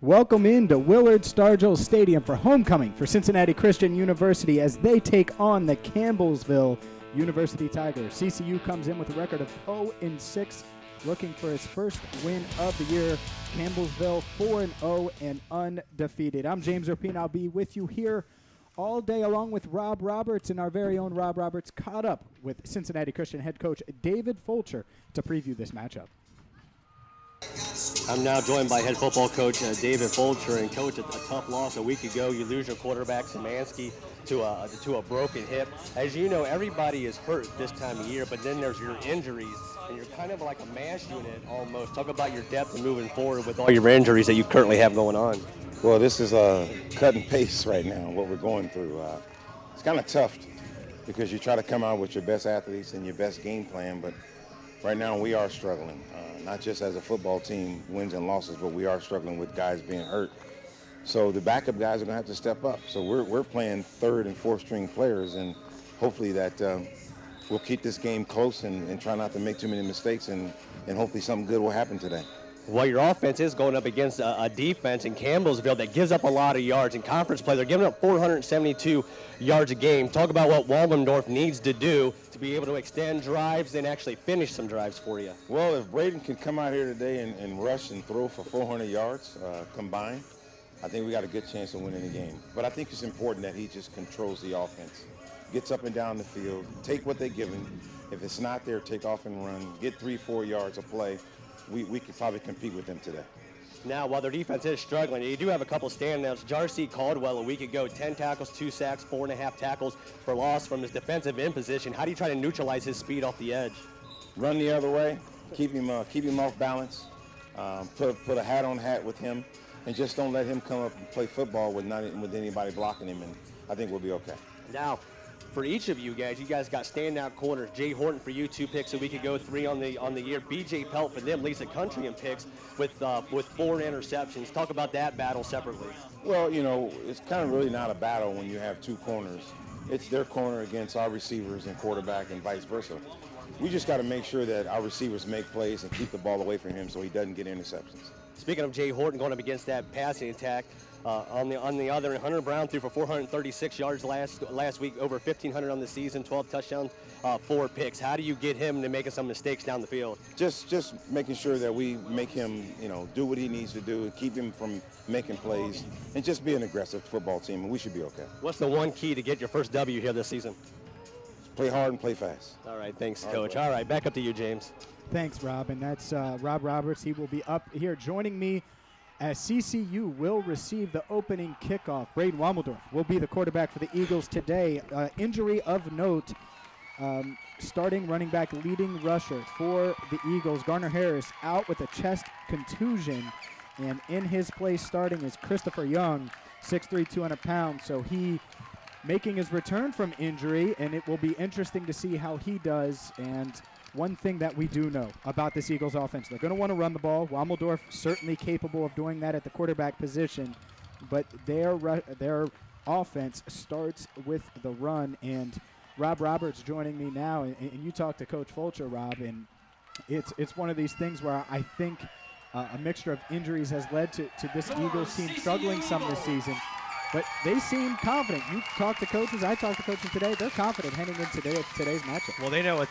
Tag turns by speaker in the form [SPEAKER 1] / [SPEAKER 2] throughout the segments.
[SPEAKER 1] Welcome into Willard Stargell Stadium for homecoming for Cincinnati Christian University as they take on the Campbellsville University Tigers. CCU comes in with a record of 0-6, looking for its first win of the year. Campbellsville 4-0 and undefeated. I'm James Rapine. I'll be with you here all day along with Rob Roberts, and our very own Rob Roberts caught up with Cincinnati Christian head coach David Fulcher to preview this matchup.
[SPEAKER 2] I'm now joined by head football coach David Fulcher. And coach, a tough loss a week ago. You lose your quarterback Szymanski to a broken hip. As you know, everybody is hurt this time of year, but then there's your injuries, and you're kind of like a mash unit almost. Talk about your depth and moving forward with all your injuries that you currently have going on.
[SPEAKER 3] Well, this is a cut and paste right now, what we're going through. It's kind of tough because you try to come out with your best athletes and your best game plan, but right now we are struggling. Not just as a football team, wins and losses, but we are struggling with guys being hurt. So the backup guys are going to have to step up. So we're playing third and fourth string players, and hopefully that we'll keep this game close and try not to make too many mistakes, and hopefully something good will happen today.
[SPEAKER 2] Well, your offense is going up against a defense in Campbellsville that gives up a lot of yards. In conference play, they're giving up 472 yards a game. Talk about what Wallendorf needs to do to be able to extend drives and actually finish some drives for you.
[SPEAKER 3] Well, if Braden can come out here today and rush and throw for 400 yards combined, I think we got a good chance of winning the game. But I think it's important that he just controls the offense, gets up and down the field, take what they give him. If it's not there, take off and run, get 3-4 yards of play. We could probably compete with them today.
[SPEAKER 2] Now, while their defense is struggling, you do have a couple standouts. Jarcy Caldwell a week ago, 10 tackles, 2 sacks, 4.5 tackles for loss from his defensive end position. How do you try to neutralize his speed off the edge?
[SPEAKER 3] Run the other way, keep him off balance, put a hat on hat with him, and just don't let him come up and play football with anybody blocking him, and I think we'll be okay.
[SPEAKER 2] Now, for each of you guys got standout corners. Jay Horton for you, 2 picks a week ago, 3 on the year. B.J. Pelt for them leads the country in picks with 4 interceptions. Talk about that battle separately.
[SPEAKER 3] Well, you know, it's kind of really not a battle when you have 2 corners. It's their corner against our receivers and quarterback and vice versa. We just got to make sure that our receivers make plays and keep the ball away from him so he doesn't get interceptions.
[SPEAKER 2] Speaking of Jay Horton going up against that passing attack, on the other, Hunter Brown threw for 436 yards last week, over 1,500 on the season, 12 touchdowns, 4 picks. How do you get him to making some mistakes down the field?
[SPEAKER 3] Just making sure that we make him, do what he needs to do and keep him from making plays and just be an aggressive football team, and we should be okay.
[SPEAKER 2] What's the one key to get your first W here this season?
[SPEAKER 3] Play hard and play fast.
[SPEAKER 2] All right, thanks, Coach. All right, back up to you, James.
[SPEAKER 1] Thanks, Rob, and that's Rob Roberts. He will be up here joining me as CCU will receive the opening kickoff. Braden Wallendorf will be the quarterback for the Eagles today. Injury of note, starting running back, leading rusher for the Eagles, Garner Harris, out with a chest contusion, and in his place starting is Christopher Young, 6'3", 200 pounds. So he making his return from injury, and it will be interesting to see how he does. And one thing that we do know about this Eagles offense, they're going to want to run the ball. Wallendorf certainly capable of doing that at the quarterback position, but their offense starts with the run. And Rob Roberts joining me now, and you talked to Coach Fulcher, Rob, and it's one of these things where I think a mixture of injuries has led to this Eagles team struggling some this season. But they seem confident. You talked to coaches. I talked to coaches today. They're confident heading into today's matchup.
[SPEAKER 4] Well, they know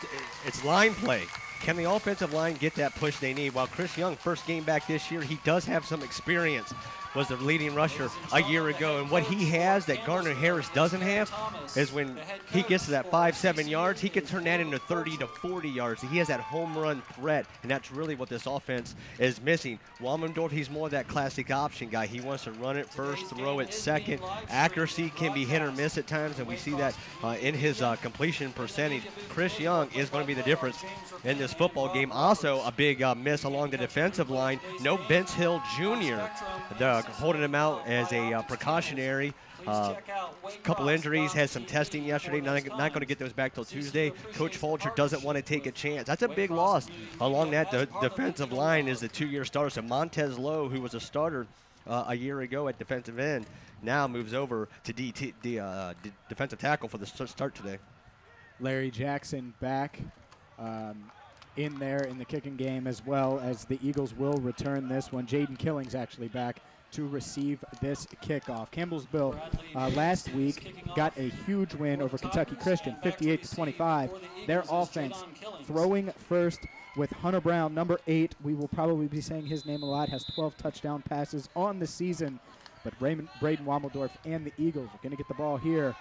[SPEAKER 4] it's line play. Can the offensive line get that push they need? While Chris Young, first game back this year, he does have some experience. Was the leading rusher a year ago. And what he has that Garner Harris doesn't have is when he gets to that 5-7 yards, he can turn that into 30 to 40 yards. He has that home run threat, and that's really what this offense is missing. Wallendorf, he's more that classic option guy. He wants to run it first, throw it second. Accuracy can be hit or miss at times, and we see that in his completion percentage. Chris Young is going to be the difference in this football game. Also, a big miss along the defensive line. No Bence Hill Jr. Holding him out as a precautionary. Couple injuries, had some testing yesterday. Not going to get those back till Tuesday. Coach Fulcher doesn't want to take a chance. That's a big loss. Along that defensive line is the 2-year starter. So Montez Lowe, who was a starter a year ago at defensive end, now moves over to defensive tackle for the start today.
[SPEAKER 1] Larry Jackson back in there in the kicking game, as well as the Eagles will return this one. Jaden Killing's actually back to receive this kickoff. Campbellsville last week got a huge win over Kentucky Christian, 58-25. Their offense throwing first with Hunter Brown, number 8. We will probably be saying his name a lot, has 12 touchdown passes on the season. But Braden Wommeldorf and the Eagles are going to get the ball here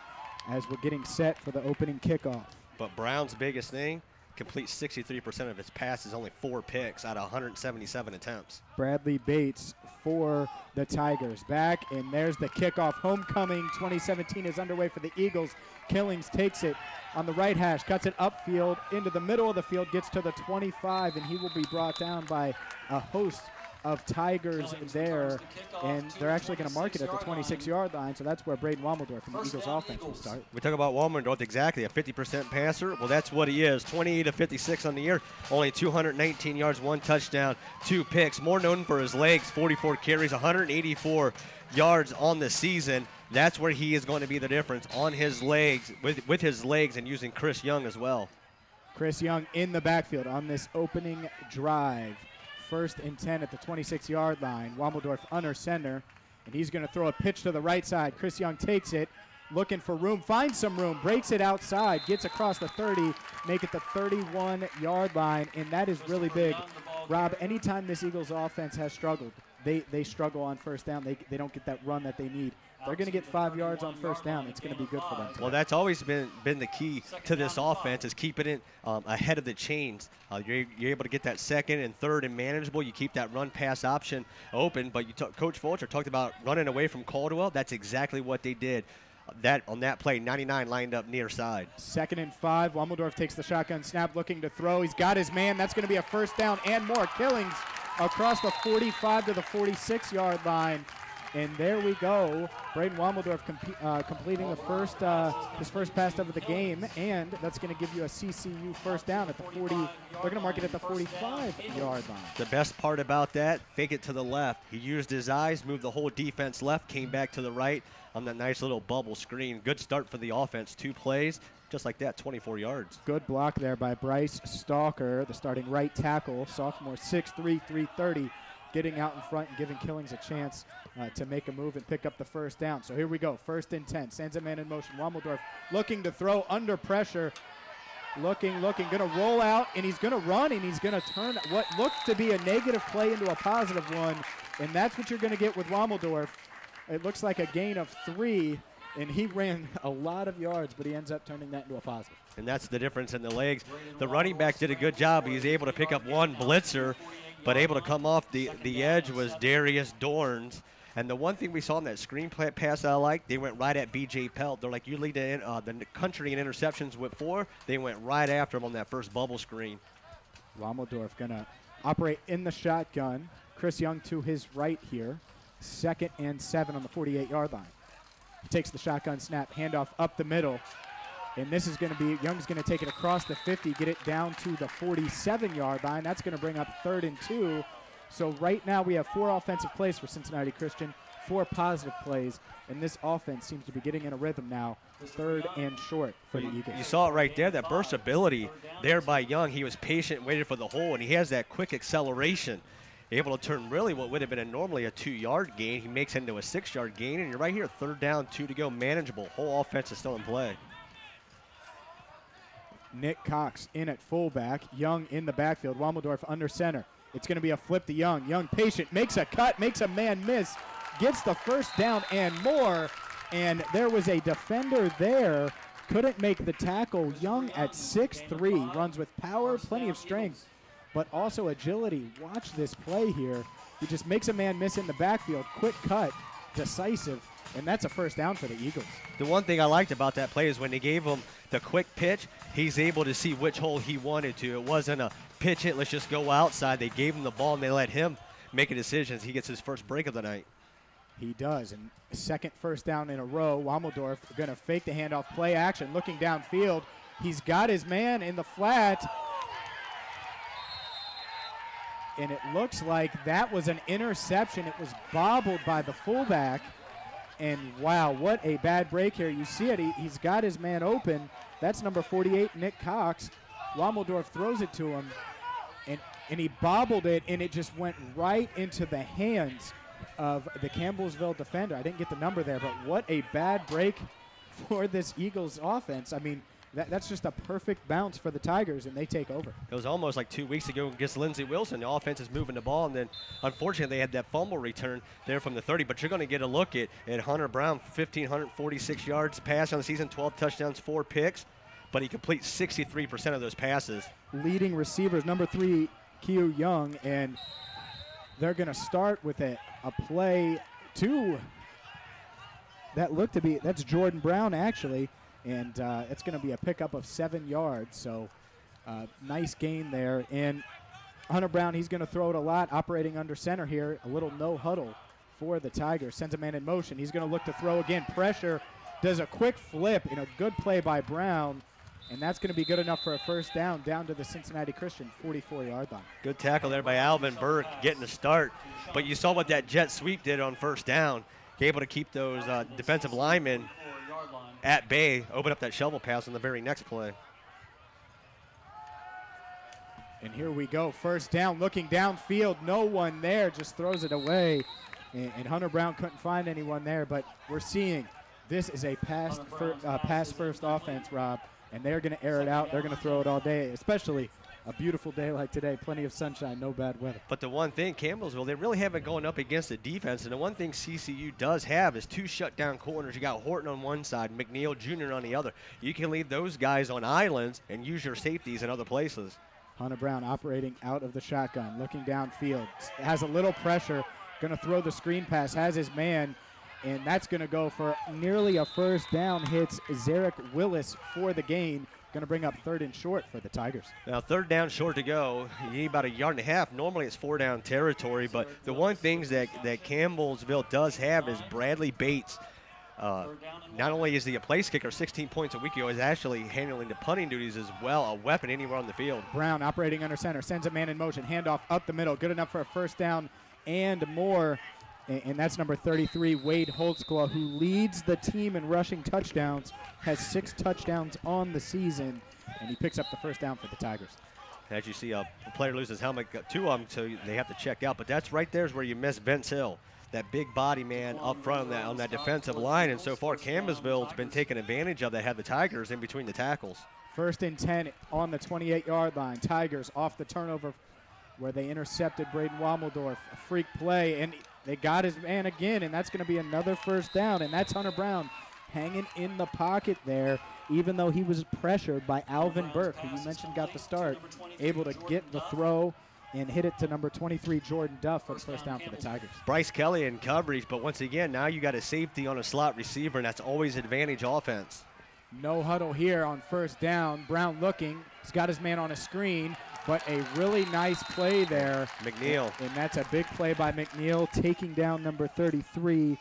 [SPEAKER 1] as we're getting set for the opening kickoff.
[SPEAKER 4] But Brown's biggest thing, completes 63% of his passes, only 4 picks out of 177 attempts.
[SPEAKER 1] Bradley Bates for the Tigers. Back, and there's the kickoff. Homecoming 2017 is underway for the Eagles. Killings takes it on the right hash, cuts it upfield into the middle of the field, gets to the 25, and he will be brought down by a host of Tigers there, and they're actually going to mark it at the 26-yard line, so that's where Braden Wommeldorf from the Eagles offense will start.
[SPEAKER 4] We talk about Wommeldorf, exactly, a 50% passer. Well, that's what he is, 28 of 56 on the year, only 219 yards, 1 touchdown, 2 picks. More known for his legs, 44 carries, 184 yards on the season. That's where he is going to be the difference, on his legs, with his legs, and using Chris Young as well.
[SPEAKER 1] Chris Young in the backfield on this opening drive. 1st and 10 at the 26-yard line. Wommeldorf under center, and he's going to throw a pitch to the right side. Chris Young takes it, looking for room, finds some room, breaks it outside, gets across the 30, make it the 31-yard line, and that is really big. Rob, anytime this Eagles offense has struggled, they struggle on first down. They don't get that run that they need. They're going to get 5 yards on first down. It's going to be good for them today.
[SPEAKER 4] Well, that's always been the key to this offense, is keeping it ahead of the chains. You're able to get that 2nd and 3rd and manageable. You keep that run-pass option open. But Coach Fulcher talked about running away from Caldwell. That's exactly what they did. On that play, 99 lined up near side.
[SPEAKER 1] 2nd and 5. Wommeldorf takes the shotgun snap, looking to throw. He's got his man. That's going to be a first down and more. Killings across the 45 to the 46-yard line. And there we go. Braden Wommeldorf completing the his first pass of the game, and that's going to give you a CCU first down at the 40. They're going to mark it at the 45-yard line.
[SPEAKER 4] The best part about that, fake it to the left. He used his eyes, moved the whole defense left, came back to the right on that nice little bubble screen. Good start for the offense. 2 plays, just like that, 24 yards.
[SPEAKER 1] Good block there by Bryce Stalker, the starting right tackle, sophomore, 6'3", 330. Getting out in front and giving Killings a chance to make a move and pick up the first down. So here we go, 1st and 10. Sends a man in motion. Wommeldorf looking to throw under pressure. Looking, going to roll out, and he's going to run, and he's going to turn what looked to be a negative play into a positive one, and that's what you're going to get with Wommeldorf. It looks like a gain of 3, and he ran a lot of yards, but he ends up turning that into a positive.
[SPEAKER 4] And that's the difference in the legs. The running back did a good job. He was able to pick up 1 blitzer, but able to come off the edge was Darius Dorns. And the one thing we saw in that screen pass I like, they went right at B.J. Pelt. They're like, you lead the country in interceptions with 4. They went right after him on that first bubble screen.
[SPEAKER 1] Wommeldorf going to operate in the shotgun. Chris Young to his right here. 2nd and 7 on the 48-yard line. He takes the shotgun snap, handoff up the middle. And this is going to be, Young's going to take it across the 50, get it down to the 47-yard line. That's going to bring up 3rd and 2. So right now we have 4 offensive plays for Cincinnati Christian, 4 positive plays, and this offense seems to be getting in a rhythm now. 3rd and short for the Eagles.
[SPEAKER 4] You saw it right there, that burst ability there by Young. He was patient, waited for the hole, and he has that quick acceleration. Able to turn really what would have been normally a 2-yard gain. He makes it into a 6-yard gain, and you're right here, 3rd down, 2 to go, manageable. Whole offense is still in play.
[SPEAKER 1] Nick Cox in at fullback. Young in the backfield. Wommeldorf under center. It's going to be a flip to Young. Young patient, makes a cut, makes a man miss, gets the first down and more. And there was a defender there. Couldn't make the tackle. Young at 6'3", runs with power, plenty of strength, but also agility. Watch this play here. He just makes a man miss in the backfield. Quick cut, decisive. And that's a first down for the Eagles.
[SPEAKER 4] The one thing I liked about that play is when they gave him the quick pitch, he's able to see which hole he wanted to. It wasn't a pitch hit, let's just go outside. They gave him the ball, and they let him make a decision as he gets his first break of the night.
[SPEAKER 1] He does, and 2nd first down in a row. Wommeldorf going to fake the handoff, play action, looking downfield. He's got his man in the flat. And it looks like that was an interception. It was bobbled by the fullback. And wow, what a bad break here. You see it, he's got his man open. That's number 48, Nick Cox. Wommeldorf throws it to him, and he bobbled it, and it just went right into the hands of the Campbellsville defender. I didn't get the number there, but what a bad break for this Eagles offense. I mean, that's just a perfect bounce for the Tigers, and they take over.
[SPEAKER 4] It was almost like 2 weeks ago against Lindsey Wilson. The offense is moving the ball, and then unfortunately they had that fumble return there from the 30. But you're going to get a look at Hunter Brown, 1,546 yards pass on the season, 12 touchdowns, 4 picks, but he completes 63% of those passes.
[SPEAKER 1] Leading receivers, number 3, Q Young, and they're going to start with a play to that looked to be, that's Jordan Brown actually, and it's going to be a pickup of 7 yards. So nice gain there. And Hunter Brown, he's going to throw it a lot, operating under center here. A little no huddle for the Tigers. Sends a man in motion. He's going to look to throw again. Pressure, does a quick flip in a good play by Brown. And that's going to be good enough for a first down to the Cincinnati Christian 44-yard line.
[SPEAKER 4] Good tackle there by Alvin Burke getting the start. But you saw what that jet sweep did on first down. Able to keep those defensive linemen at bay, open up that shovel pass on the very next play.
[SPEAKER 1] And here we go, first down, looking downfield, no one there, just throws it away. And Hunter Brown couldn't find anyone there, but we're seeing this is a pass first offense, Rob, and they're going to air it out. They're going to throw it all day, especially a beautiful day like today, plenty of sunshine, no bad weather.
[SPEAKER 4] But the one thing, Campbellsville, they really haven't gone up against the defense, and the one thing CCU does have is 2 shutdown corners. You got Horton on one side, McNeil Jr. on the other. You can leave those guys on islands and use your safeties in other places.
[SPEAKER 1] Hunter Brown operating out of the shotgun, looking downfield, has a little pressure, going to throw the screen pass, has his man, and that's going to go for nearly a first down. Hits Zarek Willis for the gain. Going to bring up 3rd and short for the Tigers.
[SPEAKER 4] Now 3rd down short to go. You need about 1.5 yards. Normally it's 4 down territory, but the one thing that Campbellsville does have is Bradley Bates. Not only is he a place kicker, 16 points a week ago, is actually handling the punting duties as well, a weapon anywhere on the field.
[SPEAKER 1] Brown operating under center, sends a man in motion, handoff up the middle, good enough for a first down and more. And that's number 33, Wade Holtzclaw, who leads the team in rushing touchdowns, has 6 touchdowns on the season, and he picks up the first down for the Tigers.
[SPEAKER 4] As you see, a player loses his helmet, 2 of them, so they have to check out. But that's right there is where you miss Vince Hill, that big body man up front on that defensive line. And so far, Campbellsville's been taking advantage of that, had the Tigers in between the tackles.
[SPEAKER 1] 1st and 10 on the 28-yard line. Tigers off the turnover where they intercepted Braden Wammeldorf. A freak play, and they got his man again, and that's going to be another first down. And that's Hunter Brown hanging in the pocket there, even though he was pressured by Alvin Burke, who you mentioned got the start, able to get the throw and hit it to number 23, Jordan Duff, for the first down for the Tigers.
[SPEAKER 4] Bryce Kelly in coverage, but once again, now you got a safety on a slot receiver, and that's always advantage offense.
[SPEAKER 1] No huddle here on first down. Brown looking. He's got his man on a screen, but a really nice play there.
[SPEAKER 4] McNeil.
[SPEAKER 1] And that's a big play by McNeil, taking down number 33,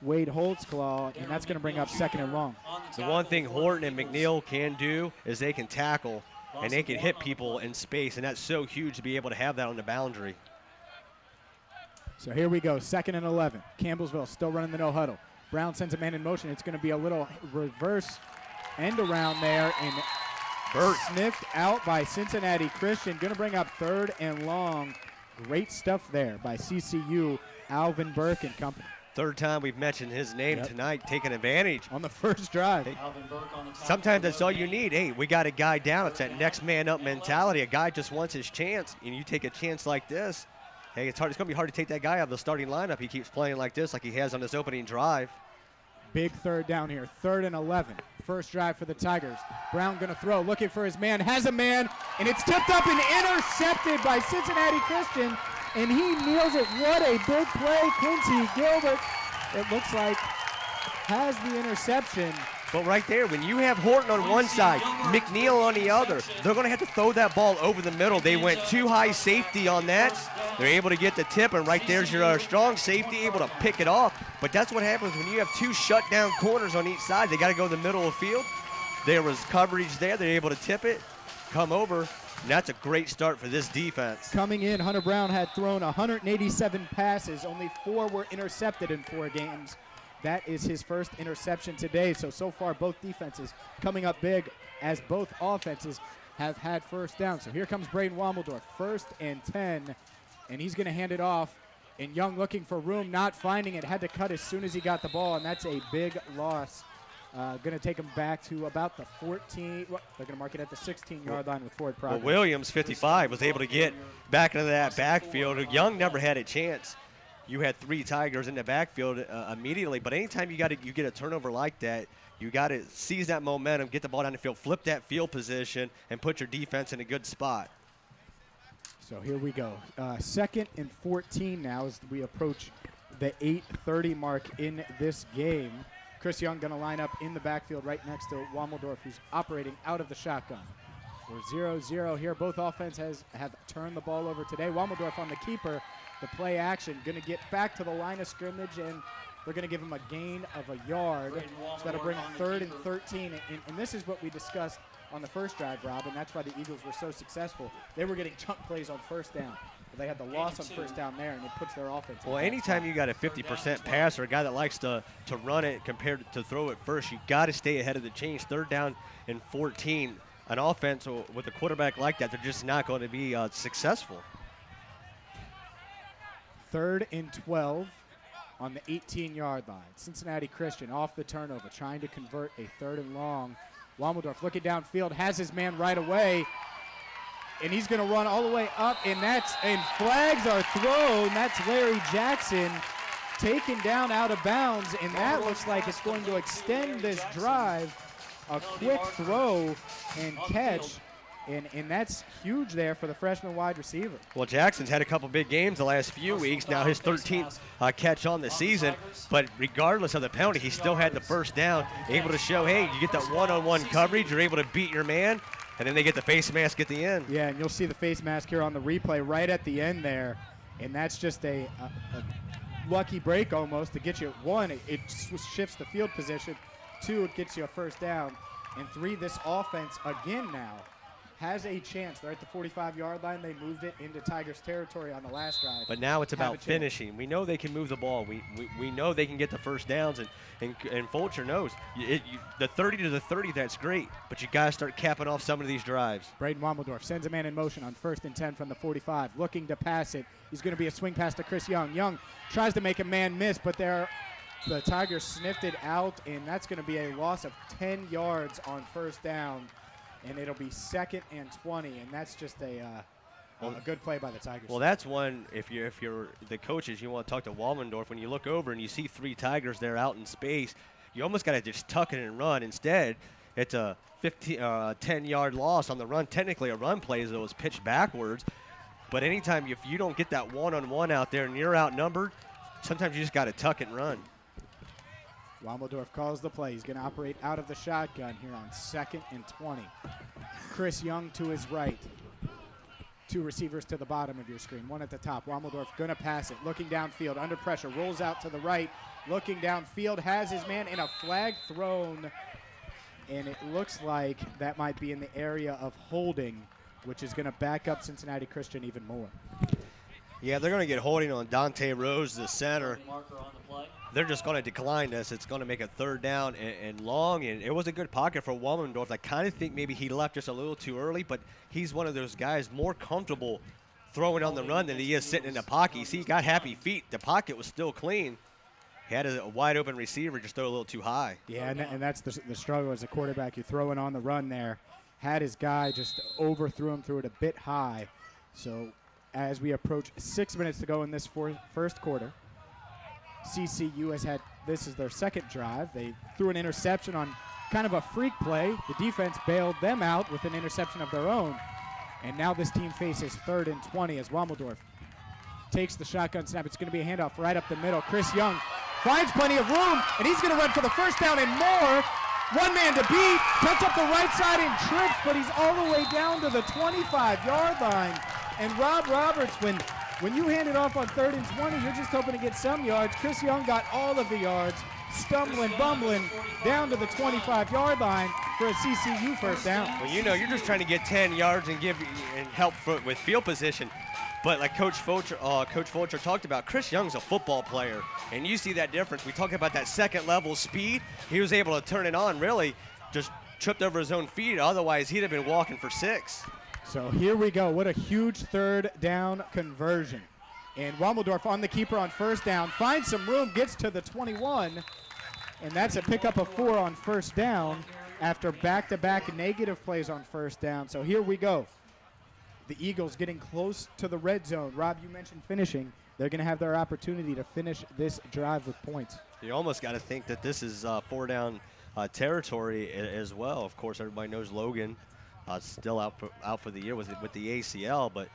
[SPEAKER 1] Wade Holtzclaw, and that's going to bring up 2nd and long.
[SPEAKER 4] The one thing Horton and McNeil can do is they can tackle, and they can hit people in space, and that's so huge to be able to have that on the boundary.
[SPEAKER 1] So here we go, 2nd and 11. Campbellsville still running the no huddle. Brown sends a man in motion. It's going to be a little reverse end around there, and
[SPEAKER 4] Burke
[SPEAKER 1] sniffed out by Cincinnati Christian. Going to bring up 3rd and long. Great stuff there by CCU, Alvin Burke and company.
[SPEAKER 4] 3rd time we've mentioned his name tonight, taking advantage.
[SPEAKER 1] On the first drive.
[SPEAKER 4] Sometimes that's all you need. Hey, we got a guy down. It's that next man up mentality. A guy just wants his chance, and you take a chance like this. Hey, it's going to be hard to take that guy out of the starting lineup. He keeps playing like this, like he has on this opening drive.
[SPEAKER 1] Big 3rd down here, 3rd and 11. First drive for the Tigers. Brown going to throw, looking for his man, has a man, and it's tipped up and intercepted by Cincinnati Christian, and he nails it. What a big play. Quincy Gilbert, it looks like, has the interception.
[SPEAKER 4] But right there, when you have Horton on one side, McNeil on the other, they're going to have to throw that ball over the middle. They went too high safety on that. They're able to get the tip, and right there's your strong safety able to pick it off. But that's what happens when you have 2 shutdown corners on each side. They got to go to the middle of the field. There was coverage there. They're able to tip it, come over, and that's a great start for this defense.
[SPEAKER 1] Coming in, Hunter Brown had thrown 187 passes. Only 4 were intercepted in 4 games. That is his first interception today. So far, both defenses coming up big as both offenses have had first down. So here comes Braden Wammeldorf, 1st and 10, and he's going to hand it off And Young looking for room, not finding it, had to cut as soon as he got the ball, and that's a big loss. Going to take him back to about the 14. Well, they're going to mark it at the 16-yard line with forward progress.
[SPEAKER 4] Well, Williams, 55, was able to get back into that backfield. Young never had a chance. You had 3 Tigers in the backfield immediately, but anytime you get a turnover like that, you got to seize that momentum, get the ball down the field, flip that field position, and put your defense in a good spot.
[SPEAKER 1] So here we go. 2nd and 14 now as we approach the 8:30 mark in this game. Chris Young going to line up in the backfield right next to Wammeldorf, who's operating out of the shotgun. We're 0-0 here. Both offenses have turned the ball over today. Wammeldorf on the keeper, the play action, going to get back to the line of scrimmage, and they're going to give him a gain of a yard. It's got to bring 3rd and 13, and this is what we discussed on the first drive, Rob, and that's why the Eagles were so successful. They were getting chunk plays on first down. They had the loss on first down there, and it puts their offense.
[SPEAKER 4] Well, anytime you got a 50% passer, a guy that likes to run it compared to throw it first, you got to stay ahead of the chains. 3rd down and 14. An offense with a quarterback like that, they're just not going to be successful.
[SPEAKER 1] 3rd and 12 on the 18-yard line. Cincinnati Christian off the turnover, trying to convert a 3rd and long. Wammeldorf looking downfield, has his man right away, and he's going to run all the way up, and flags are thrown. That's Larry Jackson taken down out of bounds, and that looks like it's going to extend this drive. A quick throw and catch, and that's huge there for the freshman wide receiver.
[SPEAKER 4] Well, Jackson's had a couple big games the last few weeks. Now his 13th catch on the season, but regardless of the penalty, he still had the first down, able to show, hey, you get that one-on-one coverage, you're able to beat your man, and then they get the face mask at the end.
[SPEAKER 1] Yeah, and you'll see the face mask here on the replay right at the end there, and that's just a lucky break almost to get you. 1, it shifts the field position. 2, it gets you a first down. And 3, this offense again now has a chance. They're at the 45-yard line. They moved it into Tigers territory on the last drive.
[SPEAKER 4] But now it's about finishing. We know they can move the ball. We know they can get the first downs, and Fulcher knows. The 30 to the 30, that's great, but you got to start capping off some of these drives.
[SPEAKER 1] Braden Wammeldorf sends a man in motion on 1st and 10 from the 45, looking to pass it. He's going to be a swing pass to Chris Young. Young tries to make a man miss, but the Tigers sniffed it out, and that's going to be a loss of 10 yards on first down, and it'll be 2nd and 20, and that's just a good play by the Tigers.
[SPEAKER 4] Well, that's one, if you're the coaches, you want to talk to Wammeldorf. When you look over and you see 3 Tigers there out in space, you almost got to just tuck it and run. Instead, it's a 10-yard loss on the run. Technically a run play as it was pitched backwards, but anytime if you don't get that one-on-one out there and you're outnumbered, sometimes you just got to tuck it and run.
[SPEAKER 1] Wammeldorf calls the play. He's going to operate out of the shotgun here on 2nd and 20. Chris Young to his right. 2 receivers to the bottom of your screen. 1 at the top. Wammeldorf going to pass it. Looking downfield, under pressure. Rolls out to the right. Looking downfield, has his man in a flag thrown. And it looks like that might be in the area of holding, which is going to back up Cincinnati Christian even more.
[SPEAKER 4] Yeah, they're going to get holding on Dante Rose, the center. They're just going to decline this. It's going to make a 3rd down and long, and it was a good pocket for Wammeldorf. I kind of think maybe he left just a little too early, but he's one of those guys more comfortable throwing on the run than he is sitting in the pocket. You see, he got happy feet. The pocket was still clean. He had a wide-open receiver, just throw a little too high.
[SPEAKER 1] Yeah, and that's the struggle as a quarterback. You're throwing on the run there. Had his guy, just overthrew him, threw it a bit high. So as we approach 6 minutes to go in this first quarter, CCU has had, this is their 2nd drive. They threw an interception on kind of a freak play. The defense bailed them out with an interception of their own. And now this team faces 3rd and 20 as Wammeldorf takes the shotgun snap. It's going to be a handoff right up the middle. Chris Young finds plenty of room, and he's going to run for the first down and more. 1 man to beat, cuts up the right side and trips, but he's all the way down to the 25-yard line. And Rob Roberts, when you hand it off on 3rd and 20, you're just hoping to get some yards. Chris Young got all of the yards, stumbling, bumbling, down to the 25-yard line for a CCU first down.
[SPEAKER 4] Well, you know, you're just trying to get 10 yards and help with field position. But like Coach Fulcher talked about, Chris Young's a football player, and you see that difference. We talk about that 2nd-level speed. He was able to turn it on, really, just tripped over his own feet. Otherwise, he'd have been walking for 6.
[SPEAKER 1] So here we go. What a huge 3rd down conversion. And Wommeldorf on the keeper on first down. Finds some room, gets to the 21. And that's a pickup of 4 on first down after back-to-back negative plays on first down. So here we go. The Eagles getting close to the red zone. Rob, you mentioned finishing. They're going to have their opportunity to finish this drive with points.
[SPEAKER 4] You almost got to think that this is 4-down territory as well. Of course, everybody knows Logan still out for the year with the ACL, but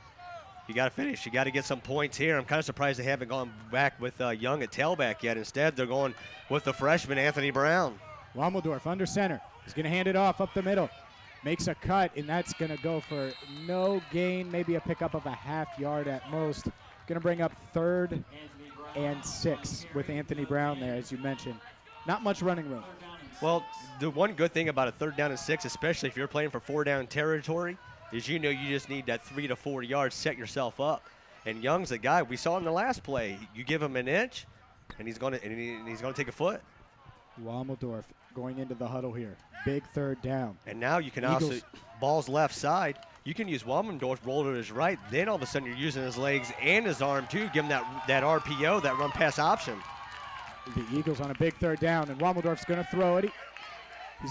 [SPEAKER 4] you got to finish. You got to get some points here. I'm kind of surprised they haven't gone back with Young at tailback yet. Instead, they're going with the freshman, Anthony Brown.
[SPEAKER 1] Wommeldorf under center. He's going to hand it off up the middle. Makes a cut, and that's going to go for no gain, maybe a pickup of a half yard at most. Going to bring up 3rd and 6 with Anthony Brown there, as you mentioned. Not much running room.
[SPEAKER 4] Well, the one good thing about a 3rd down and 6, especially if you're playing for 4-down territory, is you just need that 3 to 4 yards, set yourself up. And Young's a guy we saw in the last play. You give him an inch, and he's going to take a foot.
[SPEAKER 1] Wommeldorf going into the huddle here. Big 3rd down.
[SPEAKER 4] And now you can also, ball's left side, you can use Wommeldorf, roll to his right. Then all of a sudden you're using his legs and his arm too, give him that RPO, that run pass option.
[SPEAKER 1] The Eagles on a big 3rd down, and Wommeldorf's going to throw it. He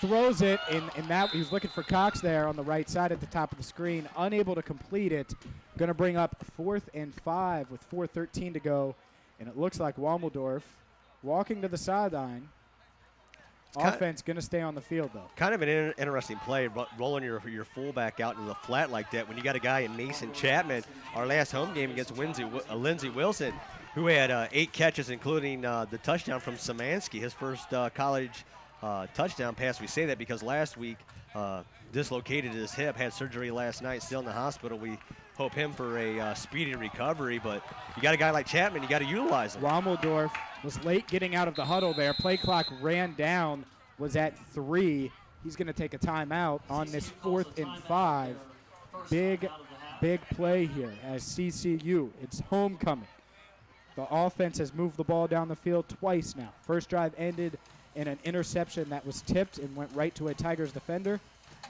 [SPEAKER 1] throws it, and that he was looking for Cox there on the right side at the top of the screen, unable to complete it. Going to bring up 4th and 5 with 4:13 to go, and it looks like Wommeldorf walking to the sideline. Offense going to stay on the field, though. Kind
[SPEAKER 4] of an interesting play, rolling your fullback out into the flat like that when you got a guy in Mason Chapman, our last home game against Lindsey Wilson, who had 8 catches, including the touchdown from Szymanski, his first college touchdown pass. We say that because last week dislocated his hip, had surgery last night, still in the hospital. We hope him for a speedy recovery, but you got a guy like Chapman, you got to utilize him.
[SPEAKER 1] Wommeldorf was late getting out of the huddle there. Play clock ran down, was at 3. He's going to take a timeout on this 4th and 5. Big play here as CCU. It's homecoming. The offense has moved the ball down the field twice now. First drive ended in an interception that was tipped and went right to a Tigers defender.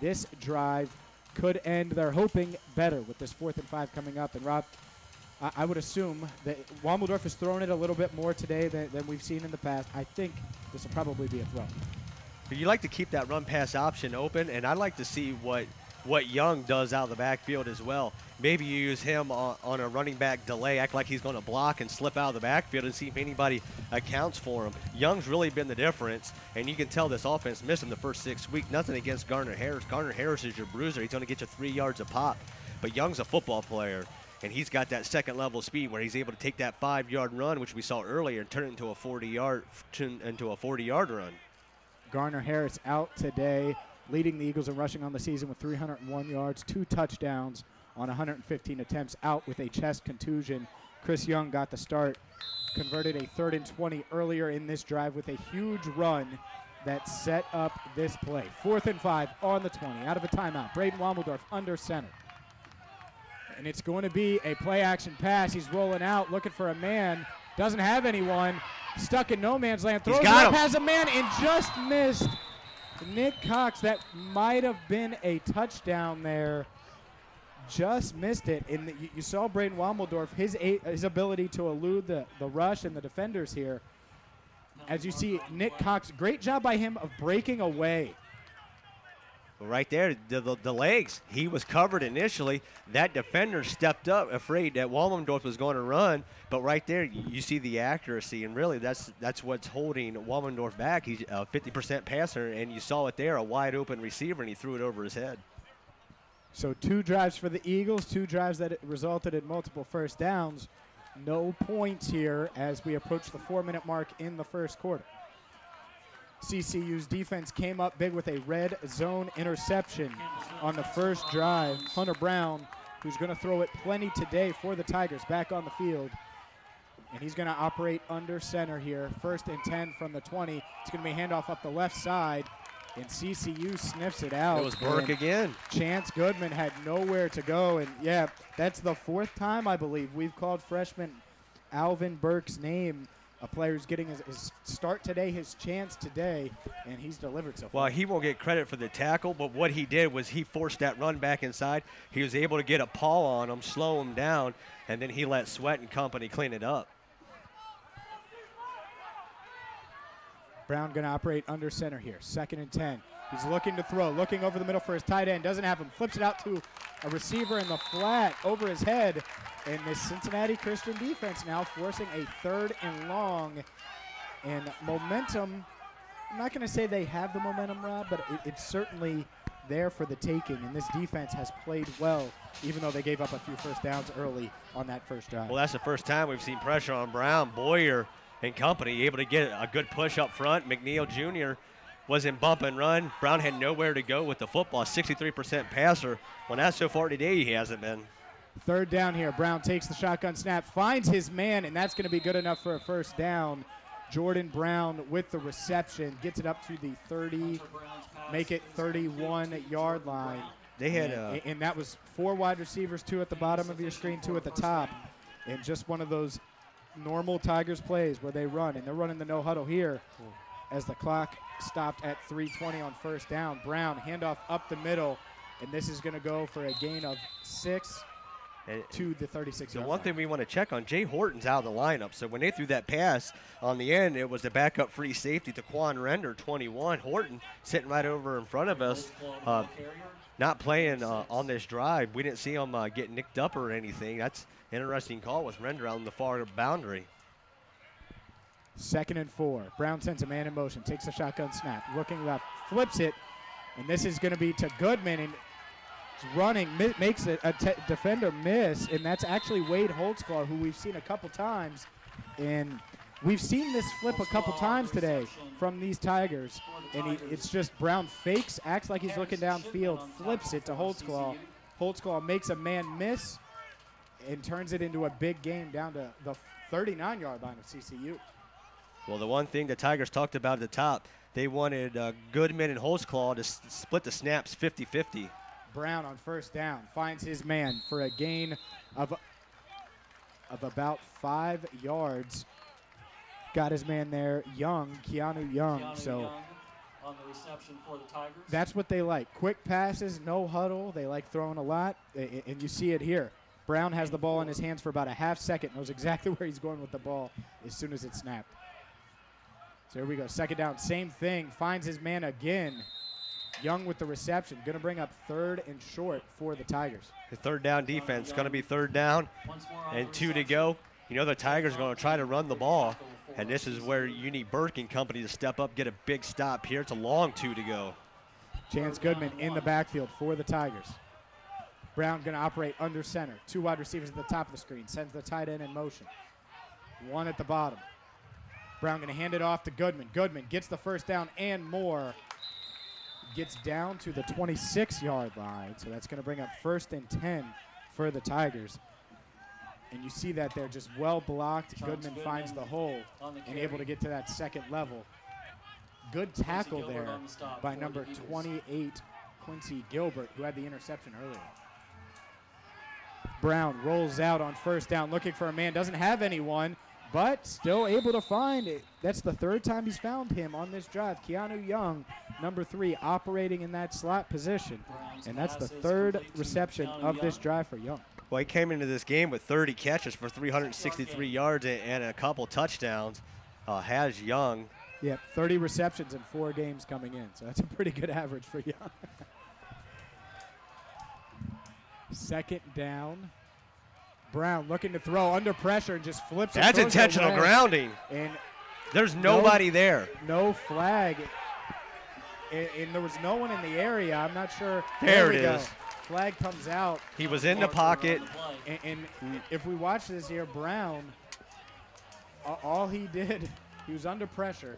[SPEAKER 1] This drive could end, they're hoping, better with this 4th and 5 coming up. And Rob, I would assume that Wommeldorf has thrown it a little bit more today than we've seen in the past. I think this will probably be a throw.
[SPEAKER 4] But you like to keep that run pass option open, and I'd like to see what Young does out of the backfield as well. Maybe you use him on a running back delay, act like he's going to block and slip out of the backfield and see if anybody accounts for him. Young's really been the difference, and you can tell this offense missed him the first 6 weeks. Nothing against Garner Harris. Garner Harris is your bruiser. He's going to get you 3 yards a pop. But Young's a football player, and he's got that second-level speed where he's able to take that 5-yard run, which we saw earlier, and turn it into a 40-yard run.
[SPEAKER 1] Garner Harris out today, leading the Eagles in rushing on the season with 301 yards, 2 touchdowns on 115 attempts, out with a chest contusion. Chris Young got the start, converted a 3rd and 20 earlier in this drive with a huge run that set up this play. 4th and 5 on the 20, out of a timeout. Braden Wommeldorf under center. And it's going to be a play-action pass. He's rolling out, looking for a man. Doesn't have anyone. Stuck in no man's land. Throws it up, has a man, and just missed. Nick Cox, that might have been a touchdown there. Just missed it. And you saw Braden Wommeldorf, his ability to elude the rush and the defenders here. As you see, Nick Cox, great job by him of breaking away.
[SPEAKER 4] Right there, the legs. He was covered initially. That defender stepped up, afraid that Wommeldorf was going to run. But right there, you see the accuracy, and really that's what's holding Wommeldorf back. He's a 50% passer, and you saw it there, a wide-open receiver, and he threw it over his head.
[SPEAKER 1] So 2 drives for the Eagles, 2 drives that resulted in multiple first downs. No points here as we approach the 4-minute mark in the first quarter. CCU's defense came up big with a red zone interception on the first drive. Hunter Brown, who's going to throw it plenty today for the Tigers, back on the field. And he's going to operate under center here. 1st and 10 from the 20. It's going to be handoff up the left side, and CCU sniffs it out.
[SPEAKER 4] It was Burke again.
[SPEAKER 1] Chance Goodman had nowhere to go, and yeah, that's the 4th time, I believe, we've called freshman Alvin Burke's name a player who's getting his start today, his chance today, and he's delivered so far.
[SPEAKER 4] Well, he won't get credit for the tackle, but what he did was he forced that run back inside. He was able to get a paw on him, slow him down, and then he let Sweat and company clean it up.
[SPEAKER 1] Brown going to operate under center here. 2nd and 10. He's looking to throw, looking over the middle for his tight end. Doesn't have him. Flips it out to a receiver in the flat over his head. And this Cincinnati Christian defense now forcing a 3rd and long. And momentum, I'm not going to say they have the momentum, Rob, but it's certainly there for the taking. And this defense has played well, even though they gave up a few first downs early on that first drive.
[SPEAKER 4] Well, that's the first time we've seen pressure on Brown. Boyer and company able to get a good push up front. McNeil Jr. was in bump and run. Brown had nowhere to go with the football. 63% passer. Well, not so far today he hasn't been.
[SPEAKER 1] 3rd down here. Brown takes the shotgun snap, finds his man, and that's going to be good enough for a first down. Jordan Brown with the reception gets it up to the 30, make it 31-yard line.
[SPEAKER 4] They had
[SPEAKER 1] and that was 4 wide receivers, 2 at the bottom of your screen, 2 at the top, and just one of those normal Tigers plays where they run, and they're running the no huddle here as the clock stopped at 3:20 on first down. Brown handoff up the middle, and this is going to go for a gain of 6 to the 36.
[SPEAKER 4] The one thing we want to check on, Jay Horton's out of the lineup, so when they threw that pass on the end, it was the backup free safety to Quan Render, 21. Horton sitting right over in front of us, not playing on this drive. We didn't see him get nicked up or anything. That's an interesting call with Render on the far boundary.
[SPEAKER 1] 2nd and 4. Brown sends a man in motion, takes a shotgun snap, looking left, flips it, and this is going to be to Goodman, and running, makes a defender miss, and that's actually Wade Holtzclaw, who we've seen a couple times, and we've seen this flip a couple times today from these Tigers, and it's just Brown fakes, acts like he's looking downfield, flips it to Holtzclaw. Holtzclaw makes a man miss and turns it into a big game down to the 39-yard line of CCU.
[SPEAKER 4] Well, the one thing the Tigers talked about at the top, they wanted Goodman and Holtzclaw to split the snaps 50-50.
[SPEAKER 1] Brown on first down finds his man for a gain of about 5 yards. Got his man there, Keanu Young. So
[SPEAKER 5] on the reception for the Tigers.
[SPEAKER 1] That's what they like. Quick passes, no huddle. They like throwing a lot, and you see it here. Brown has the ball in his hands for about a half second, knows exactly where he's going with the ball as soon as it's snapped. So here we go, 2nd down, same thing, finds his man again. Young with the reception, going to bring up 3rd and short for the Tigers.
[SPEAKER 4] The 3rd down defense going to be 3rd down and 2 to go. You know the Tigers are going to try to run the ball, and this is where you need Burke and company to step up, get a big stop here. It's a long 2 to go.
[SPEAKER 1] Chance Goodman in the backfield for the Tigers. Brown going to operate under center. 2 wide receivers at the top of the screen. Sends the tight end in motion. 1 at the bottom. Brown going to hand it off to Goodman. Goodman gets the first down and more. Gets down to the 26-yard line. So that's going to bring up 1st and 10 for the Tigers. And you see that they're just well blocked. Goodman finds the hole and able to get to that 2nd level. Good tackle there by number 28, Quincy Gilbert, who had the interception earlier. Brown rolls out on first down, looking for a man, doesn't have anyone, but still able to find it. That's the 3rd time he's found him on this drive. Keanu Young, number 3, operating in that slot position. And that's the 3rd reception of this drive for Young.
[SPEAKER 4] Well, he came into this game with 30 catches for 363 yards and a couple touchdowns. Has Young.
[SPEAKER 1] Yep, 30 receptions in 4 games coming in. So that's a pretty good average for Young. 2nd down. Brown looking to throw under pressure and just flips it.
[SPEAKER 4] That's intentional grounding.
[SPEAKER 1] And
[SPEAKER 4] there's nobody there.
[SPEAKER 1] No flag. And there was no one in the area. I'm not sure.
[SPEAKER 4] There it is.
[SPEAKER 1] Flag comes out.
[SPEAKER 4] He was in the pocket.
[SPEAKER 1] And if we watch this here, Brown, all he did, he was under pressure,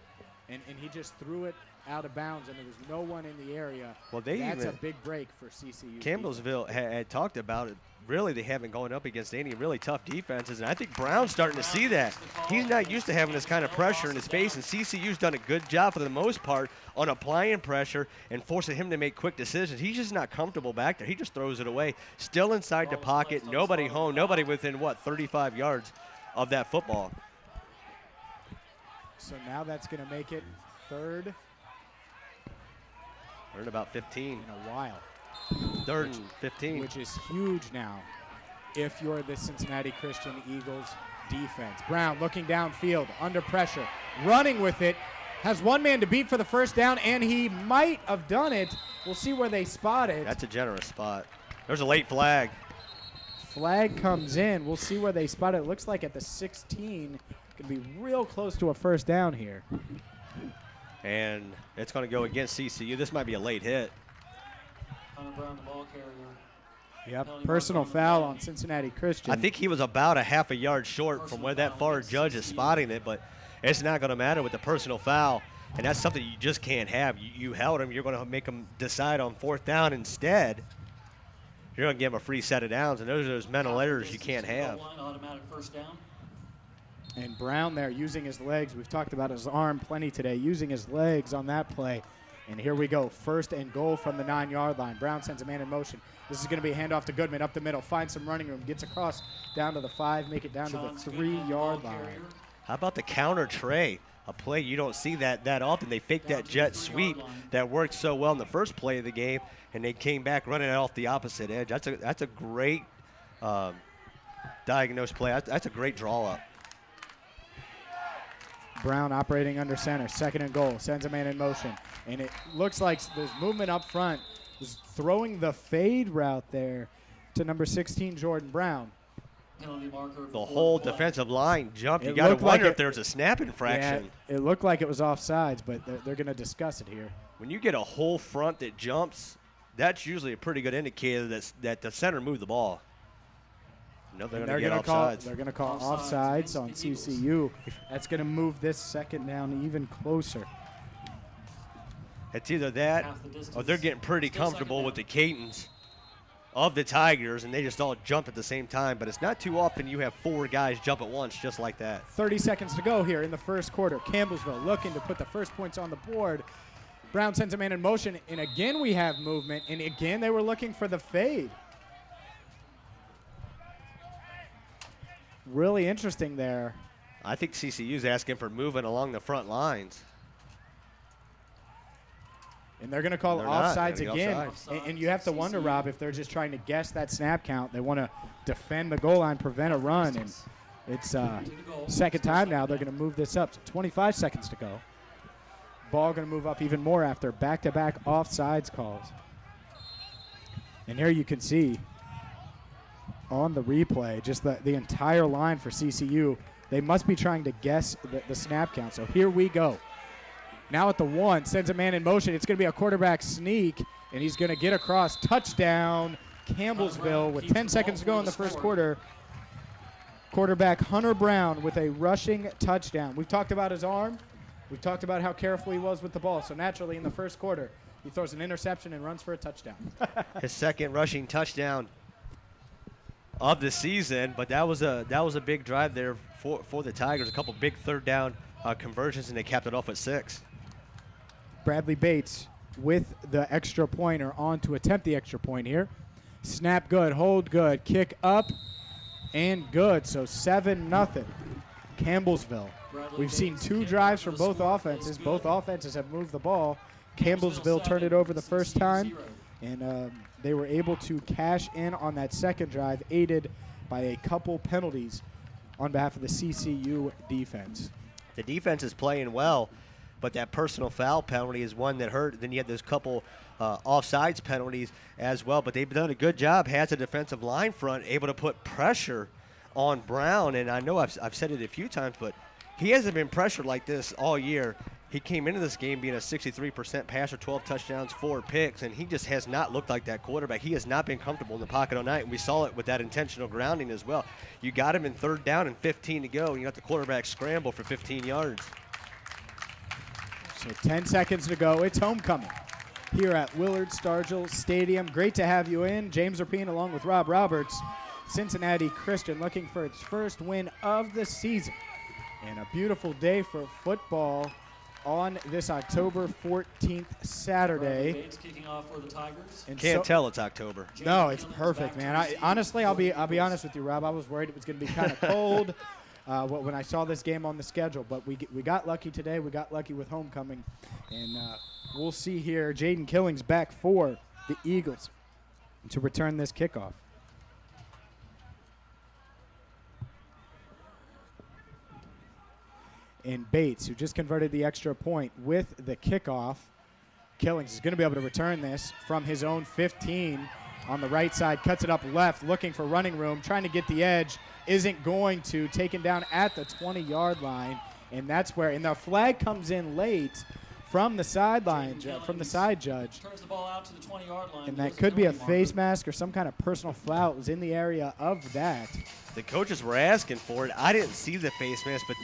[SPEAKER 1] and he just threw it out of bounds, and there was no one in the area.
[SPEAKER 4] Well,
[SPEAKER 1] that's a big break for CCU.
[SPEAKER 4] Campbellsville had talked about it. Really, they haven't gone up against any really tough defenses, and I think Brown's starting to see that. He's not used to having this kind of pressure in his face, and CCU's done a good job for the most part on applying pressure and forcing him to make quick decisions. He's just not comfortable back there. He just throws it away. Still inside the pocket, nobody home, nobody within, 35 yards of that football.
[SPEAKER 1] So now that's going to make it third
[SPEAKER 4] We're in about 15.
[SPEAKER 1] in a while,
[SPEAKER 4] Third and 15.
[SPEAKER 1] which is huge now if you're the Cincinnati Christian Eagles defense. Brown looking downfield, under pressure, running with it, has one man to beat for the first down, and he might have done it. We'll see where they spot it.
[SPEAKER 4] That's a generous spot. There's a late flag.
[SPEAKER 1] Flag comes in. We'll see where they spot it. It looks like at the 16. Going to be real close to a first down here.
[SPEAKER 4] And it's going to go against CCU. This might be a late hit.
[SPEAKER 5] Hunter Brown, the ball carrier.
[SPEAKER 1] Yep,
[SPEAKER 5] Penalty
[SPEAKER 1] personal
[SPEAKER 5] mark on the
[SPEAKER 1] foul
[SPEAKER 5] play.
[SPEAKER 1] on Cincinnati Christian.
[SPEAKER 4] I think he was about a half a yard short from where that far judge is spotting it, but it's not going to matter with the personal foul. And that's something you just can't have. You held him. You're going to make him decide on fourth down instead. You're going to give him a free set of downs, and those are those mental errors you can't have.
[SPEAKER 5] Automatic first down.
[SPEAKER 1] And Brown there using his legs. We've talked about his arm plenty today, using his legs on that play. And here we go, first and goal from the 9-yard line. Brown sends a man in motion. This is going to be a handoff to Goodman up the middle, finds some running room, gets across down to the 5, make it down to the 3-yard line.
[SPEAKER 4] How about the counter tray? A play you don't see that often. They faked that jet sweep that worked so well in the first play of the game, and they came back running it off the opposite edge. That's a great diagnosed play. That's a great draw up.
[SPEAKER 1] Brown operating under center, second and goal, sends a man in motion. And it looks like there's movement up front. Is throwing the fade route there to number 16, Jordan Brown.
[SPEAKER 5] Penalty marker.
[SPEAKER 4] The whole defensive line jumped. You
[SPEAKER 1] It
[SPEAKER 4] got to
[SPEAKER 1] looked like
[SPEAKER 4] wonder
[SPEAKER 1] it-
[SPEAKER 4] if there's a snap infraction.
[SPEAKER 1] Yeah, it looked like it was offsides, but they're going to discuss it here.
[SPEAKER 4] When you get a whole front that jumps, that's usually a pretty good indicator that the center moved the ball. No, they're going to get offsides.
[SPEAKER 1] They're going to call
[SPEAKER 5] Offsides
[SPEAKER 1] offsides on
[SPEAKER 5] against the Eagles.
[SPEAKER 1] CCU. That's going to move this second down even closer.
[SPEAKER 4] It's either that
[SPEAKER 5] Half the distance.
[SPEAKER 4] or they're getting pretty
[SPEAKER 5] Still
[SPEAKER 4] comfortable
[SPEAKER 5] second
[SPEAKER 4] with the cadence of the Tigers, and they just all jump at the same time. But it's not too often you have 4 guys jump at once just like that.
[SPEAKER 1] 30 seconds to go here in the first quarter. Campbellsville looking to put the first points on the board. Brown sends a man in motion, and again we have movement, and again they were looking for the fade. Really interesting there.
[SPEAKER 4] I think CCU's asking for movement along the front lines.
[SPEAKER 1] And they're going to call
[SPEAKER 4] They're not.
[SPEAKER 1] offsides
[SPEAKER 4] They're gonna
[SPEAKER 1] again.
[SPEAKER 5] offsides.
[SPEAKER 1] And you have to wonder, Rob, if they're just trying to guess that snap count. They want to defend the goal line, prevent a run. And it's second time now they're going to move this up. So 25 seconds to go. Ball going to move up even more after back-to-back offsides calls. And here you can see on the replay just the entire line for CCU. They must be trying to guess the snap count. So here we go. Now at the 1, sends a man in motion. It's going to be a quarterback sneak, and he's going to get across. Touchdown, Campbellsville, with 10 seconds to go in the first quarter. Quarterback Hunter Brown with a rushing touchdown. We've talked about his arm. We've talked about how careful he was with the ball. So naturally in the first quarter, he throws an interception and runs for a touchdown.
[SPEAKER 4] His second rushing touchdown of the season, but that was a big drive there for the Tigers. A couple big third down conversions, and they capped it off at 6.
[SPEAKER 1] Bradley Bates with the extra point, or on to attempt the extra point here. Snap good, hold good, kick up, and good. So 7-0. Campbellsville. We've seen 2 drives from both offenses. Both offenses have moved the ball. Campbellsville turned it over the first time, and they were able to cash in on that second drive, aided by a couple penalties on behalf of the CCU defense.
[SPEAKER 4] The defense is playing well, but that personal foul penalty is one that hurt. Then you have those couple offsides penalties as well. But they've done a good job, has a defensive line front able to put pressure on Brown. And I know I've said it a few times, but he hasn't been pressured like this all year. He came into this game being a 63% passer, 12 touchdowns, 4 picks, and he just has not looked like that quarterback. He has not been comfortable in the pocket all night, and we saw it with that intentional grounding as well. You got him in third down and 15 to go, and you got the quarterback scramble for 15 yards.
[SPEAKER 1] So 10 seconds to go. It's homecoming here at Willard Stargell Stadium. Great to have you in. James Rapine along with Rob Roberts. Cincinnati Christian looking for its first win of the season. And a beautiful day for football on this October 14th Saturday.
[SPEAKER 5] Bates kicking off for the Tigers.
[SPEAKER 1] And
[SPEAKER 4] Can't tell it's October.
[SPEAKER 1] No, it's perfect, man. Honestly, I'll be honest with you, Rob. I was worried it was going to be kind of cold. when I saw this game on the schedule. But we got lucky today. We got lucky with homecoming. And we'll see here. Jaden Killings back for the Eagles to return this kickoff. And Bates, who just converted the extra point with the kickoff. Killings is going to be able to return this from his own 15 on the right side, cuts it up left, looking for running room, trying to get the edge, isn't going to, taken down at the 20-yard line, and that's where, and the flag comes in late from the sideline, from the side judge.
[SPEAKER 5] Turns the ball out to the 20-yard line.
[SPEAKER 1] And that could be a face mask or some kind of personal foul. It was in the area of that.
[SPEAKER 4] The coaches were asking for it. I didn't see the face mask, but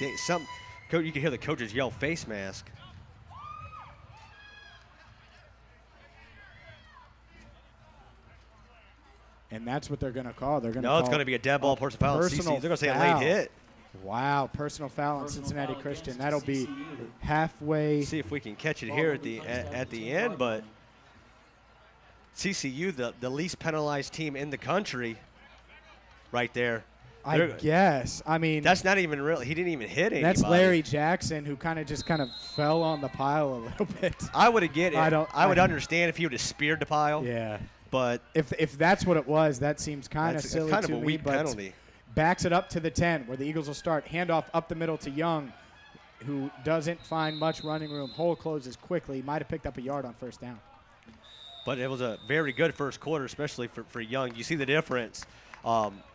[SPEAKER 4] you can hear the coaches yell face mask.
[SPEAKER 1] And that's what they're going to call. They're going to
[SPEAKER 4] No, it's going to be a dead ball, personal foul. They're going to say a late hit.
[SPEAKER 1] Wow, personal foul on Cincinnati Christian. That'll be halfway.
[SPEAKER 4] See if we can catch it here at the end, but CCU, the least penalized team in the country, right there.
[SPEAKER 1] I guess. I mean,
[SPEAKER 4] that's not even real. He didn't even hit anybody.
[SPEAKER 1] That's Larry Jackson, who kind of fell on the pile a little bit.
[SPEAKER 4] I would have get it. I would understand if he would have speared the pile.
[SPEAKER 1] Yeah.
[SPEAKER 4] But
[SPEAKER 1] if that's what it was, that seems kind of silly to me.
[SPEAKER 4] Kind of a weak penalty.
[SPEAKER 1] Backs it up to the 10, where the Eagles will start. Handoff up the middle to Young, who doesn't find much running room. Hole closes quickly. Might have picked up a yard on first down.
[SPEAKER 4] But it was a very good first quarter, especially for Young. You see the difference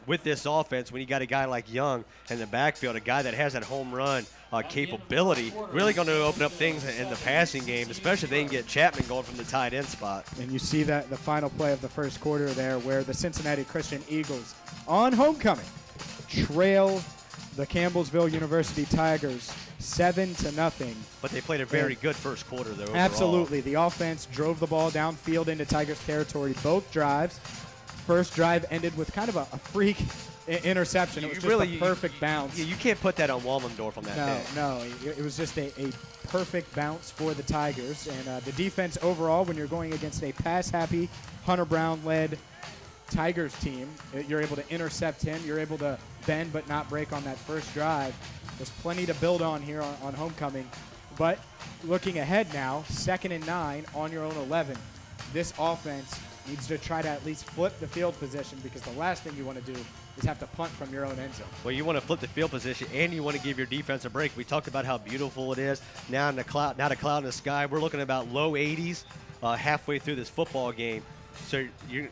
[SPEAKER 4] with this offense when you got a guy like Young in the backfield, a guy that has that home run capability, really going to open up things in the passing game, especially if they can get Chapman going from the tight end spot.
[SPEAKER 1] And you see that the final play of the first quarter there, where the Cincinnati Christian Eagles on homecoming trail the Campbellsville University Tigers 7-0.
[SPEAKER 4] But they played a very good first quarter, though. Overall.
[SPEAKER 1] Absolutely. The offense drove the ball downfield into Tigers territory both drives. First drive ended with kind of a freak interception. It was just a perfect bounce.
[SPEAKER 4] You can't put that on Wallendorf on that day.
[SPEAKER 1] No. It was just a perfect bounce for the Tigers. And the defense overall, when you're going against a pass-happy, Hunter Brown-led Tigers team, you're able to intercept him. You're able to bend but not break on that first drive. There's plenty to build on here on homecoming. But looking ahead now, 2nd and 9 on your own 11. This offense needs to try to at least flip the field position, because the last thing you want to do is have to punt from your own end zone.
[SPEAKER 4] Well, you want to flip the field position, and you want to give your defense a break. We talked about how beautiful it is. Now not a cloud in the sky. We're looking at about low 80s halfway through this football game. So you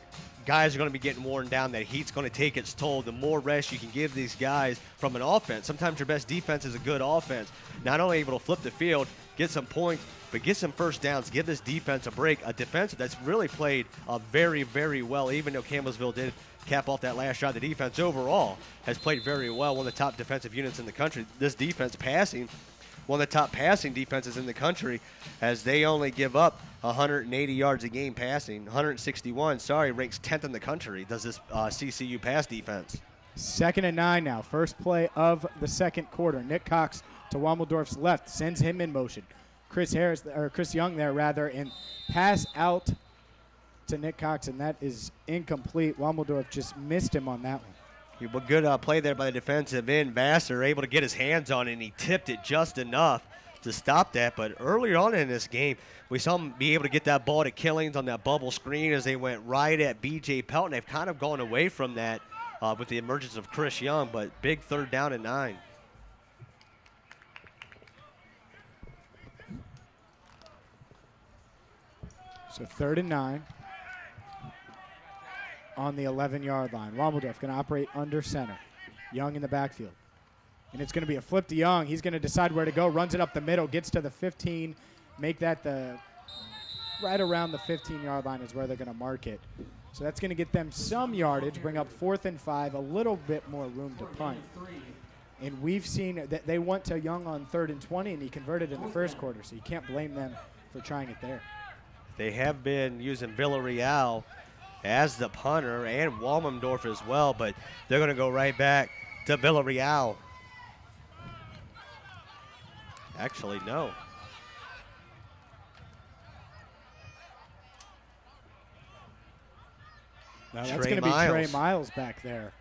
[SPEAKER 4] guys are going to be getting worn down. That heat's going to take its toll. The more rest you can give these guys from an offense. Sometimes your best defense is a good offense. Not only able to flip the field, get some points, but get some first downs. Give this defense a break. A defense that's really played very, very well, even though Campbellsville did cap off that last shot. The defense overall has played very well, one of the top defensive units in the country. This defense passing, one of the top passing defenses in the country, as they only give up 180 yards a game passing. 161, ranks 10th in the country, does this CCU pass defense.
[SPEAKER 1] 2nd and 9 now. First play of the second quarter. Nick Cox to Wommeldorf's left, sends him in motion. Chris Young there, and pass out to Nick Cox, and that is incomplete. Wommeldorf just missed him on that one.
[SPEAKER 4] Good play there by the defensive end. Vassar able to get his hands on it, and he tipped it just enough to stop that. But earlier on in this game, we saw him be able to get that ball to Killings on that bubble screen as they went right at B.J. Pelton. They've kind of gone away from that with the emergence of Chris Young, but big 3rd down and 9.
[SPEAKER 1] So 3rd and 9 on the 11-yard line. Wommeldorf going to operate under center. Young in the backfield. And it's going to be a flip to Young. He's going to decide where to go. Runs it up the middle. Gets to the 15. Make that right around the 15-yard line is where they're going to mark it. So that's going to get them some yardage. Bring up 4th and 5. A little bit more room to punt. And we've seen that they went to Young on 3rd and 20, and he converted in the first quarter. So you can't blame them for trying it there.
[SPEAKER 4] They have been using Villarreal as the punter and Womendorf as well, but they're going to go right back to Villarreal. Actually, no.
[SPEAKER 1] Now that's going to be Trey Miles back there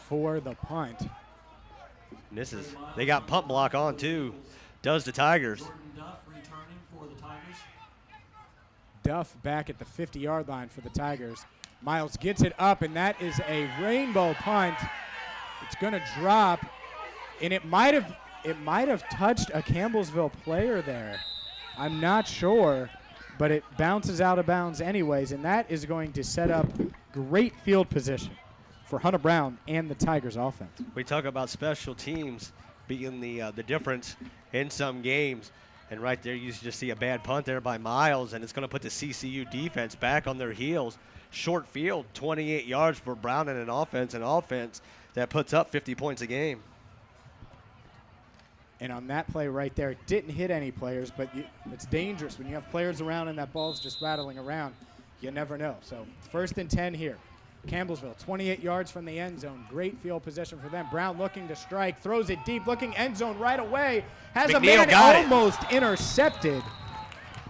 [SPEAKER 1] for the punt.
[SPEAKER 4] Misses. They got punt block on too. Does the Tigers.
[SPEAKER 5] Jordan Duff returning for the Tigers.
[SPEAKER 1] Duff back at the 50-yard line for the Tigers. Miles gets it up, and that is a rainbow punt. It's going to drop, and it might have touched a Campbellsville player there. I'm not sure, but it bounces out of bounds anyways, and that is going to set up great field position for Hunter Brown and the Tigers offense.
[SPEAKER 4] We talk about special teams being the difference in some games, and right there you just see a bad punt there by Miles, and it's going to put the CCU defense back on their heels. Short field, 28 yards for Brown and an offense that puts up 50 points a game.
[SPEAKER 1] And on that play right there, it didn't hit any players, but it's dangerous when you have players around and that ball's just rattling around. You never know. So 1st and 10 here. Campbellsville, 28 yards from the end zone. Great field position for them. Brown looking to strike, throws it deep, looking end zone right away. Has
[SPEAKER 4] McNeil
[SPEAKER 1] a man almost intercepted.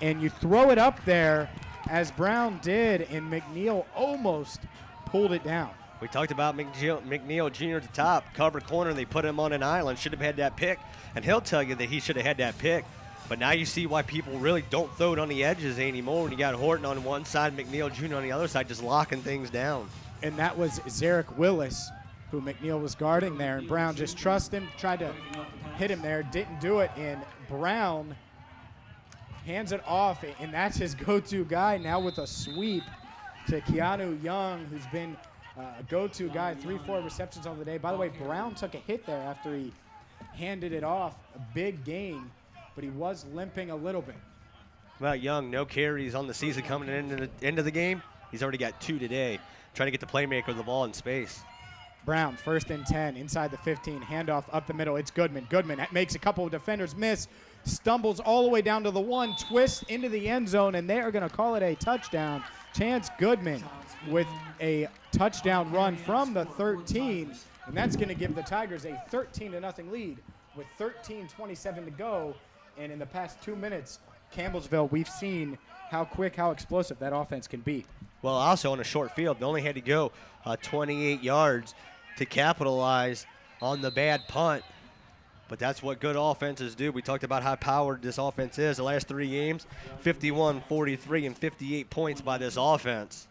[SPEAKER 1] And you throw it up there as Brown did, and McNeil almost pulled it down.
[SPEAKER 4] We talked about McNeil Jr. at the top, cover corner, and they put him on an island. Should have had that pick, and he'll tell you that he should have had that pick. But now you see why people really don't throw it on the edges anymore when you got Horton on one side, McNeil Jr. on the other side, just locking things down.
[SPEAKER 1] And that was Zarek Willis, who McNeil was guarding there, and Brown just trusted him, tried to hit him there, didn't do it, and Brown hands it off, and that's his go-to guy now with a sweep to Keanu Young, who's been a go-to guy, 3-4 receptions on the day. By the way, Brown took a hit there after he handed it off, a big gain, but he was limping a little bit.
[SPEAKER 4] Well, Young, no carries on the season coming into the game. He's already got 2 today, trying to get the playmaker of the ball in space.
[SPEAKER 1] Brown, 1st and 10, inside the 15, handoff up the middle. It's Goodman. Goodman makes a couple of defenders miss, stumbles all the way down to the 1, twists into the end zone, and they are going to call it a touchdown. Chance Goodman with a touchdown run from the 13, and that's going to give the Tigers a 13-0 lead with 13:27 to go. And in the past 2 minutes, Campbellsville, we've seen how quick, how explosive that offense can be.
[SPEAKER 4] Well, also on a short field, they only had to go 28 yards to capitalize on the bad punt. But that's what good offenses do. We talked about how powered this offense is. The last 3 games, 51, 43, and 58 points by this offense.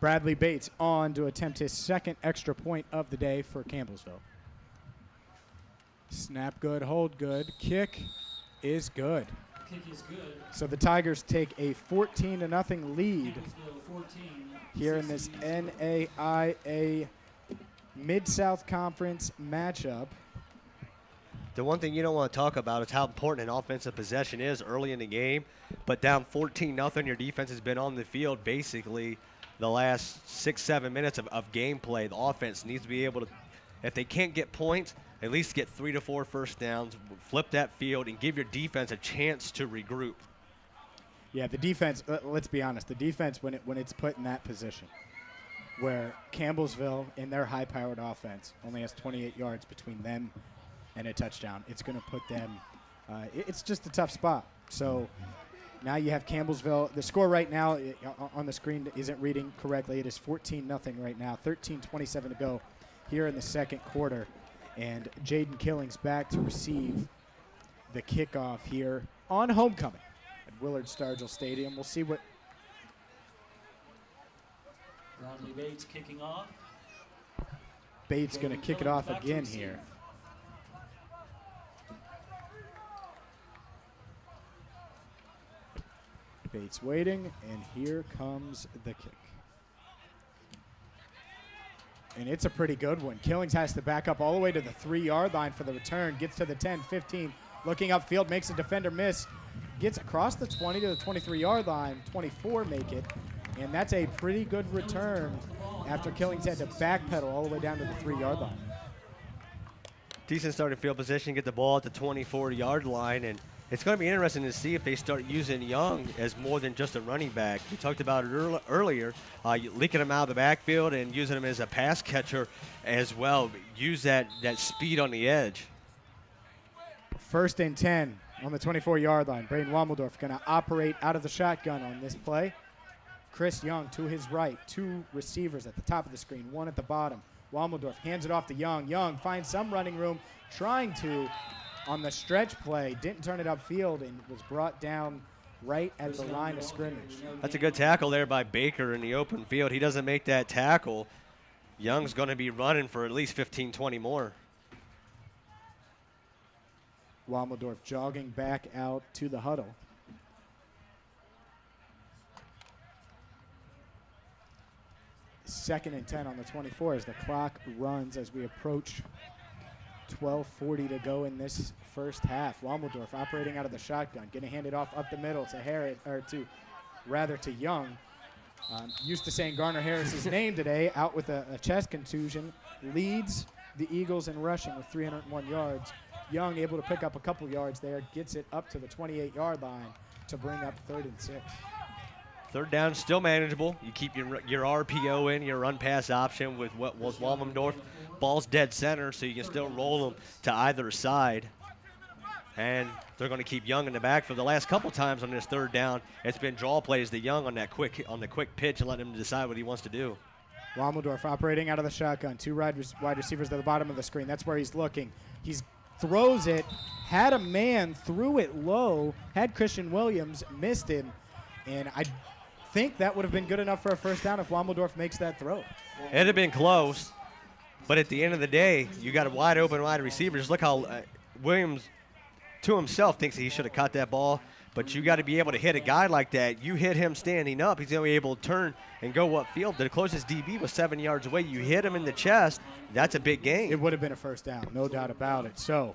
[SPEAKER 1] Bradley Bates on to attempt his 2nd extra point of the day for Campbellsville. Snap good, hold good. Kick is good.
[SPEAKER 5] Kick is good.
[SPEAKER 1] So the Tigers take a 14-0 lead
[SPEAKER 5] Campbellsville 14.
[SPEAKER 1] here in this NAIA Mid-South Conference matchup.
[SPEAKER 4] The one thing you don't want to talk about is how important an offensive possession is early in the game. But down 14-0, your defense has been on the field basically the last 6-7 minutes of gameplay. The offense needs to be able to, if they can't get points, at least get 3 to 4 first downs, flip that field, and give your defense a chance to regroup.
[SPEAKER 1] Yeah, the defense, let's be honest, the defense when it's put in that position where Campbellsville in their high-powered offense only has 28 yards between them and a touchdown, it's going to put them, it's just a tough spot. So now you have Campbellsville. The score right now on the screen isn't reading correctly. It is 14-0 right now, 13:27 to go here in the 2nd quarter. And Jaden Killings back to receive the kickoff here on homecoming at Willard Stargell Stadium. We'll see what.
[SPEAKER 5] Bradley Bates kicking off.
[SPEAKER 1] Bates going to kick it off again here. Bates waiting, and here comes the kick. And it's a pretty good one. Killings has to back up all the way to the 3-yard line for the return. Gets to the 10, 15, looking upfield, makes a defender miss. Gets across the 20 to the 23-yard line. 24 make it. And that's a pretty good return after Killings had to backpedal all the way down to the 3-yard line.
[SPEAKER 4] Decent starting field position, get the ball at the 24-yard line, and it's going to be interesting to see if they start using Young as more than just a running back. We talked about it earlier, leaking him out of the backfield and using him as a pass catcher as well. Use that speed on the edge.
[SPEAKER 1] 1st and 10 on the 24-yard line. Braden Wommeldorf going to operate out of the shotgun on this play. Chris Young to his right. 2 receivers at the top of the screen, 1 at the bottom. Wammeldorf hands it off to Young. Young finds some running room, trying to on the stretch play. Didn't turn it upfield and was brought down right at the line of scrimmage.
[SPEAKER 4] That's a good tackle there by Baker in the open field. He doesn't make that tackle. Young's going to be running for at least 15, 20 more.
[SPEAKER 1] Wammeldorf jogging back out to the huddle. Second and 10 on the 24 as the clock runs as we approach 12:40 to go in this first half. Wammeldorf operating out of the shotgun, going to hand it off up the middle to Harris, or to Young. Used to saying Garner Harris's name today, out with a chest contusion, leads the Eagles in rushing with 301 yards. Young able to pick up a couple yards there, gets it up to the 28-yard line to bring up 3rd and 6.
[SPEAKER 4] Third down still manageable. You keep your RPO in, your run pass option with what was Wammeldorf. Ball's dead center, so you can still roll them to either side. And they're going to keep Young in the back. For the last couple times on this third down, it's been draw plays to Young on the quick pitch and let him decide what he wants to do.
[SPEAKER 1] Wammeldorf operating out of the shotgun. 2 wide receivers at the bottom of the screen. That's where he's looking. He throws it, had a man, threw it low, had Christian Williams, missed him, and I think that would have been good enough for a first down if Wammeldorf makes that throw.
[SPEAKER 4] It'd have been close, but at the end of the day, you got a wide open wide receiver. Just look how Williams, to himself, thinks he should have caught that ball, but you got to be able to hit a guy like that. You hit him standing up, he's going to be able to turn and go upfield. The closest DB was 7 yards away. You hit him in the chest, that's a big gain.
[SPEAKER 1] It would have been a first down, no doubt about it. So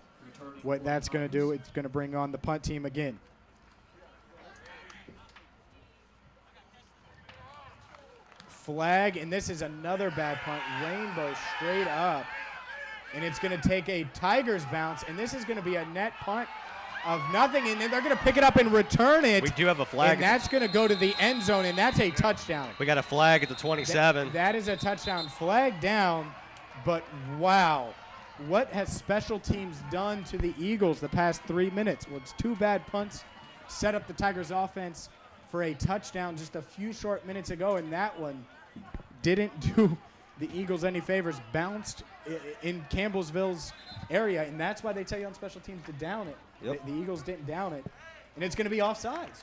[SPEAKER 1] what that's going to do, it's going to bring on the punt team again. Flag, and this is another bad punt. Rainbow straight up, and it's going to take a Tigers bounce, and this is going to be a net punt of nothing, and then they're going to pick it up and return it.
[SPEAKER 4] We do have a flag.
[SPEAKER 1] And that's going to go to the end zone, and that's a touchdown.
[SPEAKER 4] We got a flag at the 27.
[SPEAKER 1] That is a touchdown. Flag down, but wow. What has special teams done to the Eagles the past 3 minutes? Well, it's 2 bad punts, set up the Tigers offense for a touchdown just a few short minutes ago, and that one didn't do the Eagles any favors. Bounced in Campbellsville's area, and that's why they tell you on special teams to down it.
[SPEAKER 4] Yep.
[SPEAKER 1] The Eagles didn't down it, and it's going to be offsides.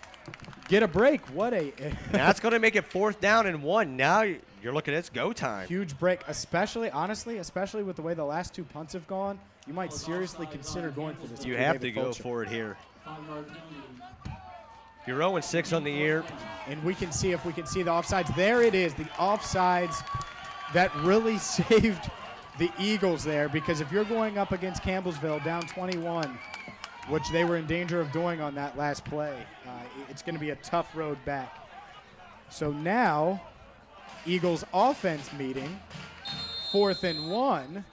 [SPEAKER 1] Get a break. What a
[SPEAKER 4] That's going to make it 4th down and 1. Now you're looking at it's go time.
[SPEAKER 1] Huge break, especially with the way the last 2 punts have gone. You might seriously consider going for this.
[SPEAKER 4] You have to go for it here. You're 0-6 on the year.
[SPEAKER 1] And we can see if we can see the offsides. There it is, the offsides that really saved the Eagles there, because if you're going up against Campbellsville down 21, which they were in danger of doing on that last play, it's going to be a tough road back. So now, Eagles offense meeting, 4th and 1,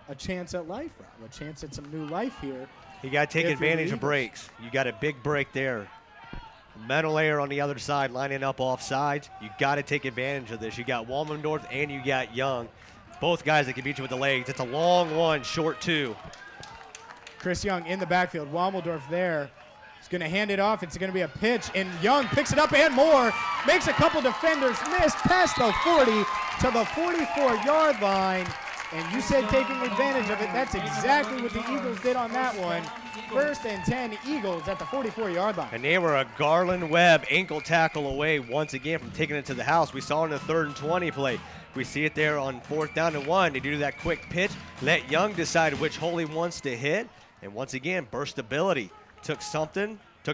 [SPEAKER 1] a chance at life, Rob, a chance at some new life here.
[SPEAKER 4] You got to take advantage of breaks. You got a big break there. Mental error on the other side, lining up off sides. You got to take advantage of this. You got Wammeldorf and you got Young. Both guys that can beat you with the legs. It's a long one, short 2.
[SPEAKER 1] Chris Young in the backfield. Wammeldorf there. He's going to hand it off. It's going to be a pitch, and Young picks it up and more. Makes a couple defenders miss past the 40 to the 44-yard line. And you said taking advantage of it. That's exactly what the Eagles did on that one. 1st and 10, Eagles at the 44-yard line.
[SPEAKER 4] And they were a Garland Webb ankle tackle away once again from taking it to the house. We saw in the 3rd and 20 play. We see it there on 4th down and 1. They do that quick pitch, let Young decide which hole he wants to hit. And once again, burstability. Took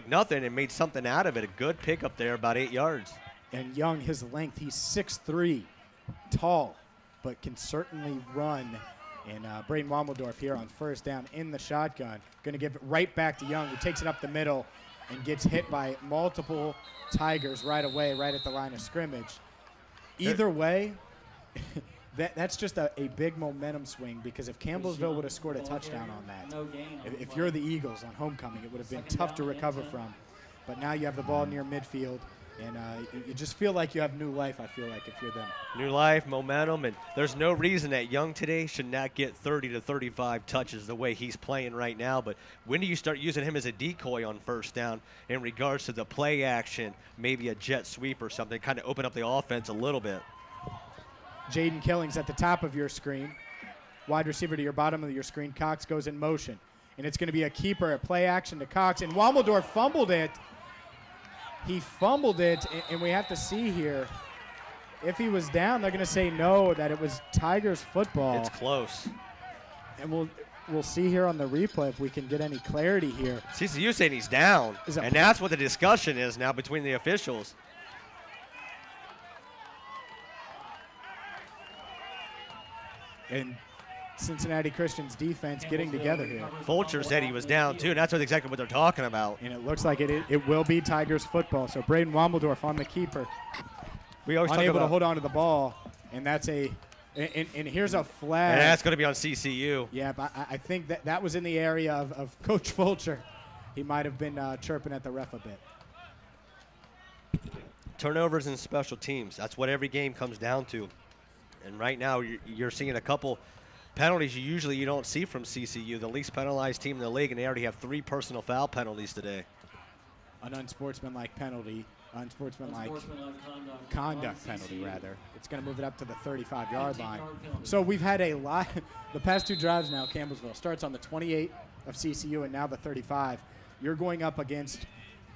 [SPEAKER 4] nothing, and made something out of it. A good pickup there, about 8 yards.
[SPEAKER 1] And Young, his length, he's 6'3", tall, but can certainly run. And Braden Wammeldorf here on 1st down in the shotgun. Going to give it right back to Young, who takes it up the middle and gets hit by multiple Tigers right away, right at the line of scrimmage. Either way, that's just a big momentum swing, because if Campbellsville would have scored a touchdown on that, if you're the Eagles on homecoming, it would have been tough to recover from. But now you have the ball near midfield, and you just feel like you have new life, I feel like, if you're them.
[SPEAKER 4] New life, momentum, and there's no reason that Young today should not get 30 to 35 touches the way he's playing right now. But when do you start using him as a decoy on 1st down in regards to the play action, maybe a jet sweep or something, kind of open up the offense a little bit?
[SPEAKER 1] Jaden Killings at the top of your screen. Wide receiver to your bottom of your screen. Cox goes in motion. And it's going to be a keeper, a play action to Cox. And Wammeldorf fumbled it. He fumbled it, and we have to see here. If he was down, they're going to say no, that it was Tigers football.
[SPEAKER 4] It's close.
[SPEAKER 1] And we'll see here on the replay if we can get any clarity here.
[SPEAKER 4] CCU saying he's down, and that's what the discussion is now between the officials.
[SPEAKER 1] And Cincinnati Christian's defense getting together here.
[SPEAKER 4] Fulcher said he was down too, and that's exactly what they're talking about.
[SPEAKER 1] And it looks like it will be Tigers football. So Braden Wammeldorf on the keeper.
[SPEAKER 4] We always talk
[SPEAKER 1] unable
[SPEAKER 4] about
[SPEAKER 1] to hold on to the ball, and that's and here's a flag.
[SPEAKER 4] And that's going to be on CCU.
[SPEAKER 1] Yeah, but I think that was in the area of Coach Fulcher. He might have been chirping at the ref a bit.
[SPEAKER 4] Turnovers and special teams. That's what every game comes down to. And right now you're seeing a couple penalties you don't see from CCU, the least penalized team in the league, and they already have 3 personal foul penalties today.
[SPEAKER 1] An unsportsmanlike penalty. Unsportsmanlike conduct penalty, rather. It's going to move it up to the 35-yard line. So we've had a lot. The past 2 drives now, Campbellsville starts on the 28 of CCU and now the 35. You're going up against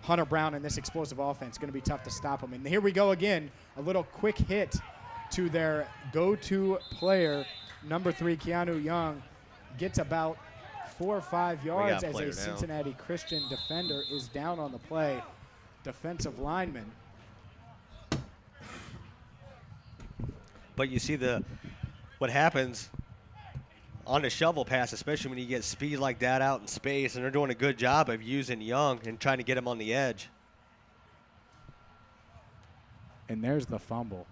[SPEAKER 1] Hunter Brown and this explosive offense. It's going to be tough to stop them. And here we go again, a little quick hit to their go-to player, number 3, Keanu Young. Gets about 4 or 5 yards as a Cincinnati Christian defender is down on the play. Defensive lineman.
[SPEAKER 4] But you see what happens on the shovel pass, especially when you get speed like that out in space, and they're doing a good job of using Young and trying to get him on the edge.
[SPEAKER 1] And there's the fumble.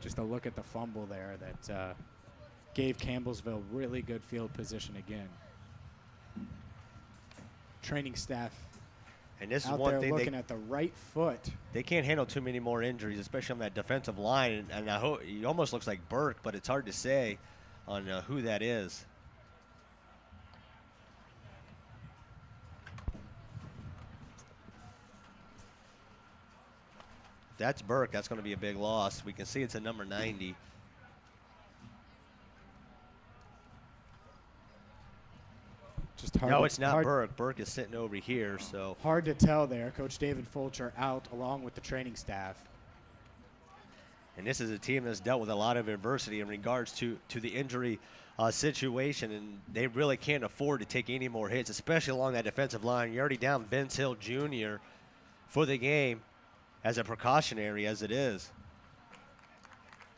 [SPEAKER 1] Just a look at the fumble there that gave Campbellsville really good field position again. Training staff
[SPEAKER 4] and this
[SPEAKER 1] out
[SPEAKER 4] is one
[SPEAKER 1] there
[SPEAKER 4] thing
[SPEAKER 1] looking at the right foot.
[SPEAKER 4] They can't handle too many more injuries, especially on that defensive line. And I hope he almost looks like Burke, but it's hard to say on who that is. That's Burke. That's going to be a big loss. We can see it's a number 90.
[SPEAKER 1] Just hard.
[SPEAKER 4] No, it's not Burke. Burke is sitting over here, so.
[SPEAKER 1] Hard to tell there. Coach David Fulcher out along with the training staff.
[SPEAKER 4] And this is a team that's dealt with a lot of adversity in regards to the injury situation, and they really can't afford to take any more hits, especially along that defensive line. You're already down Vince Hill Jr. for the game as a precautionary as it is.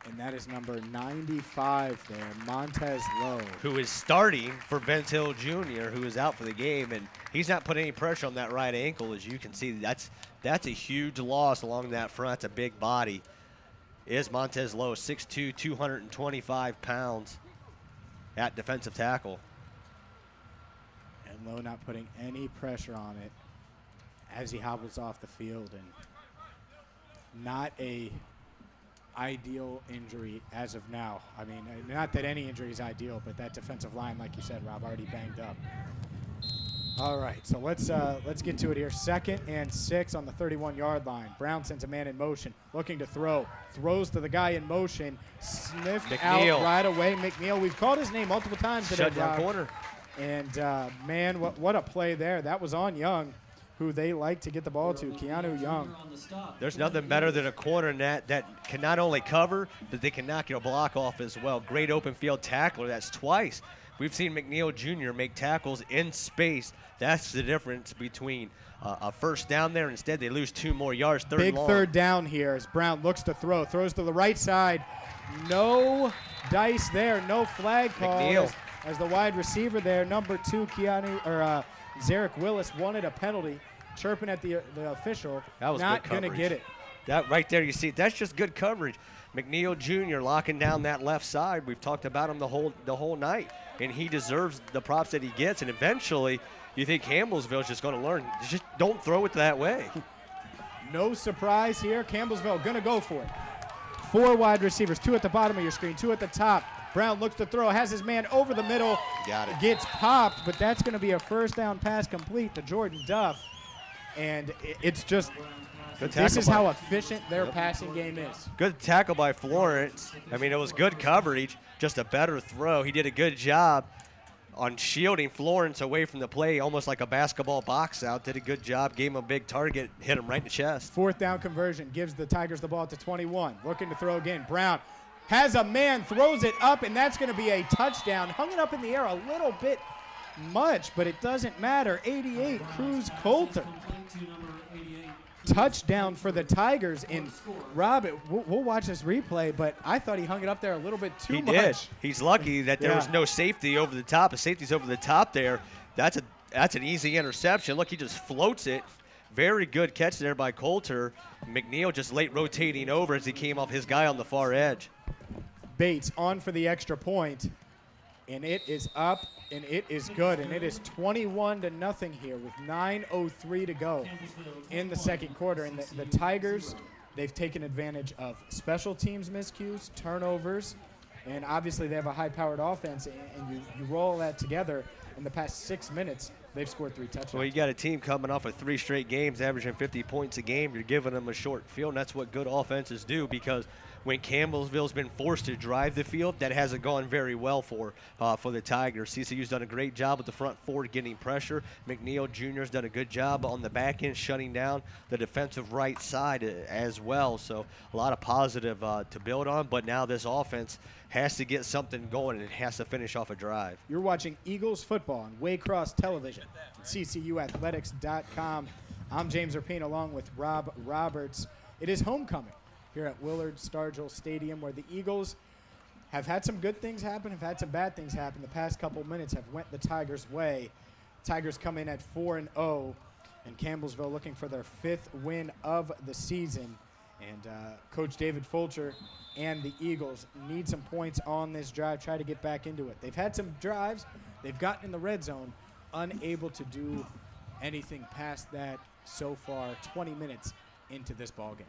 [SPEAKER 1] And that is number 95 there, Montez Lowe.
[SPEAKER 4] Who is starting for Vince Hill Jr., who is out for the game, and he's not putting any pressure on that right ankle. As you can see, that's a huge loss along that front. That's a big body. Is Montez Lowe, 6'2", 225 pounds at defensive tackle.
[SPEAKER 1] And Lowe not putting any pressure on it as he hobbles off the field. And not a ideal injury as of now. I mean, not that any injury is ideal, but that defensive line, like you said, Rob, already banged up. All right, so let's get to it here. 2nd and 6 on the 31-yard line. Brown sends a man in motion, looking to throw. Throws to the guy in motion. Sniffed out right away. McNeil, we've called his name multiple times today,
[SPEAKER 4] Shut down corner.
[SPEAKER 1] And, man, what a play there. That was on Young, who they like to get the ball to, Keanu Young.
[SPEAKER 4] There's nothing better than a corner that can not only cover, but they can knock your block off as well. Great open field tackler. That's twice. We've seen McNeil Jr. make tackles in space. That's the difference between a first down there. Instead, they lose 2 more yards, third
[SPEAKER 1] Big
[SPEAKER 4] long.
[SPEAKER 1] Third down here as Brown looks to throw. Throws to the right side. No dice there. No flag call. As the wide receiver there, number 2, Zarek Willis wanted a penalty. Chirping at the official.
[SPEAKER 4] That was
[SPEAKER 1] not
[SPEAKER 4] good
[SPEAKER 1] going to
[SPEAKER 4] coverage.
[SPEAKER 1] get it.
[SPEAKER 4] That right there, you see, that's just good coverage. McNeil Jr. locking down that left side. We've talked about him the whole night, and he deserves the props that he gets. And eventually, you think Campbellsville is just going to learn. Just don't throw it that way.
[SPEAKER 1] No surprise here. Campbellsville going to go for it. 4 wide receivers, 2 at the bottom of your screen, 2 at the top. Brown looks to throw, has his man over the middle.
[SPEAKER 4] Got it.
[SPEAKER 1] Gets popped, but that's going to be a first down pass complete to Jordan Duff. And it's just
[SPEAKER 4] Good
[SPEAKER 1] This
[SPEAKER 4] tackle
[SPEAKER 1] is
[SPEAKER 4] by-
[SPEAKER 1] how efficient their passing game is.
[SPEAKER 4] Good tackle by Florence. I mean, it was good coverage, just a better throw. He did a good job on shielding Florence away from the play, almost like a basketball box out. Did a good job, gave him a big target, hit him right in the chest.
[SPEAKER 1] 4th down conversion gives the Tigers the ball at the 21. Looking to throw again. Brown has a man, throws it up, and that's going to be a touchdown. Hung it up in the air a little bit much, but it doesn't matter. 88, Cruz Coulter.
[SPEAKER 5] Complete to number 88.
[SPEAKER 1] Touchdown for the Tigers. And Rob, we'll watch this replay, but I thought he hung it up there a little bit too
[SPEAKER 4] He
[SPEAKER 1] much.
[SPEAKER 4] did. He's lucky that there was
[SPEAKER 1] Yeah.
[SPEAKER 4] no safety over the top. A safety's over the top there. That's an easy interception. Look, he just floats it. Very good catch there by Coulter. McNeil just late rotating over as he came off his guy on the far edge.
[SPEAKER 1] Bates on for the extra point, and it is up, and it is good, and it is 21-0 here with 9:03 to go in the second quarter. And the Tigers, they've taken advantage of special teams miscues, turnovers, and obviously they have a high-powered offense, and you roll that together. In the past 6 minutes, they've scored 3 touchdowns.
[SPEAKER 4] Well, you got a team coming off of 3 straight games, averaging 50 points a game. You're giving them a short field, and that's what good offenses do, because when Campbellsville's been forced to drive the field, that hasn't gone very well for the Tigers. CCU's done a great job with the front four getting pressure. McNeil Jr.'s done a good job on the back end, shutting down the defensive right side as well. So a lot of positive to build on, but now this offense has to get something going, and it has to finish off a drive.
[SPEAKER 1] You're watching Eagles football on Waycross Television, CCUathletics.com. I'm James Rapine along with Rob Roberts. It is homecoming here at Willard Stargell Stadium, where the Eagles have had some good things happen, have had some bad things happen. The past couple minutes have went the Tigers' way. Tigers come in at 4-0, and Campbellsville looking for their 5th win of the season. And Coach David Fulcher and the Eagles need some points on this drive, try to get back into it. They've had some drives. They've gotten in the red zone, unable to do anything past that so far, 20 minutes into this ballgame.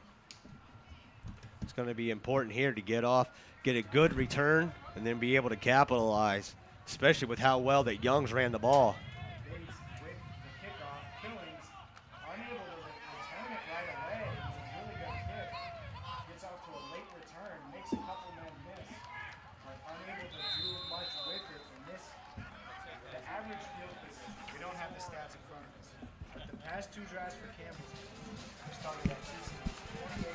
[SPEAKER 4] It's going to be important here to get off, get a good return, and then be able to capitalize, especially with how well that Young's ran the ball.
[SPEAKER 1] Bates with the kickoff, Killings unable to return it right away. It was a really good kick. Gets off to a late return, makes a couple men miss, but unable to do much with it. And this, the average field position, we don't have the stats in front of us, but the past 2 drives for Campbell's have started at CCU's 28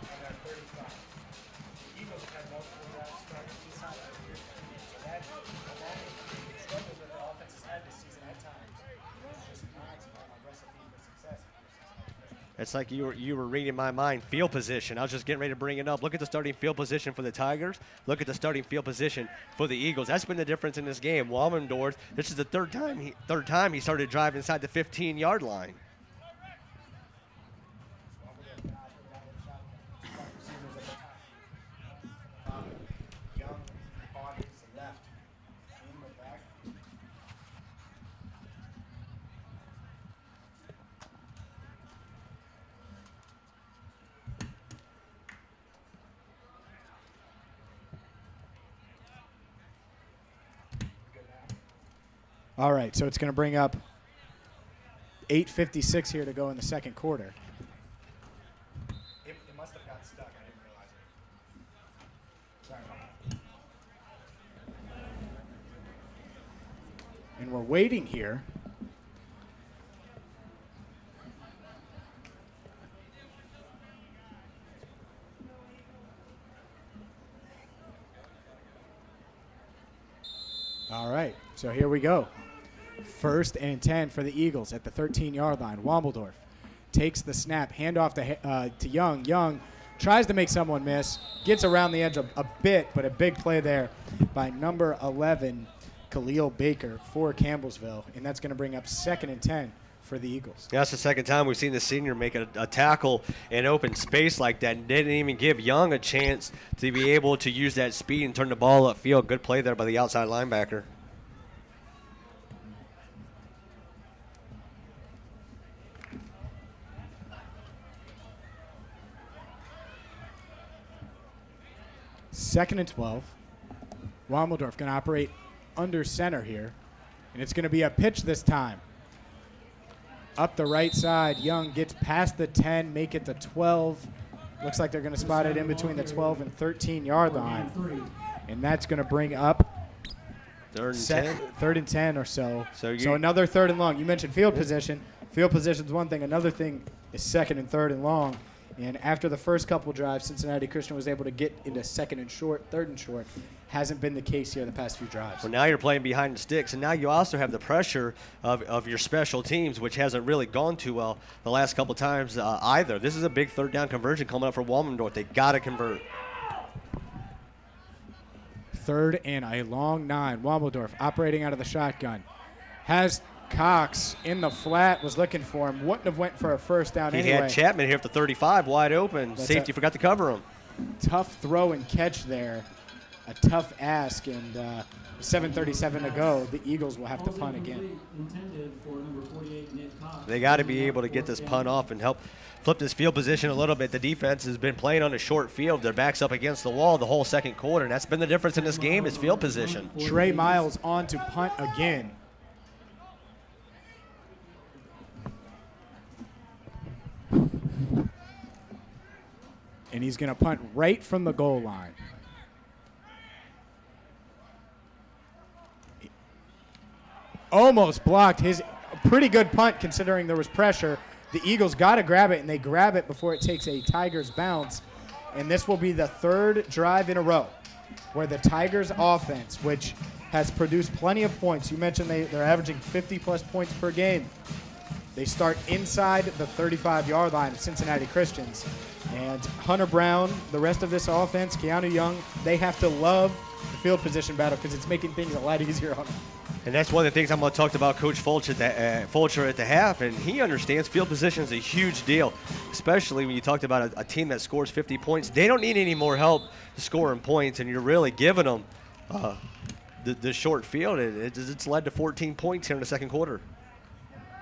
[SPEAKER 1] and at 35. The Eagles have had multiple drives starting inside of 30. So that, along with the struggles that the offense has had this season at times, is just not a recipe for success.
[SPEAKER 4] It's like you were reading my mind. Field position. I was just getting ready to bring it up. Look at the starting field position for the Tigers. Look at the starting field position for the Eagles. That's been the difference in this game. Wallendorf, this is the third time he started driving inside the 15-yard line.
[SPEAKER 1] Young on his left. In the back. All right, so it's going to bring up 8:56 here to go in the second quarter. It must have got stuck. I didn't realize it. Sorry about that. And we're waiting here. All right, so here we go. 1st and 10 for the Eagles at the 13-yard line. Wambledorf takes the snap, handoff to Young. Young tries to make someone miss, gets around the edge a bit, but a big play there by number 11, Khalil Baker for Campbellsville, and that's going to bring up 2nd and 10 for the Eagles.
[SPEAKER 4] That's the second time we've seen the senior make a tackle in open space like that, and didn't even give Young a chance to be able to use that speed and turn the ball upfield. Good play there by the outside linebacker.
[SPEAKER 1] Second and 12. Wambledorf going to operate under center here, and it's going to be a pitch this time. Up the right side, Young gets past the 10, make it to 12. Looks like they're going to spot it in between the 12 and 13-yard line. And that's going to bring up
[SPEAKER 4] Third and 10.
[SPEAKER 1] Third and 10 or so.
[SPEAKER 4] So
[SPEAKER 1] another third and long. You mentioned field position. Field position is one thing. Another thing is second and third and long. And after the first couple drives, Cincinnati Christian was able to get into second and short, third and short. Hasn't been the case here the past few drives.
[SPEAKER 4] Well, now you're playing behind the sticks, and now you also have the pressure of your special teams, which hasn't really gone too well the last couple times either. This is a big third down conversion coming up for Walmendorf. They got to convert.
[SPEAKER 1] Third and a long 9. Wambledorf operating out of the shotgun. Has Cox in the flat, was looking for him. Wouldn't have went for a first down anyway.
[SPEAKER 4] He had Chapman here at the 35, wide open. Safety forgot to cover him.
[SPEAKER 1] Tough throw and catch there. A tough ask, and 7:37 to go. The Eagles will have to punt again.
[SPEAKER 4] They got to be able to get this punt off and help flip this field position a little bit. The defense has been playing on a short field. Their back's up against the wall the whole second quarter, and that's been the difference in this game is field position.
[SPEAKER 1] Trey Miles on to punt again. And he's going to punt right from the goal line. Almost blocked his pretty good punt considering there was pressure. The Eagles got to grab it, and they grab it before it takes a Tigers bounce. And this will be the third drive in a row where the Tigers offense, which has produced plenty of points. You mentioned they're averaging 50-plus points per game. They start inside the 35-yard line of Cincinnati Christians. And Hunter Brown, the rest of this offense, Keanu Young, they have to love the field position battle because it's making things a lot easier on them.
[SPEAKER 4] And that's one of the things I'm going to talk about Coach Fulcher at the half, and he understands field position is a huge deal, especially when you talked about a team that scores 50 points. They don't need any more help scoring points, and you're really giving them the short field. It's led to 14 points here in the second quarter.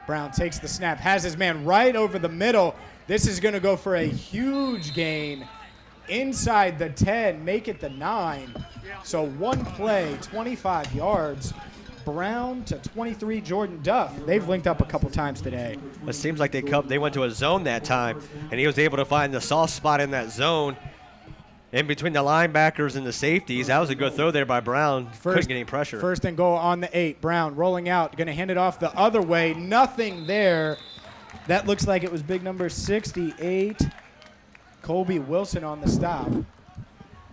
[SPEAKER 1] Brown takes the snap, has his man right over the middle. This is going to go for a huge gain inside the 10, make it the 9. So one play, 25 yards. Brown to 23, Jordan Duff. They've linked up a couple times today.
[SPEAKER 4] It seems like they went to a zone that time, and he was able to find the soft spot in that zone in between the linebackers and the safeties. That was a good throw there by Brown. Couldn't get any pressure.
[SPEAKER 1] First and goal on the 8. Brown rolling out, going to hand it off the other way. Nothing there. That looks like it was big number 68, Colby Wilson on the stop.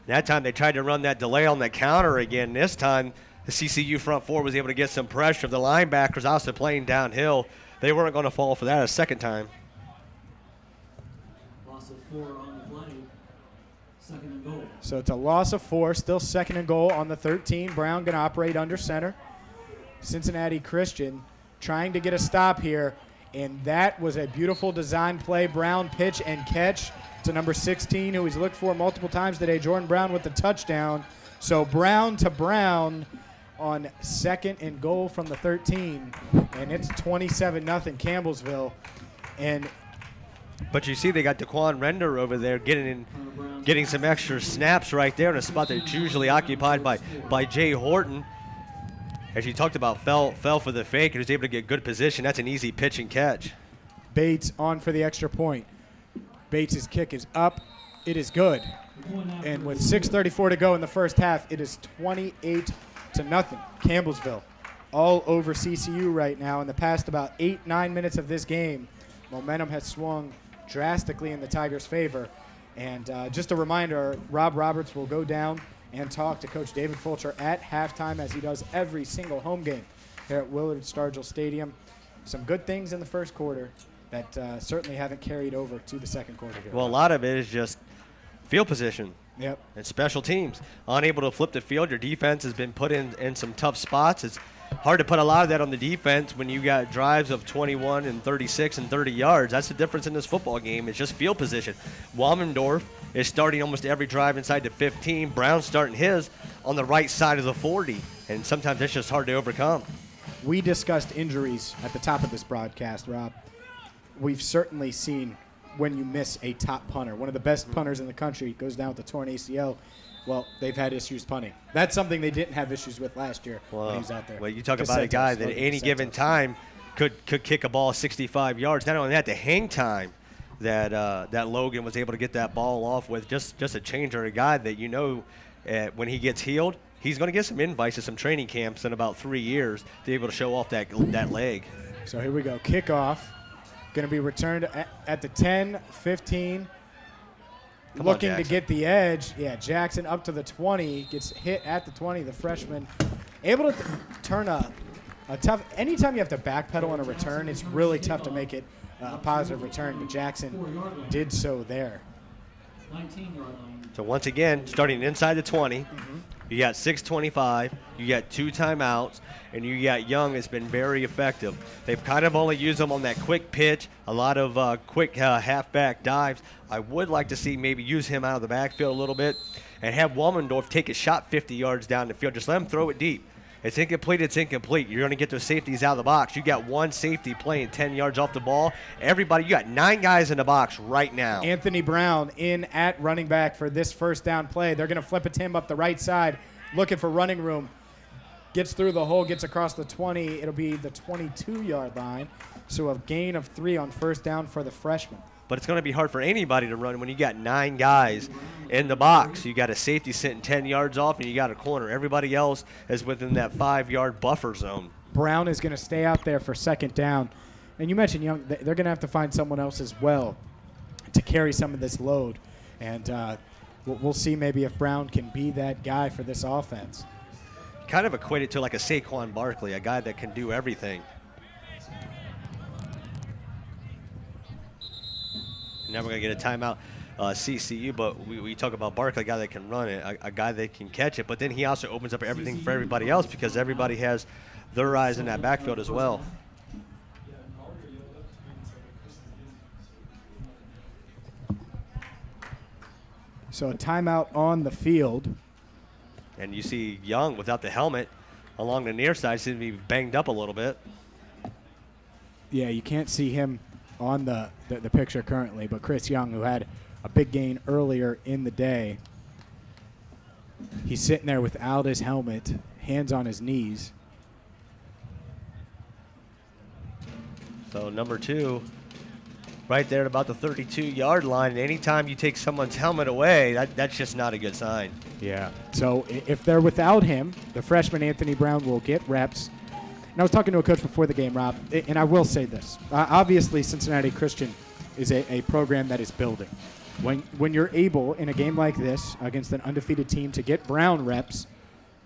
[SPEAKER 4] That time they tried to run that delay on the counter again. This time the CCU front four was able to get some pressure. The linebackers also playing downhill. They weren't going to fall for that a second time.
[SPEAKER 5] Loss of 4 on the play. Second and goal.
[SPEAKER 1] So it's a loss of 4, still second and goal on the 13. Brown going to operate under center. Cincinnati Christian trying to get a stop here, and that was a beautiful design play. Brown pitch and catch to number 16, who he's looked for multiple times today. Jordan Brown with the touchdown. So Brown to Brown on second and goal from the 13, and it's 27-0 Campbellsville.
[SPEAKER 4] But you see they got Daquan Render over there getting some extra snaps right there in a spot that's usually occupied by Jay Horton. As you talked about, fell for the fake and was able to get good position. That's an easy pitch and catch.
[SPEAKER 1] Bates on for the extra point. Bates' kick is up. It is good. And with 6:34 to go in the first half, it is 28-0. Campbellsville all over CCU right now. In the past about 8-9 minutes of this game, momentum has swung drastically in the Tigers' favor. And just a reminder, Rob Roberts will go down and talk to Coach David Fulcher at halftime, as he does every single home game here at Willard Stargell Stadium. Some good things in the first quarter that certainly haven't carried over to the second quarter here.
[SPEAKER 4] Well, a lot of it is just field position.
[SPEAKER 1] Yep.
[SPEAKER 4] And special teams. Unable to flip the field. Your defense has been put in some tough spots. It's hard to put a lot of that on the defense when you got drives of 21 and 36 and 30 yards. That's the difference in this football game. It's just field position. Walmendorf is starting almost every drive inside the 15. Brown's starting his on the right side of the 40. And sometimes it's just hard to overcome.
[SPEAKER 1] We discussed injuries at the top of this broadcast, Rob. We've certainly seen when you miss a top punter, one of the best punters in the country, goes down with a torn ACL. Well, they've had issues punting. That's something they didn't have issues with last year when he was out there.
[SPEAKER 4] Well, you talk about a guy that at any given time could kick a ball 65 yards. Not only that, the hang time that that Logan was able to get that ball off with, just a changer, a guy that when he gets healed, he's going to get some invites to some training camps in about 3 years to be able to show off that leg.
[SPEAKER 1] So here we go. Kickoff. Going to be returned at the 10, 15. Looking to get the edge. Yeah, Jackson up to the 20. Gets hit at the 20. The freshman able to turn a tough. Anytime you have to backpedal on a return, it's really tough to make it a positive return. But Jackson did so there.
[SPEAKER 5] 19-yard line.
[SPEAKER 4] So once again, starting inside the 20, you got 6:25, you got 2 timeouts, and you got Young that's been very effective. They've kind of only used him on that quick pitch, a lot of quick halfback dives. I would like to see maybe use him out of the backfield a little bit and have Womendorf take a shot 50 yards down the field. Just let him throw it deep. It's incomplete, it's incomplete. You're going to get those safeties out of the box. You got one safety playing 10 yards off the ball. Everybody, you got 9 guys in the box right now.
[SPEAKER 1] Anthony Brown in at running back for this first down play. They're going to flip it to him up the right side, looking for running room. Gets through the hole, gets across the 20. It'll be the 22-yard line. So a gain of 3 on first down for the freshman.
[SPEAKER 4] But it's going to be hard for anybody to run when you got 9 guys in the box. You got a safety sitting 10 yards off, and you got a corner. Everybody else is within that 5-yard buffer zone.
[SPEAKER 1] Brown is going to stay out there for second down. And you mentioned Young. They're going to have to find someone else as well to carry some of this load. And we'll see maybe if Brown can be that guy for this offense.
[SPEAKER 4] Kind of equated to like a Saquon Barkley, a guy that can do everything. Now we're going to get a timeout, CCU, but we talk about Barkley, a guy that can run it, a guy that can catch it, but then he also opens up everything for everybody else because everybody has their eyes in that backfield as well.
[SPEAKER 1] So a timeout on the field.
[SPEAKER 4] And you see Young without the helmet along the near side seems to be banged up a little bit.
[SPEAKER 1] Yeah, you can't see him on the picture currently, but Chris Young, who had a big gain earlier in the day, he's sitting there without his helmet, hands on his knees.
[SPEAKER 4] So number 2 right there at about the 32-yard line, and anytime you take someone's helmet away, that's just not a good sign.
[SPEAKER 1] Yeah. So if they're without him, the freshman Anthony Brown will get reps. And I was talking to a coach before the game, Rob, and I will say this. Obviously, Cincinnati Christian is a program that is building. When you're able, in a game like this, against an undefeated team, to get Brown reps,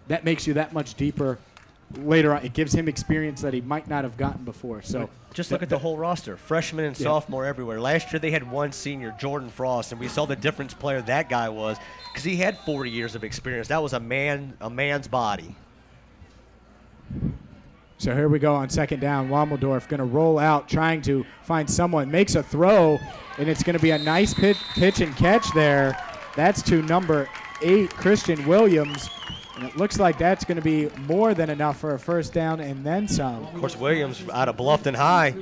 [SPEAKER 1] that makes you that much deeper later on. It gives him experience that he might not have gotten before. So
[SPEAKER 4] just look at the whole roster, freshman and sophomore everywhere. Last year they had one senior, Jordan Frost, and we saw the difference player that guy was because he had 40 years of experience. That was a man's body.
[SPEAKER 1] So here we go on second down. Wommeldorf going to roll out, trying to find someone. Makes a throw, and it's going to be a nice pitch and catch there. That's to number 8, Christian Williams. And it looks like that's going to be more than enough for a first down and then some.
[SPEAKER 4] Of course, Williams out of Bluffton High,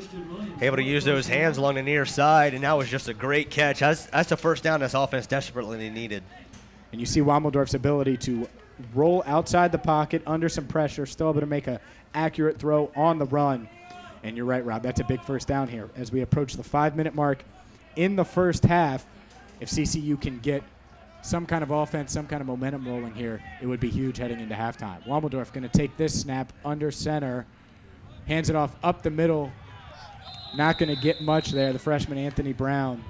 [SPEAKER 4] able to use those hands along the near side, and that was just a great catch. That's the first down this offense desperately needed.
[SPEAKER 1] And you see Wommeldorf's ability to roll outside the pocket under some pressure, still able to make an accurate throw on the run. And you're right, Rob, that's a big first down here. As we approach the 5-minute mark in the first half, if CCU can get some kind of offense, some kind of momentum rolling here, it would be huge heading into halftime. Wommeldorf going to take this snap under center, hands it off up the middle. Not going to get much there, the freshman Anthony Brown.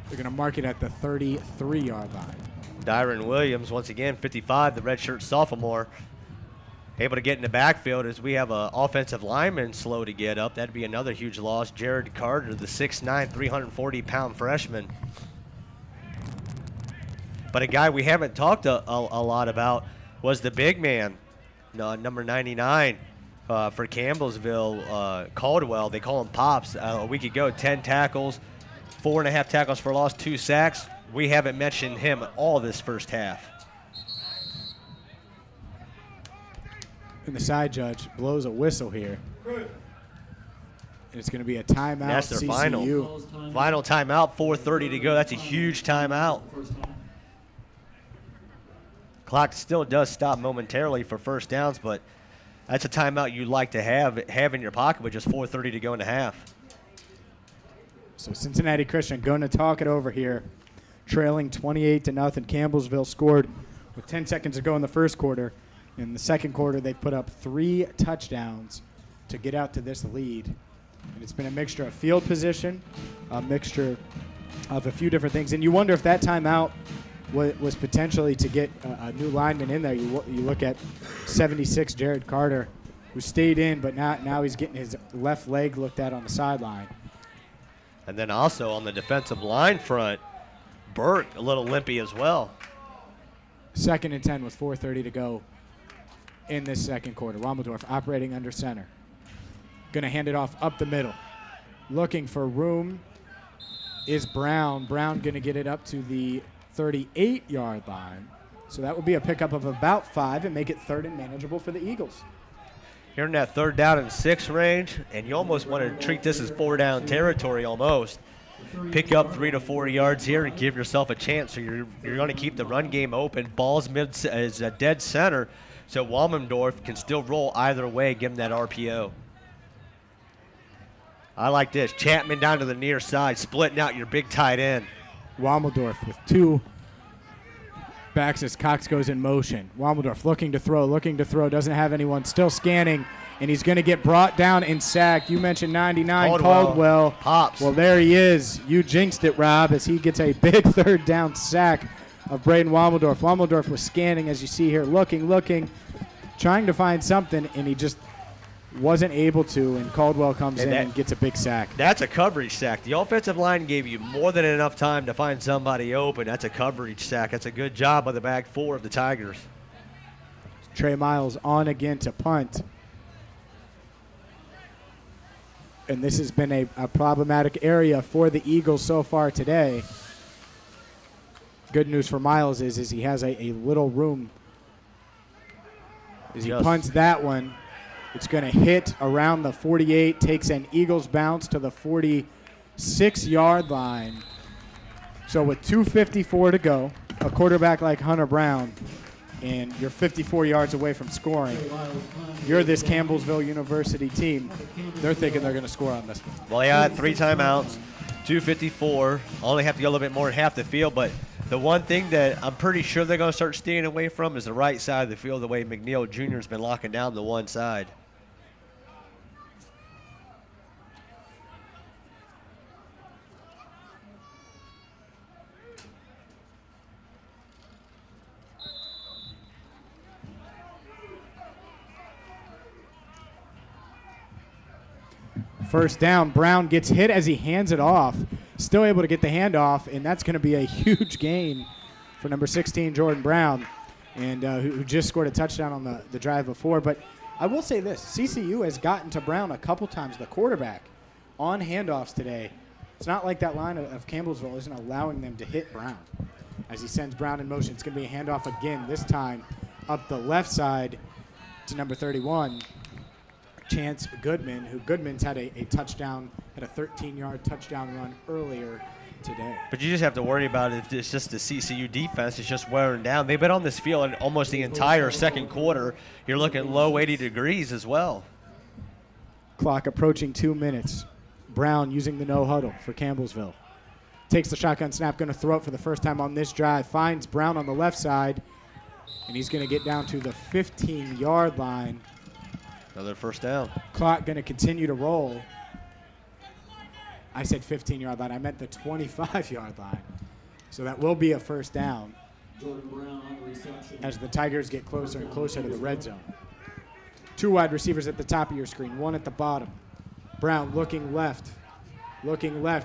[SPEAKER 1] They're going to mark it at the 33-yard line.
[SPEAKER 4] Dyron Williams, once again, 55, the redshirt sophomore, able to get in the backfield as we have an offensive lineman slow to get up. That'd be another huge loss. Jared Carter, the 6'9", 340-pound freshman. But a guy we haven't talked a lot about was the big man, number 99 for Campbellsville, Caldwell. They call him Pops. A week ago, 10 tackles, 4.5 tackles for loss, 2 sacks. We haven't mentioned him at all this first half.
[SPEAKER 1] And the side judge blows a whistle here. And it's going to be a timeout.
[SPEAKER 4] That's their
[SPEAKER 1] CCU.
[SPEAKER 4] final timeout, 4:30 to go. That's a huge timeout. Clock still does stop momentarily for first downs, but That's a timeout you'd like to have in your pocket with just 4:30 to go in the half.
[SPEAKER 1] So Cincinnati Christian going to talk it over here, trailing 28-0. Campbellsville scored with 10 seconds to go in the first quarter. In the second quarter, they put up 3 touchdowns to get out to this lead. And it's been a mixture of field position, a mixture of a few different things. And you wonder if that timeout was potentially to get a new lineman in there. You look at 76 Jared Carter, who stayed in, but now he's getting his left leg looked at on the sideline.
[SPEAKER 4] And then also on the defensive line front, Burke a little limpy as well.
[SPEAKER 1] 2nd and 10 with 4:30 to go in this second quarter. Wommeldorf operating under center. Going to hand it off up the middle. Looking for room is Brown. Brown going to get it up to the 38-yard line. So that would be a pickup of about 5 and make it 3rd and manageable for the Eagles.
[SPEAKER 4] You're in that 3rd down and 6 range, and you almost want to treat this as 4-down territory almost. Pick up 3 to 4 yards here and give yourself a chance. So you're going to keep the run game open. Ball's is a dead center, so Womendorf can still roll either way, give him that RPO. I like this. Chapman down to the near side, splitting out your big tight end.
[SPEAKER 1] Wommeldorf with 2 backs as Cox goes in motion. Wommeldorf looking to throw, doesn't have anyone, still scanning, and he's going to get brought down and sacked. You mentioned 99, Caldwell.
[SPEAKER 4] Pops.
[SPEAKER 1] Well, there he is. You jinxed it, Rob, as he gets a big 3rd down sack of Braden Wommeldorf. Wommeldorf was scanning, as you see here, looking, trying to find something, and he just wasn't able to, and Caldwell comes in and gets a big sack.
[SPEAKER 4] That's a coverage sack. The offensive line gave you more than enough time to find somebody open. That's a coverage sack. That's a good job by the back 4 of the Tigers.
[SPEAKER 1] Trey Miles on again to punt. And this has been a problematic area for the Eagles so far today. Good news for Miles is he has a little room. As he punts that one, it's going to hit around the 48, takes an Eagles bounce to the 46-yard line. So with 2:54 to go, a quarterback like Hunter Brown, and you're 54 yards away from scoring, you're this Campbellsville University team. They're thinking they're going to score on this one.
[SPEAKER 4] Well, yeah, 3 timeouts, 2:54. Only have to go a little bit more than half the field, but the one thing that I'm pretty sure they're going to start staying away from is the right side of the field, the way McNeil Jr. has been locking down the one side.
[SPEAKER 1] First down, Brown gets hit as he hands it off. Still able to get the handoff, and that's going to be a huge gain for number 16, Jordan Brown, and who just scored a touchdown on the drive before. But I will say this, CCU has gotten to Brown a couple times, the quarterback, on handoffs today. It's not like that line of Campbellsville isn't allowing them to hit Brown. As he sends Brown in motion, it's going to be a handoff again, this time up the left side to number 31. Chance Goodman, who Goodman's had a touchdown, had a 13-yard touchdown run earlier today.
[SPEAKER 4] But you just have to worry about it. It's just the CCU defense is just wearing down. They've been on this field almost the entire second quarter. You're looking at low 80 degrees as well.
[SPEAKER 1] Clock approaching 2 minutes. Brown using the no huddle for Campbellsville. Takes the shotgun snap, going to throw it for the first time on this drive. Finds Brown on the left side, and he's going to get down to the 15-yard line.
[SPEAKER 4] Another first down.
[SPEAKER 1] Clock going to continue to roll. I said 15-yard line. I meant the 25-yard line. So that will be a first down as the Tigers get closer and closer to the red zone. 2 wide receivers at the top of your screen, 1 at the bottom. Brown looking left,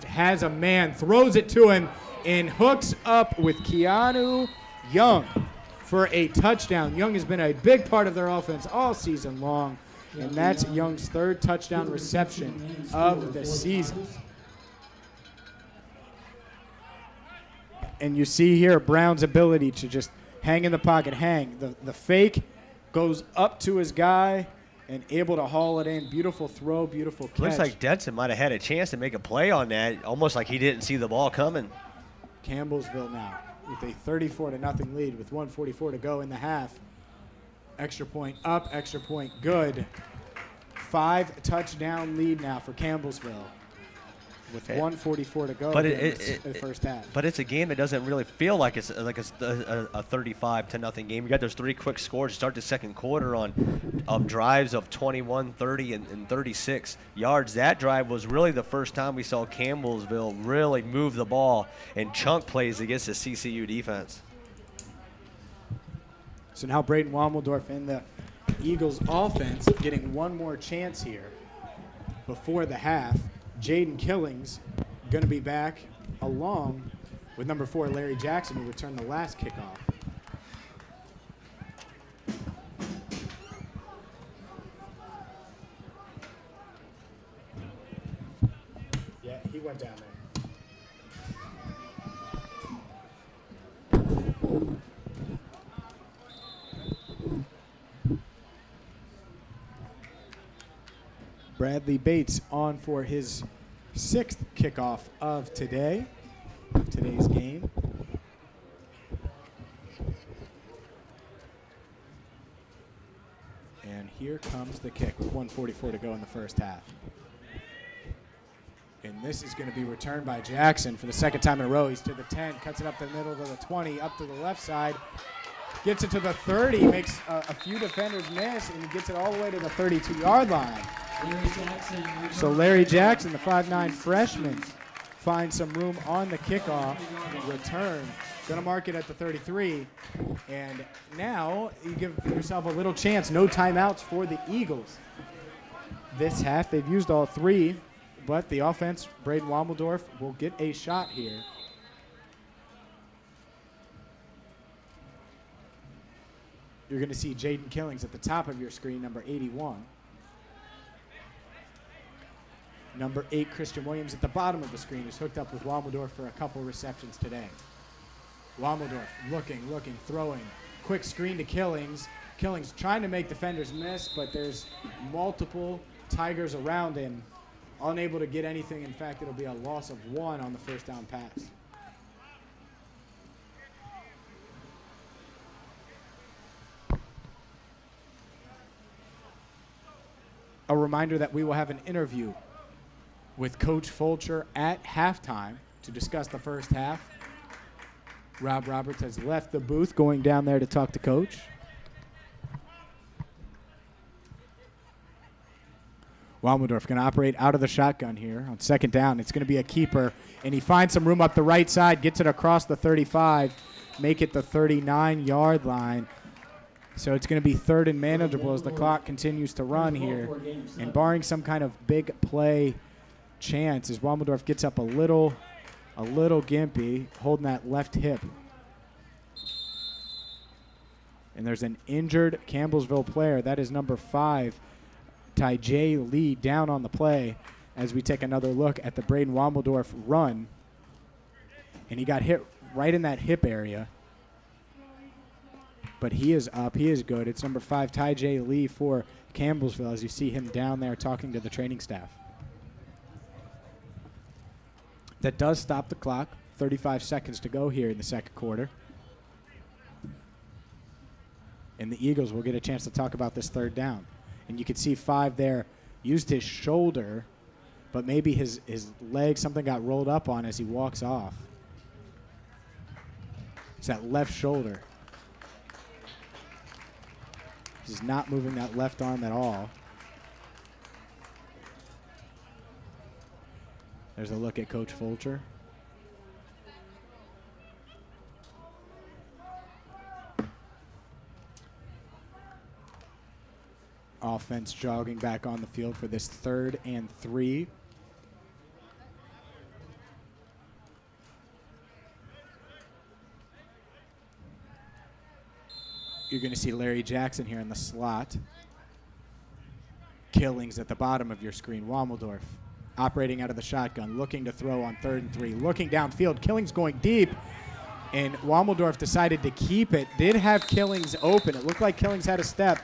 [SPEAKER 1] has a man, throws it to him, and hooks up with Keanu Young for a touchdown. Young has been a big part of their offense all season long. And that's Young's 3rd touchdown reception of the season. And you see here Brown's ability to just hang in the pocket, The fake goes up to his guy and able to haul it in. Beautiful throw, beautiful catch.
[SPEAKER 4] Looks like Denson might have had a chance to make a play on that, almost like he didn't see the ball coming.
[SPEAKER 1] Campbellsville now with a 34-0 lead with 1:44 to go in the half. Extra point up, extra point good. 5 touchdown lead now for Campbellsville with 1:44 to go in the first half.
[SPEAKER 4] But it's a game that doesn't really feel like it's a 35-0 game. You got those 3 quick scores to start the second quarter of drives of 21, 30, and 36 yards. That drive was really the first time we saw Campbellsville really move the ball and chunk plays against the CCU defense.
[SPEAKER 1] So now Braden Wommeldorf in the Eagles offense getting one more chance here before the half. Jaden Killings going to be back along with number 4 Larry Jackson, who returned the last kickoff. Yeah, he went down there. Bradley Bates on for his 6th kickoff of today's game. And here comes the kick with 1:44 to go in the first half. And this is going to be returned by Jackson for the second time in a row. He's to the 10, cuts it up the middle to the 20, up to the left side, gets it to the 30, makes a few defenders miss, and he gets it all the way to the 32-yard line. So Larry Jackson, the 5'9 freshman, finds some room on the kickoff return. Going to mark it at the 33. And now you give yourself a little chance. No timeouts for the Eagles. This half, they've used all 3, but the offense, Braden Wommeldorf, will get a shot here. You're going to see Jaden Killings at the top of your screen, number 81. Number 8, Christian Williams, at the bottom of the screen, is hooked up with Wommeldorf for a couple receptions today. Wommeldorf looking, throwing. Quick screen to Killings. Killings trying to make defenders miss, but there's multiple Tigers around him, unable to get anything. In fact, it'll be a loss of 1 on the first down pass. A reminder that we will have an interview with Coach Fulcher at halftime to discuss the first half. Rob Roberts has left the booth, going down there to talk to Coach. Wommeldorf going to operate out of the shotgun here on second down. It's going to be a keeper, and he finds some room up the right side, gets it across the 35, make it the 39-yard line. So it's going to be 3rd and manageable as the clock continues to run here. And barring some kind of big play chance, as Wommeldorf gets up a little gimpy, holding that left hip. And there's an injured Campbellsville player. That is number 5, Ty J. Lee, down on the play as we take another look at the Braden Wommeldorf run. And he got hit right in that hip area. But he is up. He is good. It's number 5, Ty J. Lee for Campbellsville, as you see him down there talking to the training staff. That does stop the clock. 35 seconds to go here in the second quarter. And the Eagles will get a chance to talk about this third down. And you can see 5 there used his shoulder, but maybe his leg, something got rolled up on as he walks off. It's that left shoulder. He's not moving that left arm at all. There's a look at Coach Fulcher. Offense jogging back on the field for this 3rd and 3. You're going to see Larry Jackson here in the slot. Killings at the bottom of your screen. Wommeldorf operating out of the shotgun, looking to throw on 3rd and 3. Looking downfield, Killings going deep, and Wommeldorf decided to keep it. Did have Killings open. It looked like Killings had a step.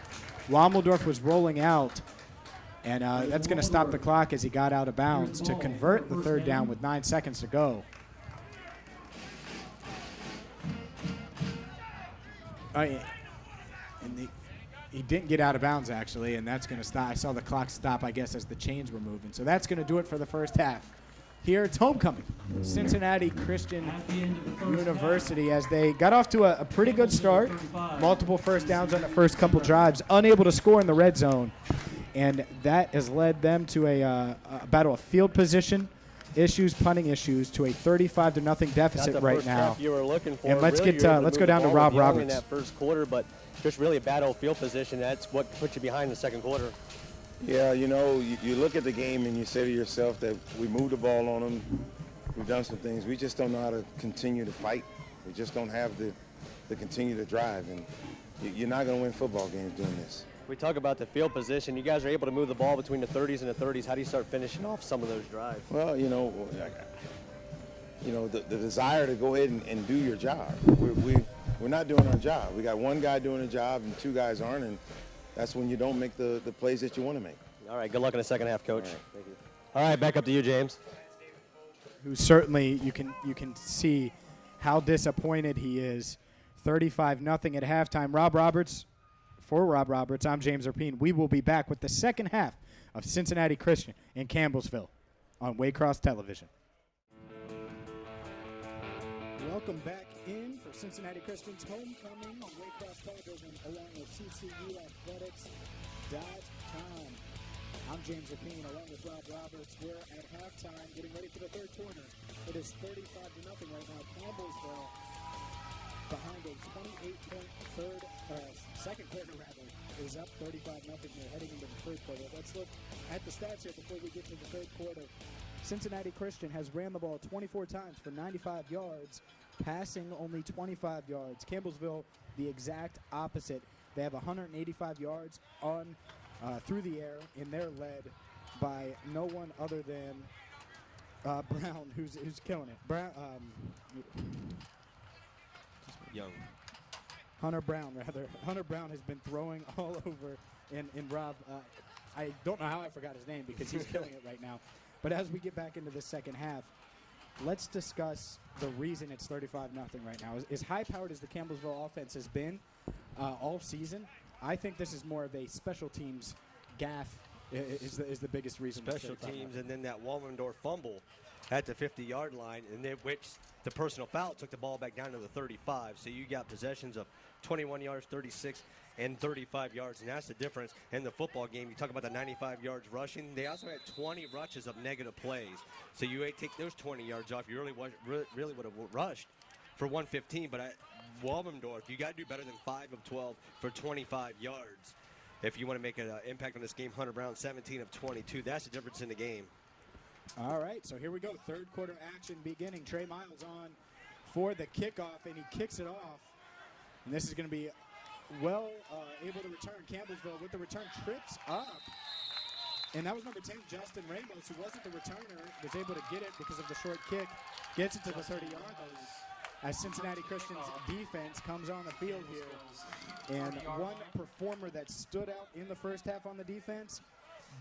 [SPEAKER 1] Wommeldorf was rolling out, and that's going to stop the clock as he got out of bounds to convert the 3rd down with 9 seconds to go. And He didn't get out of bounds, actually, and that's going to stop. I saw the clock stop, I guess, as the chains were moving. So that's going to do it for the first half. Here it's homecoming. Cincinnati Christian University, as they got off to a pretty good start. Multiple first downs on the first couple drives. Unable to score in the red zone. And that has led them to a battle of field position issues, punting issues, to a 35-0 deficit right now.
[SPEAKER 2] You were looking for.
[SPEAKER 1] And let's
[SPEAKER 2] really,
[SPEAKER 1] let's go down to Rob Roberts
[SPEAKER 2] in that first quarter, but just really a battle of field position. That's what put you behind in the second quarter.
[SPEAKER 3] Yeah, you look at the game and you say to yourself that we moved the ball on them. We've done some things. We just don't know how to continue to fight. We just don't have the continue to drive. And you're not going to win football games doing this.
[SPEAKER 2] We talk about the field position. You guys are able to move the ball between the 30s and the 30s. How do you start finishing off some of those drives?
[SPEAKER 3] Well, the desire to go ahead and do your job. We're not doing our job. We got one guy doing a job and two guys aren't, and that's when you don't make the plays that you want to make.
[SPEAKER 2] All right, good luck in the second half, Coach.
[SPEAKER 3] All right, thank you.
[SPEAKER 2] All right, back up to you, James.
[SPEAKER 1] Who certainly you can see how disappointed he is. 35-0 at halftime. For Rob Roberts, I'm James Erpine. We will be back with the second half of Cincinnati Christian in Campbellsville on Waycross Television. Welcome back in for Cincinnati Christian's homecoming on Waycross Television along with CCUathletics.com. I'm James Erpine along with Rob Roberts. We're at halftime getting ready for the third quarter. It is 35-0 right now. Campbellsville behind a 28-point second quarter is up 35-0. They're heading into the third quarter. Let's look at the stats here before we get to the third quarter. Cincinnati Christian has ran the ball 24 times for 95 yards, passing only 25 yards. Campbellsville, the exact opposite. They have 185 yards on through the air, and they're led by no one other than Brown, who's killing it. Hunter Brown, rather. Hunter Brown has been throwing all over, and Rob, I don't know how I forgot his name because he's killing it right now. But as we get back into the second half, let's discuss the reason it's 35-0 right now. As high-powered as the Campbellsville offense has been all season, I think this is more of a special teams gaffe is the biggest reason.
[SPEAKER 4] Special teams, and then that Wallendorf fumble at the 50-yard line, and then which the personal foul took the ball back down to the 35. So you got possessions of 21 yards, 36, and 35 yards, and that's the difference in the football game. You talk about the 95 yards rushing. They also had 20 rushes of negative plays. So you take those 20 yards off. You really would have rushed for 115, but Wallendorf, you got to do better than 5 of 12 for 25 yards if you want to make an impact on this game. Hunter Brown, 17 of 22. That's the difference in the game.
[SPEAKER 1] All right, so here we go. Third quarter action beginning. Trey Miles on for the kickoff, and he kicks it off. And this is going to be able to return. Campbellsville with the return trips up. And that was number 10, Justin Ramos, who wasn't the returner, was able to get it because of the short kick. Gets it to the 30-yard line as Cincinnati Christian's defense comes on the field here. And one performer that stood out in the first half on the defense,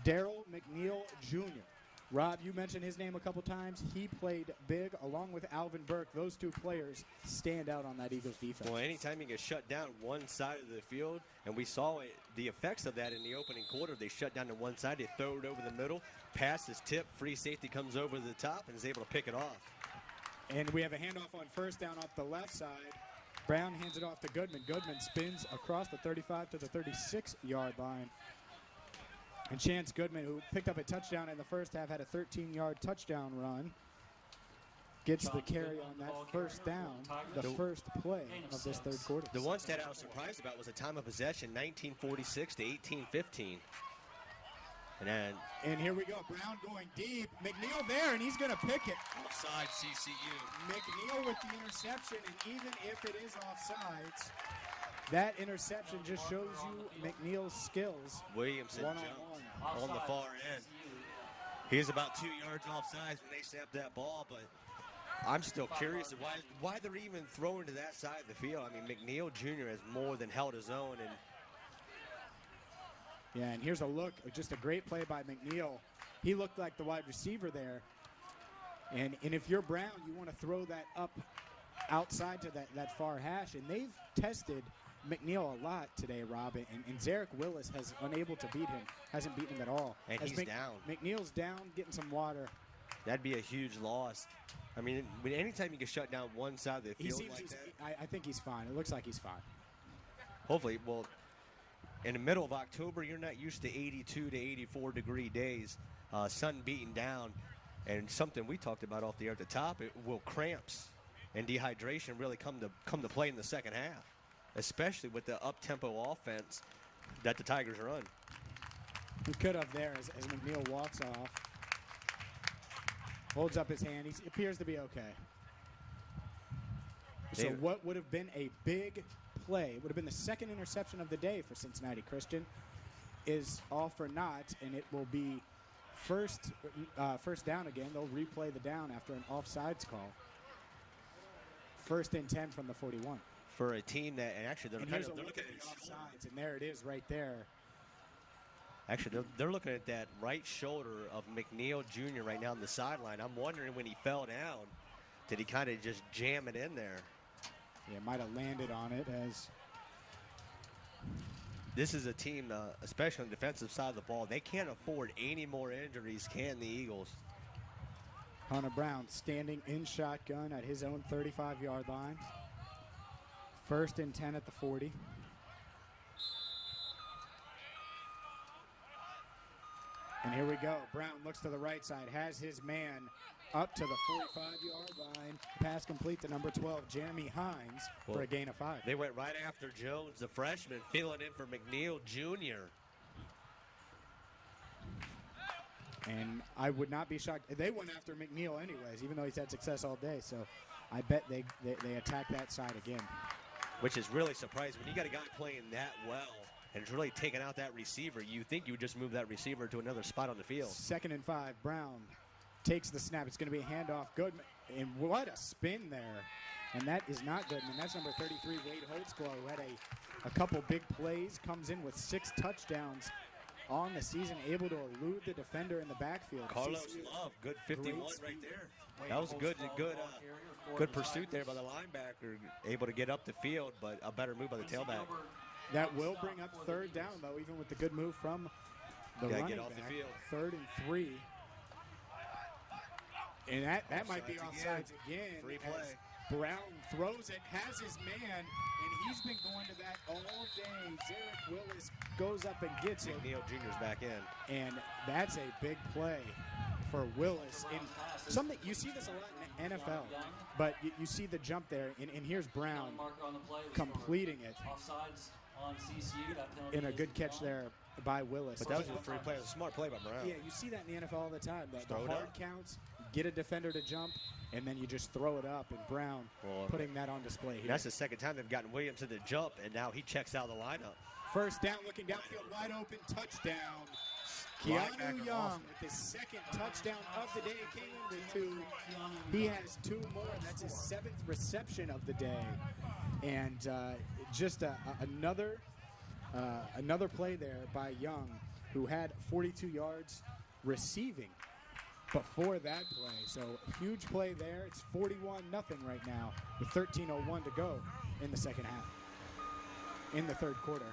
[SPEAKER 1] Daryl McNeil Jr. Rob, you mentioned his name a couple times. He played big along with Alvin Burke. Those two players stand out on that Eagles defense.
[SPEAKER 4] Well, anytime you get shut down one side of the field, and we saw the effects of that in the opening quarter. They shut down to one side. They throw it over the middle. Pass is tipped. Free safety comes over the top and is able to pick it off.
[SPEAKER 1] And we have a handoff on first down off the left side. Brown hands it off to Goodman. Goodman spins across the 35 to the 36-yard line. And Chance Goodman, who picked up a touchdown in the first half, had a 13-yard touchdown run. Gets the carry on that first down, the first play of this third quarter.
[SPEAKER 4] The one stat I was surprised about was the time of possession, 1946 to 1815.
[SPEAKER 1] And here we go. Brown going deep. McNeil there, and he's going to pick it.
[SPEAKER 4] Offside CCU.
[SPEAKER 1] McNeil with the interception, and even if it is offsides, that interception just shows you McNeil's skills.
[SPEAKER 4] Williamson jumped on the far end. He's about 2 yards offsides when they snapped that ball, but I'm still curious why they're even throwing to that side of the field. I mean, McNeil Jr. has more than held his own.
[SPEAKER 1] And here's a look, just a great play by McNeil. He looked like the wide receiver there. And if you're Brown, you want to throw that up outside to that far hash. And they've tested McNeil a lot today, Rob, and Zarek Willis has unable to beat him. Hasn't beaten him at all.
[SPEAKER 4] And he's down.
[SPEAKER 1] McNeil's down, getting some water.
[SPEAKER 4] That'd be a huge loss. I mean, anytime you can shut down one side of the field
[SPEAKER 1] I think he's fine. It looks like he's fine.
[SPEAKER 4] Hopefully, well, in the middle of October, you're not used to 82 to 84 degree days, sun beating down, and something we talked about off the air at the top, cramps and dehydration really come to play in the second half, especially with the up-tempo offense that the Tigers are on.
[SPEAKER 1] He could have there as McNeil walks off. Holds up his hand. He appears to be okay. So what would have been a big play, would have been the second interception of the day for Cincinnati Christian, is all for naught, and it will be first down again. They'll replay the down after an offsides call. 1st and 10 from the 41.
[SPEAKER 4] For a team that, and actually they're looking at
[SPEAKER 1] the offsides, and there it is right there.
[SPEAKER 4] Actually, they're looking at that right shoulder of McNeil Jr. right now on the sideline. I'm wondering when he fell down, did he kind of just jam it in there?
[SPEAKER 1] Yeah, might have landed on it as.
[SPEAKER 4] This is a team, especially on the defensive side of the ball, they can't afford any more injuries, can the Eagles?
[SPEAKER 1] Hunter Brown standing in shotgun at his own 35-yard line. 1st and 10 at the 40. And here we go. Brown looks to the right side, has his man up to the 45-yard line. Pass complete to number 12, Jeremy Hines, for a gain of 5.
[SPEAKER 4] They went right after Jones, the freshman, filling in for McNeil Jr.
[SPEAKER 1] And I would not be shocked. They went after McNeil anyways, even though he's had success all day. So I bet they attack that side again.
[SPEAKER 4] Which is really surprising. When you got a guy playing that well and it's really taking out that receiver, you think you would just move that receiver to another spot on the field. 2nd
[SPEAKER 1] and 5. Brown takes the snap. It's going to be a handoff. Goodman. And what a spin there. And that is not Goodman. That's number 33, Wade Holtzclaw, who had a couple big plays, comes in with 6 touchdowns on the season, able to elude the defender in the backfield.
[SPEAKER 4] Carlos Love, good 51 right there. That was good pursuit there by the linebacker, able to get up the field, but a better move by the tailback.
[SPEAKER 1] That will bring up 3rd down, though, even with the good move from the running
[SPEAKER 4] get off
[SPEAKER 1] back.
[SPEAKER 4] the field.
[SPEAKER 1] 3rd and 3. And that might be offsides again.
[SPEAKER 4] Free play.
[SPEAKER 1] Brown throws it, has his man, and he's been going to that all day. Zarek Willis goes up and gets it.
[SPEAKER 4] McNeil Jr.'s back in.
[SPEAKER 1] And that's a big play for Willis. And something you see this a lot in the NFL, but you see the jump there, and here's Brown completing it. In a good catch there by Willis.
[SPEAKER 4] But that was a free play. It was a smart play by Brown.
[SPEAKER 1] Yeah, you see that in the NFL all the time. The hard counts, get a defender to jump, and then you just throw it up. And Brown putting that on display here.
[SPEAKER 4] That's the second time they've gotten Williams to the jump, and now he checks out of the lineup.
[SPEAKER 1] 1st down, looking downfield, wide open, touchdown. Keanu Young with his 2nd touchdown of the day, came in with 2. He has 2 more, and that's his 7th reception of the day. And just another play there by Young, who had 42 yards receiving before that play. So huge play there. It's 41-0 right now with 13:01 to go in the second half. In the 3rd quarter.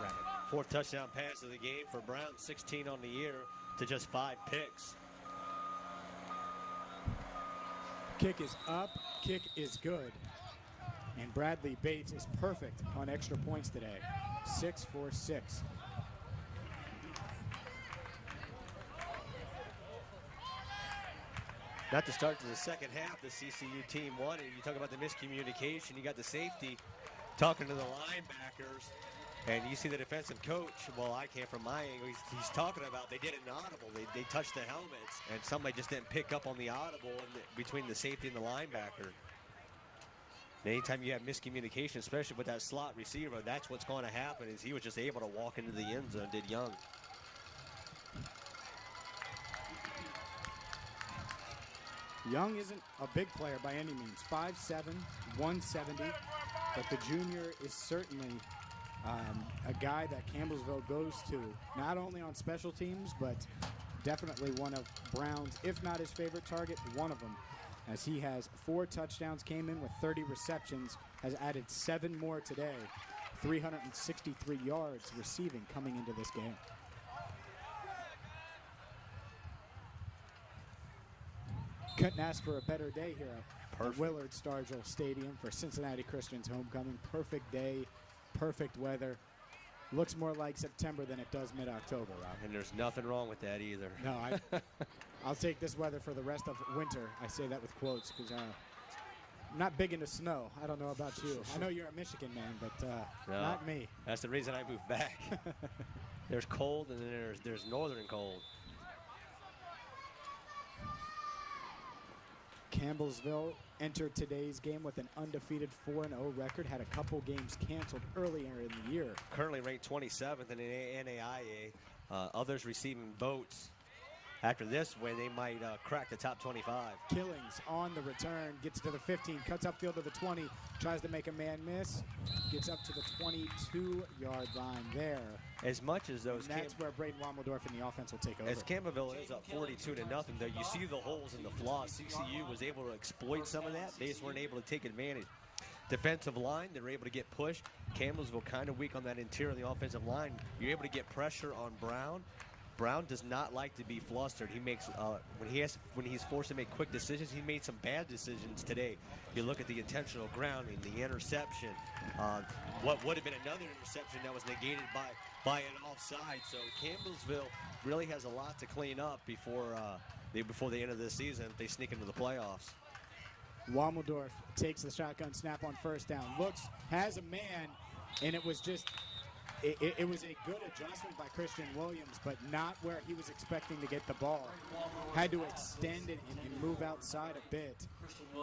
[SPEAKER 4] Right. 4th touchdown pass of the game for Brown, 16 on the year to just 5 picks.
[SPEAKER 1] Kick is up, kick is good. And Bradley Bates is perfect on extra points today. 6 for 6.
[SPEAKER 4] Not to start to the second half, the CCU team won. And you talk about the miscommunication. You got the safety talking to the linebackers. And you see the defensive coach, well, I can't from my angle, he's talking about they did an audible. They touched the helmets, and somebody just didn't pick up on the audible between the safety and the linebacker. And anytime you have miscommunication, especially with that slot receiver, that's what's going to happen, is he was just able to walk into the end zone, did Young.
[SPEAKER 1] Young isn't a big player by any means. 5'7", 170, but the junior is certainly a guy that Campbellsville goes to, not only on special teams, but definitely one of Brown's, if not his favorite target, one of them, as he has 4 touchdowns, came in with 30 receptions, has added 7 more today 363 yards receiving coming into this game. Couldn't ask for a better day here at Willard Stargell Stadium for Cincinnati Christian's homecoming. Perfect day, perfect weather. Looks more like September than it does mid-October, Rob.
[SPEAKER 4] And there's nothing wrong with that either.
[SPEAKER 1] No, I'll take this weather for the rest of winter. I say that with quotes because I'm not big into snow. I don't know about you. I know you're a Michigan man, but
[SPEAKER 4] no,
[SPEAKER 1] not me.
[SPEAKER 4] That's the reason I moved back. There's cold, and then there's northern cold.
[SPEAKER 1] Campbellsville entered today's game with an undefeated 4-0 record, had a couple games canceled earlier in the year.
[SPEAKER 4] Currently ranked 27th in the NAIA. Others receiving votes. After this win, they might crack the top 25.
[SPEAKER 1] Killings on the return, gets to the 15, cuts upfield to the 20, tries to make a man miss, gets up to the 22-yard line there.
[SPEAKER 4] As much as those,
[SPEAKER 1] and that's where Braden Wommeldorf and the offense will take over.
[SPEAKER 4] As Campbellsville is up 42-0, though, you see the holes in the flaws. CCU was able to exploit some of that. They just weren't able to take advantage. Defensive line, they were able to get pushed. Campbellsville kind of weak on that interior of the offensive line. You're able to get pressure on Brown. Brown does not like to be flustered. He makes when he's forced to make quick decisions. He made some bad decisions today. You look at the intentional grounding, the interception. What would have been another interception that was negated by an offside. So Campbellsville really has a lot to clean up before the end of this season if they sneak into the playoffs.
[SPEAKER 1] Wommeldorf takes the shotgun snap on first down. Looks, has a man, and it was just. It was a good adjustment by Christian Williams, but not where he was expecting to get the ball. Had to extend it and move outside a bit.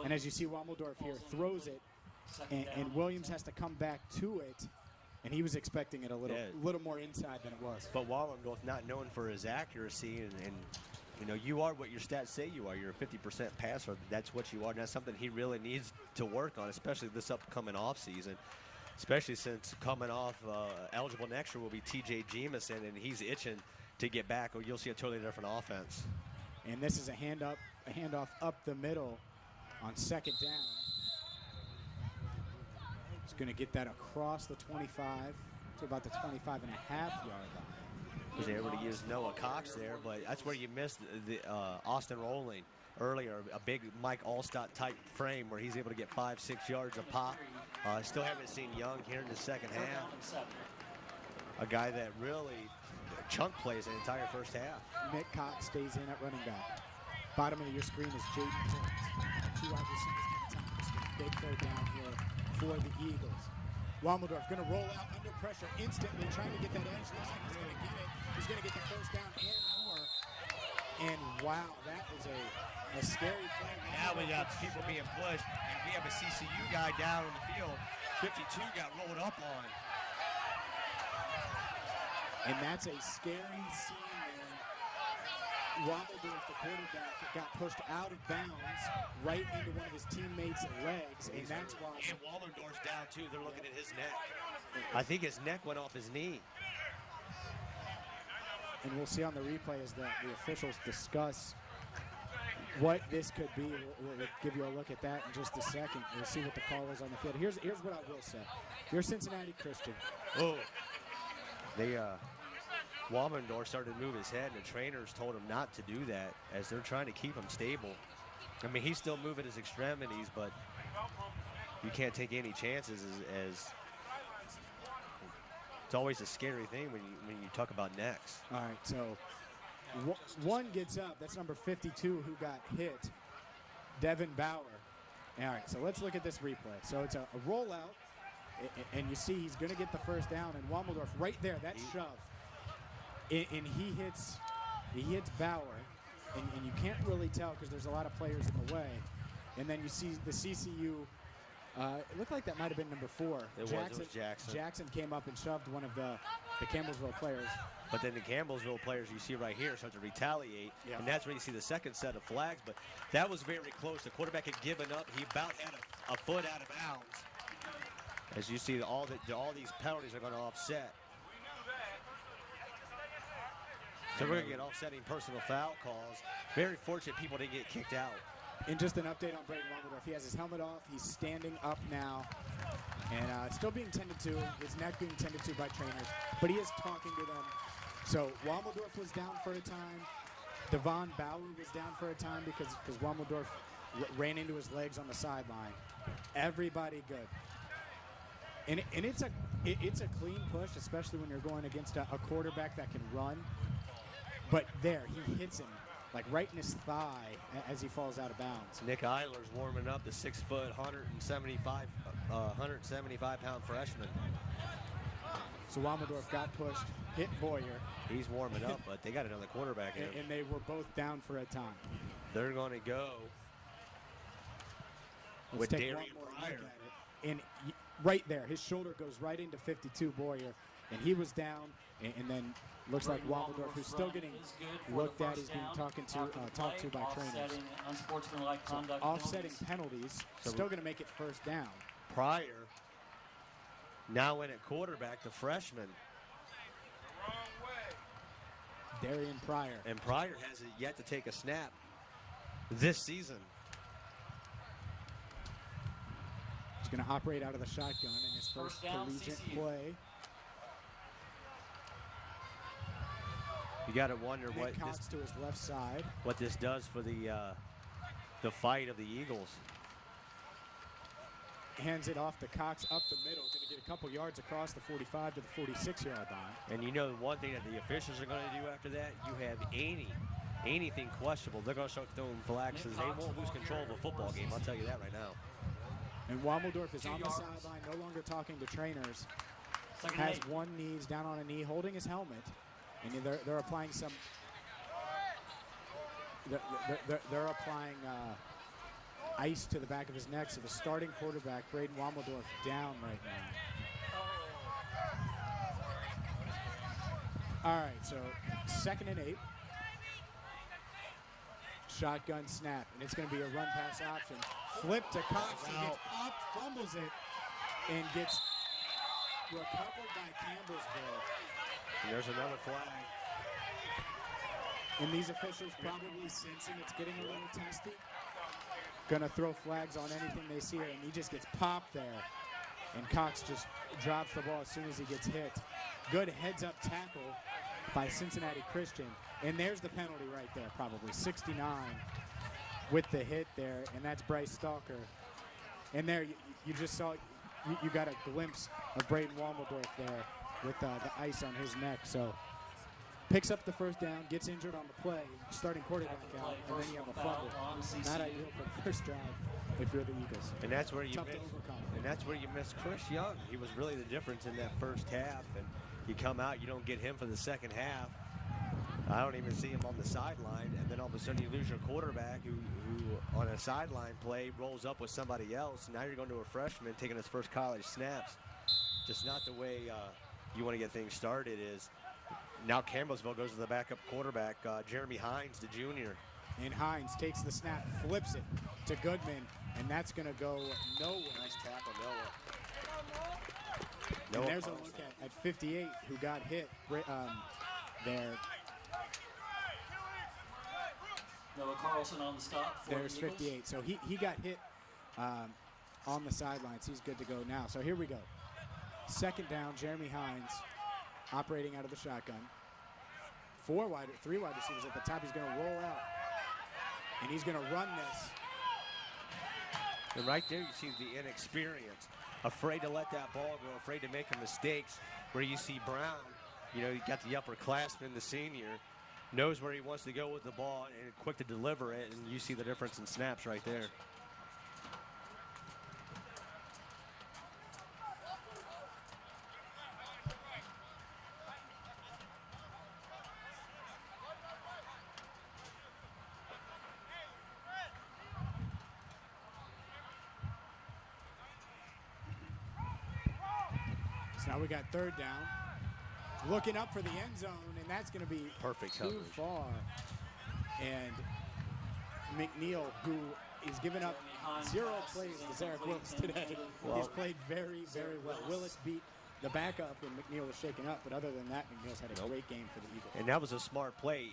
[SPEAKER 1] And as you see, Wommeldorf here throws it, and Williams has to come back to it, and he was expecting it a little more inside than it was.
[SPEAKER 4] But Wommeldorf not known for his accuracy, and you know, you are what your stats say you are. You're a 50% passer. That's what you are, and that's something he really needs to work on, especially this upcoming offseason. Especially since coming off eligible next year will be T.J. Jamison, and he's itching to get back, or you'll see a totally different offense.
[SPEAKER 1] And this is a handoff up the middle on second down. He's going to get that across the 25 to about the 25.5-yard line.
[SPEAKER 4] Was able to use Noah Cox there, but that's where you missed the Austin Rowling earlier, a big Mike Allstott type frame where he's able to get 5-6 yards a pop. Still haven't seen Young here in the second half. A guy that really chunk plays the entire first half.
[SPEAKER 1] Nick Cox stays in at running back. Bottom of your screen is Jaden Killings. 2 wide receivers at the top. Just a big third down here for the Eagles. Wommeldorf going to roll out under pressure instantly, trying to get that edge. Looks like he's going to get it. He's going to get the first down and more. And wow, that was a scary play.
[SPEAKER 4] Now we got people being pushed, and we have a CCU guy down on the field. 52 got rolled up on.
[SPEAKER 1] And that's a scary scene there. Wommeldorf, the quarterback, got pushed out of bounds right into one of his teammates' legs, and that's why.
[SPEAKER 4] And Wommeldorf's down too. They're looking at his neck. I think his neck went off his knee.
[SPEAKER 1] And we'll see on the replay as the officials discuss what this could be. We'll give you a look at that in just a second. We'll see what the call is on the field. Here's what I will say. You're Cincinnati Christian.
[SPEAKER 4] Oh. Wommeldorf started to move his head, and the trainers told him not to do that as they're trying to keep him stable. I mean, he's still moving his extremities, but you can't take any chances as it's always a scary thing when you talk about necks.
[SPEAKER 1] All right, so one gets up. That's number 52 who got hit, Devin Bauer. All right, so let's look at this replay. So it's a rollout, and you see he's going to get the first down, and Wommeldorf right there, that shove. And he hits Bauer, and you can't really tell because there's a lot of players in the way. And then you see the CCU. It looked like that might have been number 4.
[SPEAKER 4] It was Jackson.
[SPEAKER 1] Jackson came up and shoved one of the Campbellsville players.
[SPEAKER 4] But then the Campbellsville players you see right here start to retaliate, and that's when you see the second set of flags. But that was very close. The quarterback had given up. He about had a foot out of bounds. As you see, all these penalties are going to offset. So we're going to get offsetting personal foul calls. Very fortunate people didn't get kicked out.
[SPEAKER 1] And just an update on Braden Wommeldorf. He has his helmet off. He's standing up now And still being tended to, his neck being tended to by trainers, but he is talking to them. So Wammeldorf was down for a time. Devon Bauer was down for a time because Wammeldorf ran into his legs on the sideline. Everybody good. And it's a clean push, especially when you're going against a quarterback that can run. But there, he hits him like right in his thigh as he falls out of bounds.
[SPEAKER 4] Nick Eiler's warming up, the 6 foot, 175 pound freshman.
[SPEAKER 1] So Wammeldorf got pushed, hit Boyer.
[SPEAKER 4] He's warming up, but they got another quarterback in.
[SPEAKER 1] And they were both down for a time.
[SPEAKER 4] They're going to go with Darian Pryor.
[SPEAKER 1] And right there, his shoulder goes right into 52 Boyer, and he was down. And then looks like Wammeldorf, who's still getting looked at, is being talked to by trainers. So offsetting penalties, still going to make it first down.
[SPEAKER 4] Pryor now in at quarterback, the freshman.
[SPEAKER 1] Darian Pryor.
[SPEAKER 4] And Pryor has yet to take a snap this season.
[SPEAKER 1] He's going to operate out of the shotgun in his first collegiate play.
[SPEAKER 4] You got to wonder
[SPEAKER 1] Nick Cox to his left side.
[SPEAKER 4] What this does for the fight of the Eagles.
[SPEAKER 1] Hands it off to Cox up the middle. Going to get a couple yards across the 45 to the 46-yard line.
[SPEAKER 4] And you know one thing that the officials are going to do after that, you have anything questionable, they're going to start throwing flags because they won't lose control of a football game. I'll tell you that right now.
[SPEAKER 1] And Wammeldorf is on the sideline, no longer talking to trainers. Has one knee, he's down on a knee, holding his helmet. And they're applying some. They're applying ice to the back of his neck. So the starting quarterback, Braden Wammeldorf, down right now. All right, so 2nd and 8. Shotgun snap, and it's going to be a run-pass option. Flip to Cox, he gets up, fumbles it, and gets recovered by Campbellsville.
[SPEAKER 4] And there's another flag.
[SPEAKER 1] And these officials probably sensing it's getting a little testy. Going to throw flags on anything they see, and he just gets popped there. And Cox just drops the ball as soon as he gets hit. Good heads-up tackle by Cincinnati Christian. And there's the penalty right there, probably 69 with the hit there, and that's Bryce Stalker. And there you just saw, you got a glimpse of Braden Wammeldorf there with the ice on his neck. So picks up the first down, gets injured on the play, starting quarterback out, and then you have a fumble. Not ideal for the first drive if you're the Eagles.
[SPEAKER 4] And that's where you
[SPEAKER 1] Tough to overcome.
[SPEAKER 4] And that's where you miss Chris Young. He was really the difference in that first half. And you come out, you don't get him for the second half. I don't even see him on the sideline, and then all of a sudden you lose your quarterback who on a sideline play rolls up with somebody else. Now you're going to a freshman taking his first college snaps. Just not the way you want to get things started. Is now Campbellsville goes to the backup quarterback, Jeremy Hines, the junior.
[SPEAKER 1] And Hines takes the snap, flips it to Goodman, and that's going to go nowhere.
[SPEAKER 4] Nice tackle, Noah.
[SPEAKER 1] And there's a look at 58 who got hit there.
[SPEAKER 5] Noah Carlson on the stop for
[SPEAKER 1] There's
[SPEAKER 5] the Eagles.
[SPEAKER 1] 58. So he got hit on the sidelines. He's good to go now. So here we go. 2nd down, Jeremy Hines operating out of the shotgun. 3 wide receivers at the top. He's going to roll out, and he's going to run this.
[SPEAKER 4] And right there you see the inexperience. Afraid to let that ball go, afraid to make mistakes. Where you see Brown, you got the upperclassman, the senior, knows where he wants to go with the ball and quick to deliver it, and you see the difference in snaps right there.
[SPEAKER 1] So now we got 3rd down. Looking up for the end zone, and that's going to be
[SPEAKER 4] perfect
[SPEAKER 1] too
[SPEAKER 4] coverage.
[SPEAKER 1] Far. And McNeil, who is giving up 0 plays to Zarek Willis today. He's played very, very well. Willis beat the backup when McNeil was shaken up, but other than that, McNeil's had a great game for the Eagles.
[SPEAKER 4] And that was a smart play.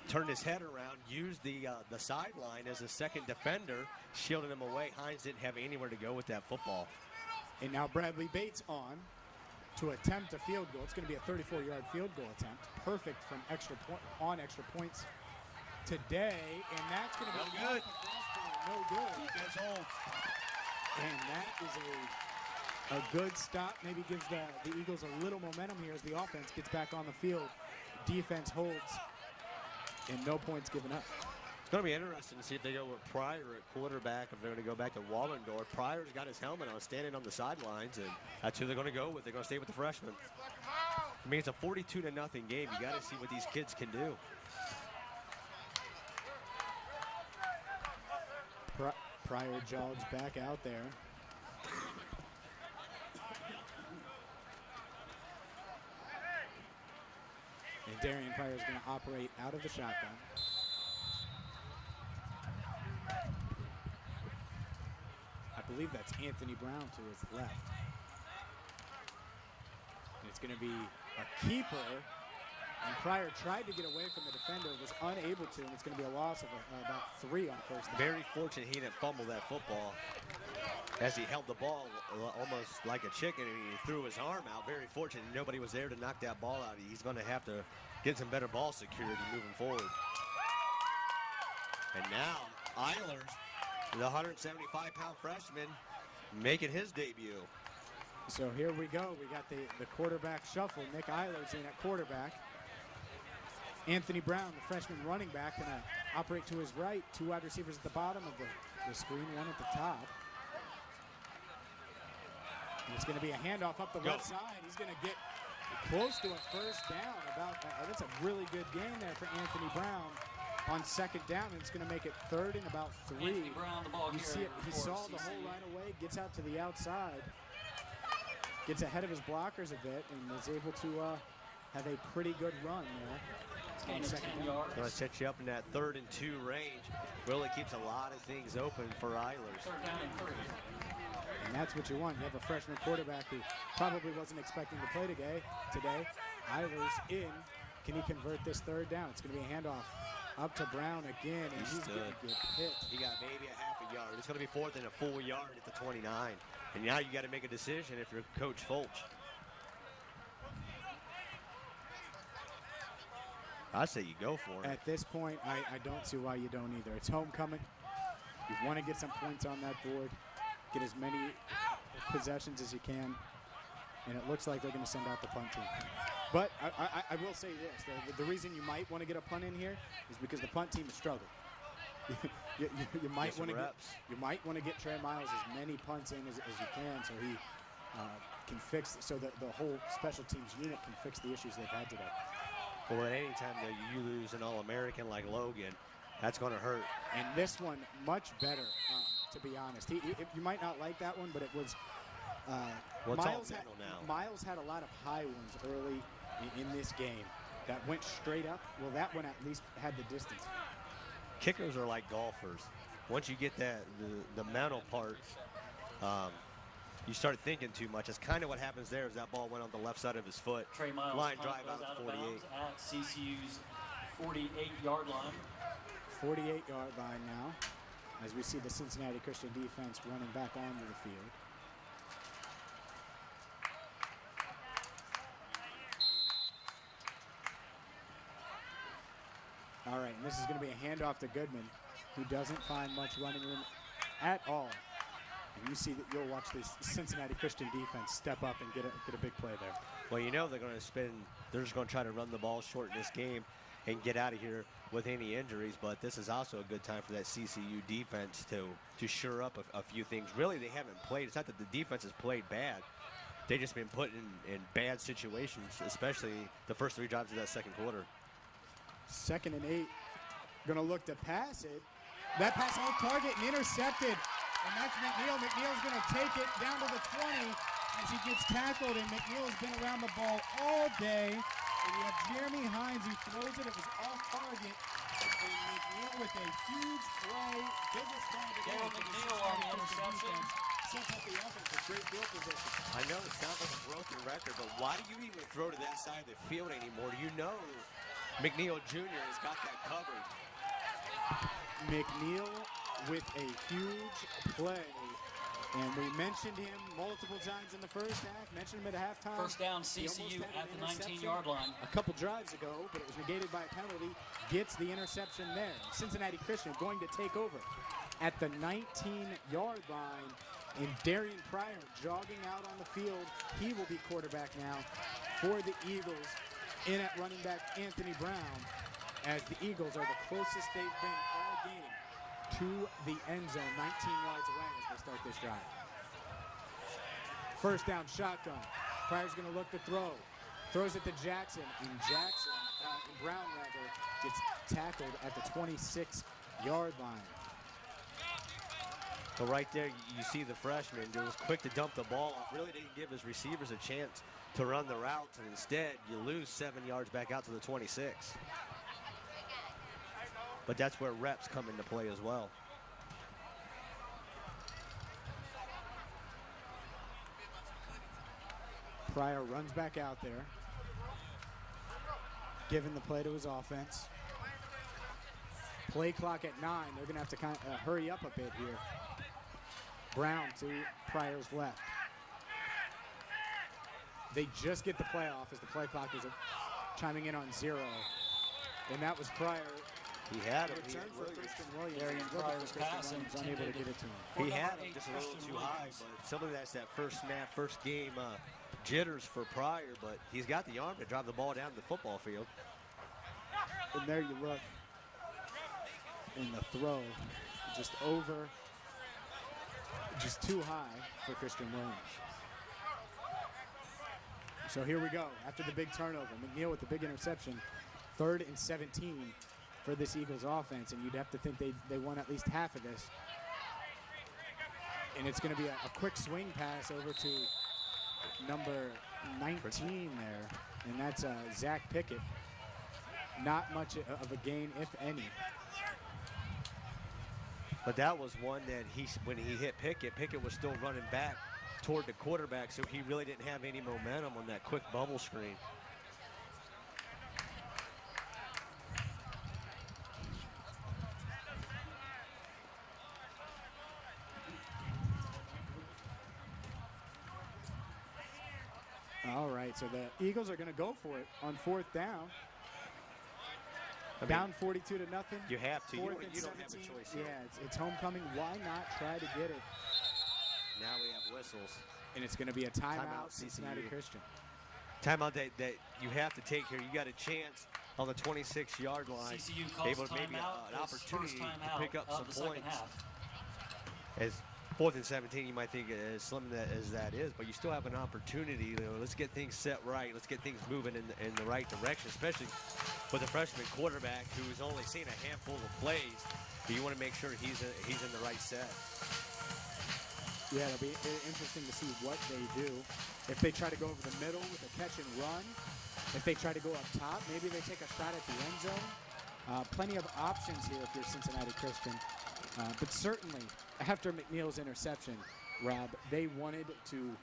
[SPEAKER 4] Turned his head around, used the sideline as a second defender, shielding him away. Hines didn't have anywhere to go with that football.
[SPEAKER 1] And now Bradley Bates on to attempt a field goal. It's going to be a 34-yard field goal attempt. Perfect from extra points today. And that's going to be
[SPEAKER 4] no good.
[SPEAKER 1] No good.
[SPEAKER 4] Defense holds.
[SPEAKER 1] And that is a good stop. Maybe gives the Eagles a little momentum here as the offense gets back on the field. Defense holds and no points given up.
[SPEAKER 4] It's going to be interesting to see if they go with Pryor at quarterback, if they're going to go back to Wallendorf. Pryor's got his helmet on, standing on the sidelines, and that's who they're going to go with. They're going to stay with the freshman. I mean, it's a 42-0 game. You got to see what these kids can do.
[SPEAKER 1] Pryor jogs back out there. And Darian Pryor is going to operate out of the shotgun. I believe that's Anthony Brown to his left. And it's going to be a keeper. And Pryor tried to get away from the defender, was unable to, and it's going to be a loss of about 3 on first down.
[SPEAKER 4] Very fortunate he didn't fumble that football as he held the ball almost like a chicken, and he threw his arm out. Very fortunate nobody was there to knock that ball out. He's going to have to get some better ball security moving forward. And now Eilers, the 175-pound freshman, making his debut.
[SPEAKER 1] So here we go. We got the quarterback shuffle. Nick Eilers in at quarterback. Anthony Brown, the freshman running back, going to operate to his right. 2 wide receivers at the bottom of the screen, 1 at the top. And it's going to be a handoff up the left side. He's going to get close to a first down. That's a really good gain there for Anthony Brown on second down. And it's going to make it 3rd and about 3.
[SPEAKER 5] Brown, the ball
[SPEAKER 1] you see it. He saw the
[SPEAKER 5] CCU.
[SPEAKER 1] hole right away, gets out to the outside, gets ahead of his blockers a bit, and is able to have a pretty good run there.
[SPEAKER 5] Gain of 10 yards.
[SPEAKER 4] Going to set you up in that 3rd and 2 range. Really keeps a lot of things open for Eilers.
[SPEAKER 5] 3rd down and 3.
[SPEAKER 1] And that's what you want. You have a freshman quarterback who probably wasn't expecting to play today. Eilers in. Can he convert this 3rd down? It's going to be a handoff up to Brown again, and he's going to get hit.
[SPEAKER 4] He got maybe a half a yard. It's going to be 4th and a full yard at the 29. And now you got to make a decision if you're Coach Fulch. I say you go for it.
[SPEAKER 1] At this point, I don't see why you don't either. It's homecoming. You want to get some points on that board, get as many possessions as you can, and it looks like they're going to send out the punt team. But I will say this. The reason you might want to get a punt in here is because the punt team has struggled. you might want to get Trey Miles as many punts in as you can, so he can fix, so that the whole special teams unit can fix the issues they've had today.
[SPEAKER 4] Well, at any time that you lose an All-American like Logan, that's going to hurt.
[SPEAKER 1] And this one, much better, to be honest. You might not like that one, but it was Miles had a lot of high ones early in this game that went straight up. Well, that one at least had the distance.
[SPEAKER 4] Kickers are like golfers. Once you get that the mental part, you start thinking too much. It's kind of what happens there. Is that ball went on the left side of his foot.
[SPEAKER 5] Trey Miles
[SPEAKER 4] line
[SPEAKER 5] punt
[SPEAKER 4] drive
[SPEAKER 5] goes
[SPEAKER 4] out to
[SPEAKER 5] of
[SPEAKER 4] 48.
[SPEAKER 5] bounds at CCU's 48-yard line.
[SPEAKER 1] 48-yard line now, as we see the Cincinnati Christian defense running back onto the field. All right, and this is going to be a handoff to Goodman, who doesn't find much running room at all. And you see that you'll watch this Cincinnati Christian defense step up and get a big play there.
[SPEAKER 4] Well, you know they're going to they're just going to try to run the ball short in this game and get out of here with any injuries. But this is also a good time for that CCU defense to shore up a few things. Really, they haven't played. It's not that the defense has played bad. They've just been put in bad situations, especially the first 3 drives of that second quarter.
[SPEAKER 1] 2nd and 8. Going to look to pass it. That pass off target and intercepted. And that's McNeil. McNeil's going to take it down to the 20 as he gets tackled. And McNeil has been around the ball all day. And you have Jeremy Hines. He throws it. It was off target. And McNeil with a huge play. Biggest play of the day.
[SPEAKER 5] McNeil on the interception.
[SPEAKER 1] Sets up the offense with great field position.
[SPEAKER 4] I know it sounds like a broken record, but why do you even throw to that side of the field anymore? You know McNeil Jr. has got that covered.
[SPEAKER 1] McNeil with a huge play And we mentioned him multiple times in the first half, mentioned him at halftime.
[SPEAKER 5] First down,
[SPEAKER 1] He almost
[SPEAKER 5] CCU
[SPEAKER 1] had
[SPEAKER 5] at
[SPEAKER 1] an
[SPEAKER 5] the
[SPEAKER 1] interception
[SPEAKER 5] 19-yard line.
[SPEAKER 1] a couple drives ago, but it was negated by a penalty. Gets the interception there. Cincinnati Christian going to take over at the 19-yard line. And Darian Pryor jogging out on the field. He will be quarterback now for the Eagles. In at running back Anthony Brown, as the Eagles are the closest they've been all game to the end zone, 19 yards away as they start this drive. First down, shotgun. Pryor's going to look to throw. Throws it to Jackson, and Brown gets tackled at the 26-yard line.
[SPEAKER 4] So right there, you see the freshman who was quick to dump the ball off. Really didn't give his receivers a chance to run the routes, and instead you lose 7 yards back out to the 26. But that's where reps come into play as well.
[SPEAKER 1] Pryor runs back out there, giving the play to his offense. Play clock at 9. They're going to have to kind of hurry up a bit here. Brown to Pryor's left. They just get the play off as the play clock is chiming in on 0. And that was Pryor.
[SPEAKER 4] He had him.
[SPEAKER 1] Return for Christian Williams.
[SPEAKER 5] Darian Pryor's pass
[SPEAKER 1] Unable to get it to him.
[SPEAKER 4] He had him just a little too high, but some of that's that first snap, first game jitters for Pryor, but he's got the arm to drive the ball down the football field.
[SPEAKER 1] And there you look. And the throw just over, just too high for Christian Williams. So here we go. After the big turnover, McNeil with the big interception, 3rd and 17 for this Eagles offense, and you'd have to think they won at least half of this. And it's going to be a quick swing pass over to number 19 there, and that's Zach Pickett. Not much of a gain, if any.
[SPEAKER 4] But that was one that when he hit Pickett was still running back toward the quarterback, so he really didn't have any momentum on that quick bubble screen.
[SPEAKER 1] All right, so the Eagles are going to go for it on 4th down.
[SPEAKER 4] I mean,
[SPEAKER 1] down 42-0.
[SPEAKER 4] You have to. You
[SPEAKER 1] 4th
[SPEAKER 4] don't
[SPEAKER 1] and
[SPEAKER 4] have a
[SPEAKER 1] 17.
[SPEAKER 4] choice here.
[SPEAKER 1] Yeah, it's homecoming. Why not try to get it?
[SPEAKER 4] Now we have whistles.
[SPEAKER 1] And it's going to be a timeout,
[SPEAKER 4] Timeout,
[SPEAKER 1] Cincinnati
[SPEAKER 4] CCU.
[SPEAKER 1] Christian.
[SPEAKER 4] Timeout that you have to take here. You got a chance on the 26-yard line.
[SPEAKER 5] CCU calls
[SPEAKER 4] able to maybe
[SPEAKER 5] timeout.
[SPEAKER 4] an opportunity to
[SPEAKER 5] timeout
[SPEAKER 4] pick up
[SPEAKER 5] of
[SPEAKER 4] some
[SPEAKER 5] the second
[SPEAKER 4] points.
[SPEAKER 5] half.
[SPEAKER 4] As 4th and 17, you might think as slim as that is, but you still have an opportunity. You know, let's get things set right. Let's get things moving in the right direction, especially with a freshman quarterback who's only seen a handful of plays. But you want to make sure he's in the right set.
[SPEAKER 1] Yeah, it'll be interesting to see what they do. If they try to go over the middle with a catch and run, if they try to go up top, maybe they take a shot at the end zone. Plenty of options here if you're Cincinnati Christian. But certainly, after McNeil's interception, Rob, they wanted to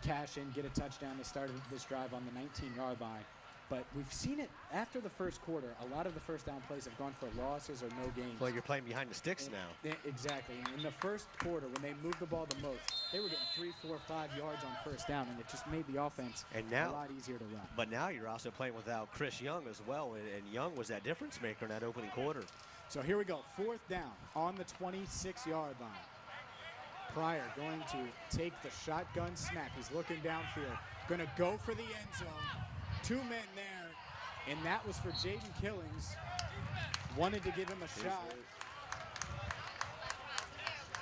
[SPEAKER 1] cash in, get a touchdown. They started this drive on the 19-yard line. But we've seen it after the first quarter. A lot of the first down plays have gone for losses or no gains.
[SPEAKER 4] Well, you're playing behind the sticks now.
[SPEAKER 1] Exactly. And in the first quarter, when they moved the ball the most, they were getting 3, 4, 5 yards on first down, and it just made the offense a lot easier to run.
[SPEAKER 4] But now you're also playing without Chris Young as well, and Young was that difference maker in that opening quarter.
[SPEAKER 1] So here we go. 4th down on the 26-yard line. Pryor going to take the shotgun snap. He's looking downfield. Going to go for the end zone. 2 men there, and that was for Jaden Killings. Wanted to give him a shot.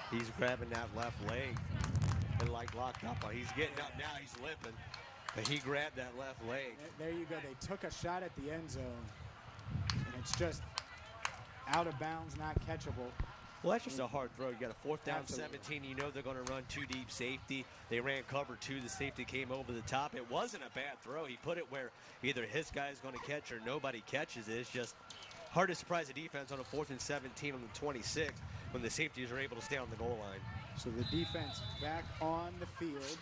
[SPEAKER 4] He's grabbing that left leg and like locked up. He's getting up now. He's limping, but he grabbed that left leg.
[SPEAKER 1] There you go. They took a shot at the end zone, and it's just out of bounds, not catchable.
[SPEAKER 4] Well, that's just a hard throw. You got a 4th down,
[SPEAKER 1] Absolutely.
[SPEAKER 4] 17. You know they're going to run 2 deep safety. They ran cover 2. The safety came over the top. It wasn't a bad throw. He put it where either his guy's going to catch or nobody catches it. It's just hard to surprise the defense on a 4th and 17 on the 26 when the safeties are able to stay on the goal line.
[SPEAKER 1] So the defense back on the field.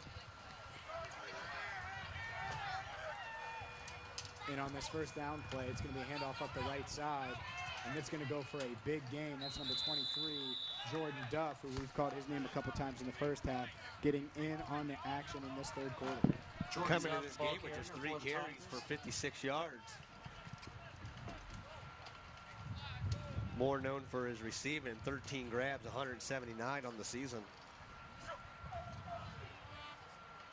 [SPEAKER 1] And on this first down play, it's going to be a handoff up the right side. And it's going to go for a big gain. That's number 23, Jordan Duff, who we've called his name a couple times in the first half, getting in on the action in this third quarter.
[SPEAKER 4] Coming in this game with just 3 carries for 56 yards. More known for his receiving, 13 grabs, 179 on the season.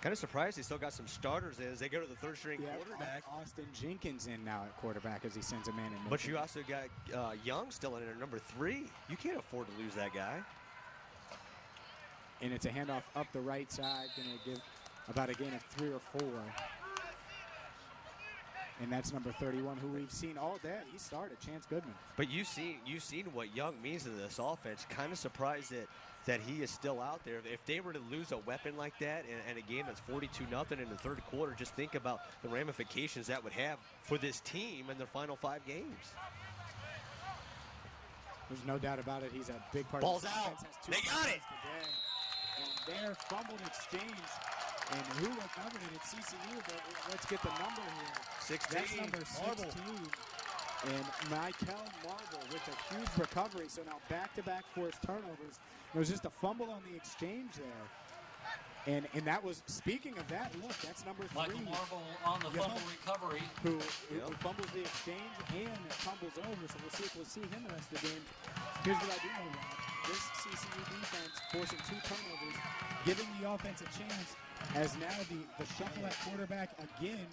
[SPEAKER 4] Kind of surprised he still got some starters in as they go to the third-string quarterback.
[SPEAKER 1] Austin Jenkins in now at quarterback as he sends a man in motion.
[SPEAKER 4] But you also got Young still in at number 3. You can't afford to lose that guy.
[SPEAKER 1] And it's a handoff up the right side, going to give about a gain of 3 or 4. And that's number 31, who we've seen all day. He started, Chance Goodman.
[SPEAKER 4] But you've seen what Young means to this offense. Kind of surprised that he is still out there. If they were to lose a weapon like that in a game that's 42-0 in the third quarter, just think about the ramifications that would have for this team in their final 5 games.
[SPEAKER 1] There's no doubt about it. He's a big part
[SPEAKER 4] Ball's
[SPEAKER 1] of the
[SPEAKER 4] out.
[SPEAKER 1] offense.
[SPEAKER 4] They got it.
[SPEAKER 1] Today. And their fumbled exchange. And who recovered it? It's CCU, but let's get the number here.
[SPEAKER 4] 16.
[SPEAKER 1] That's number 16. And Michael Marvel with a huge recovery. So now back-to-back forced turnovers. It was just a fumble on the exchange there. And that was, speaking of that, look, that's number 3.
[SPEAKER 5] Michael Marvel on the fumble recovery.
[SPEAKER 1] Who fumbles the exchange and fumbles over. So we'll see him the rest of the game. Here's what I do know about this CCU defense forcing 2 turnovers, giving the offense a chance, as now the shuffle at quarterback again.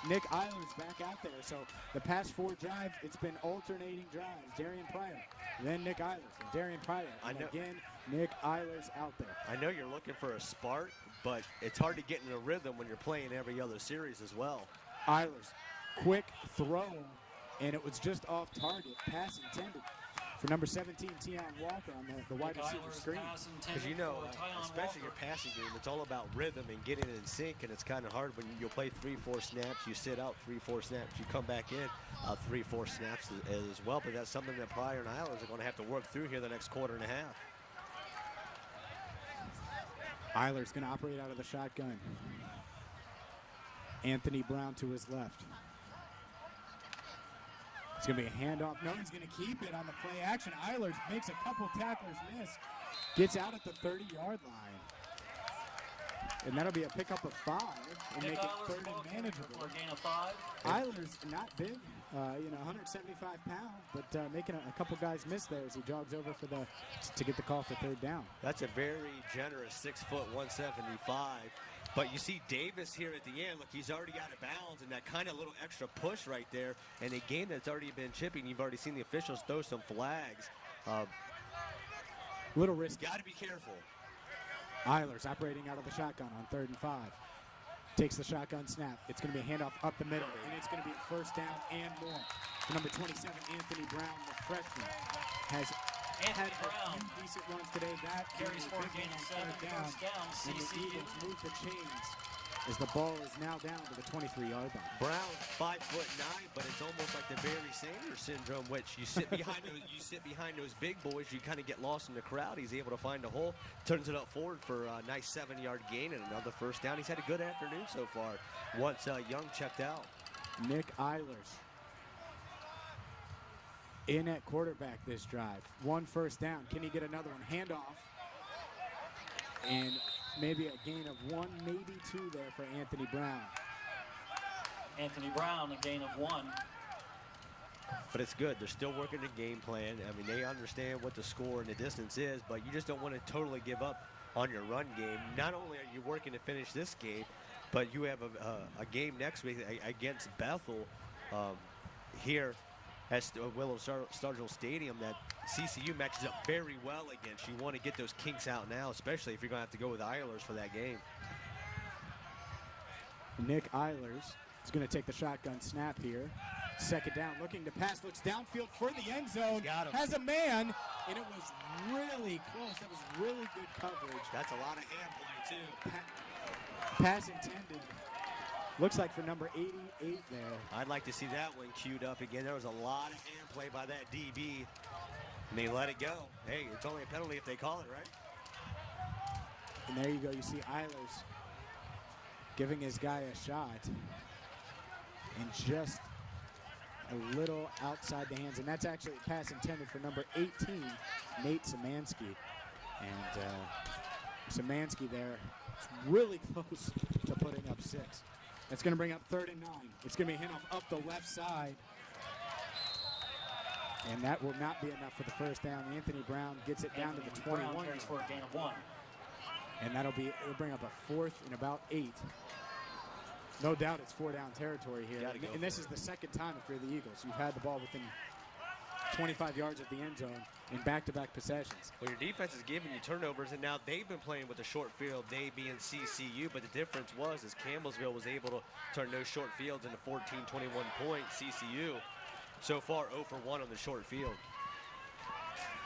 [SPEAKER 1] Nick Eilers back out there. So the past 4 drives, it's been alternating drives. Darian Pryor, then Nick Eilers, and Darian Pryor, and again, Nick Eilers out there.
[SPEAKER 4] I know you're looking for a spark, but it's hard to get in a rhythm when you're playing every other series as well.
[SPEAKER 1] Eilers, quick throw, and it was just off target. Pass intended for number 17, Tion Walker on the wide receiver screen.
[SPEAKER 4] Because especially your passing game, it's all about rhythm and getting it in sync, and it's kind of hard when you'll play 3-4 snaps, you sit out 3-4 snaps, you come back in 3-4 snaps as well. But that's something that Pryor and Eilers are going to have to work through here the next quarter and a half.
[SPEAKER 1] Eilers going to operate out of the shotgun. Anthony Brown to his left. It's going to be a handoff. No, he's going to keep it on the play action. Eilers makes a couple tacklers miss. Gets out at the 30-yard line. And that'll be a pickup of 5 and make it third and manageable.
[SPEAKER 5] For a gain of 5.
[SPEAKER 1] Eilers, not big, 175 pounds, but making a couple guys miss there as he jogs over to get the call for third down.
[SPEAKER 4] That's a very generous 6 foot 175. But you see Davis here at the end. Look, he's already out of bounds, and that kind of little extra push right there. And a game that's already been chipping, you've already seen the officials throw some flags.
[SPEAKER 1] Little risky.
[SPEAKER 4] Got to be careful.
[SPEAKER 1] Eilers operating out of the shotgun on 3rd and 5. Takes the shotgun snap. It's going to be a handoff up the middle, and it's going to be a first down and more. For number 27, Anthony Brown, the freshman, has had a few decent runs today. That
[SPEAKER 5] carries for a gain of 7, first down,
[SPEAKER 1] and the
[SPEAKER 5] CCU.
[SPEAKER 1] Eagles move the chains as the ball is now down to the 23-yard line.
[SPEAKER 4] Brown, 5'9", but it's almost like the Barry Sanders syndrome, which you sit behind those big boys, you kind of get lost in the crowd. He's able to find a hole, turns it up forward for a nice 7-yard gain and another first down. He's had a good afternoon so far once Young checked out.
[SPEAKER 1] Nick Eilers in at quarterback this drive. 1 first down. Can he get another one? Handoff. And maybe a gain of 1, maybe 2 there for Anthony Brown.
[SPEAKER 5] Anthony Brown, a gain of 1.
[SPEAKER 4] But it's good. They're still working the game plan. I mean, they understand what the score and the distance is, but you just don't want to totally give up on your run game. Not only are you working to finish this game, but you have a game next week against Bethel here at Willow Stargell Stadium that CCU matches up very well against. You want to get those kinks out now, especially if you're going to have to go with Eilers for that game.
[SPEAKER 1] Nick Eilers is going to take the shotgun snap here. 2nd down, looking to pass, looks downfield for the end zone.
[SPEAKER 4] Got him.
[SPEAKER 1] Has a man, and it was really close. That was really good coverage.
[SPEAKER 4] That's a lot of hand play, too.
[SPEAKER 1] Pass intended. Looks like for number 88 there.
[SPEAKER 4] I'd like to see that one queued up again. There was a lot of hand play by that DB, and they let it go. Hey, it's only a penalty if they call it, right?
[SPEAKER 1] And there you go. You see Eilers giving his guy a shot. And just a little outside the hands, and that's actually a pass intended for number 18, Nate Szymanski. And Szymanski there, it's really close to putting up 6. That's going to bring up 3rd and 9. It's going to be a handoff up the left side. And that will not be enough for the first down. Anthony Brown gets it down to the 21.
[SPEAKER 5] Carries for a gain of 1.
[SPEAKER 1] And it'll bring up a 4th and about 8. No doubt it's 4-down territory here. And this is the second time if you're the Eagles. You've had the ball within 25 yards of the end zone in back-to-back possessions.
[SPEAKER 4] Well, your defense is giving you turnovers, and now they've been playing with a short field, they being CCU, but the difference was is Campbellsville was able to turn those short fields into 14-21 points. CCU so far 0 for 1 on the short field.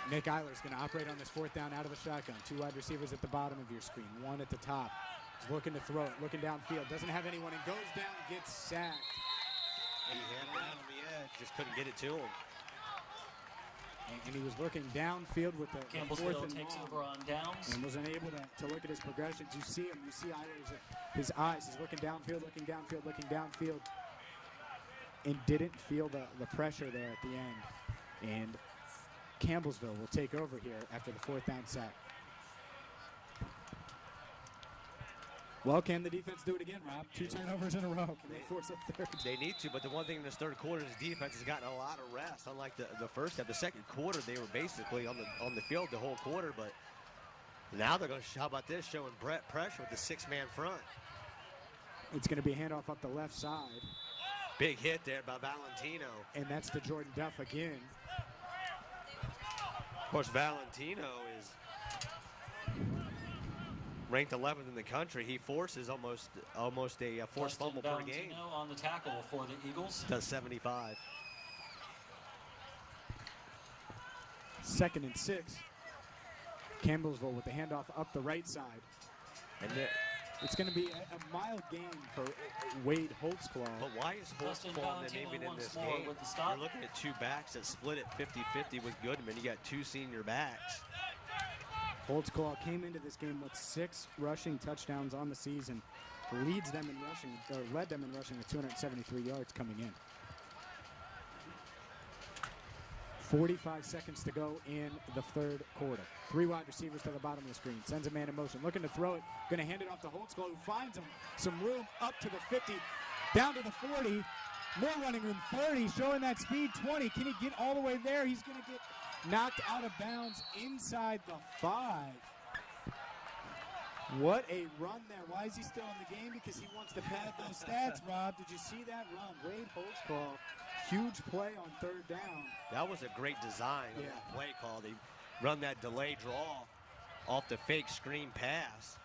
[SPEAKER 1] Nick Eiler's going to operate on this 4th down out of the shotgun. 2 wide receivers at the bottom of your screen, 1 at the top. He's looking to throw it, looking downfield, doesn't have anyone, and goes down, gets sacked.
[SPEAKER 4] He had it out on the edge, just couldn't get it to him.
[SPEAKER 1] And he was looking downfield with the 4th and
[SPEAKER 5] takes
[SPEAKER 1] long,
[SPEAKER 5] over on downs.
[SPEAKER 1] and wasn't able to look at his progressions. You see him, you see Eiler's his eyes. He's looking downfield, looking downfield, looking downfield, and didn't feel the pressure there at the end. And Campbellsville will take over here after the 4th down sack. Well, can the defense do it again, Rob? 2 turnovers in a row. Can they force a 3rd?
[SPEAKER 4] They need to, but the one thing in this 3rd quarter is defense has gotten a lot of rest. Unlike the first half, the 2nd quarter, they were basically on the field the whole quarter, but now they're going to, how about this, showing pressure with the 6-man front.
[SPEAKER 1] It's going to be a handoff up the left side.
[SPEAKER 4] Big hit there by Valentino.
[SPEAKER 1] And that's to Jordan Duff again.
[SPEAKER 4] Of course, Valentino is ranked 11th in the country. He forces almost a forced fumble per game.
[SPEAKER 5] Valentino on the tackle for the Eagles.
[SPEAKER 4] Does 75.
[SPEAKER 1] 2nd and 6. Campbellsville with the handoff up the right side.
[SPEAKER 4] And
[SPEAKER 1] it's going to be a mild gain for Wade Holtzclaw.
[SPEAKER 4] But why is Holtzclaw naming in this game? You're looking at 2 backs that split it 50-50 with Goodman. You got 2 senior backs.
[SPEAKER 1] Holtzclaw came into this game with 6 rushing touchdowns on the season. Led them in rushing with 273 yards coming in. 45 seconds to go in the 3rd quarter. 3 wide receivers to the bottom of the screen. Sends a man in motion. Looking to throw it. Going to hand it off to Holtzclaw, who finds him some room up to the 50. Down to the 40. More running room. 30. Showing that speed. 20. Can he get all the way there? He's going to get knocked out of bounds inside the 5. What a run there. Why is he still in the game? Because he wants to pad those stats, Rob. Did you see that run? Wade Holtzclaw, huge play on 3rd down.
[SPEAKER 4] That was a great design of that play call. They run that delay draw off the fake screen pass,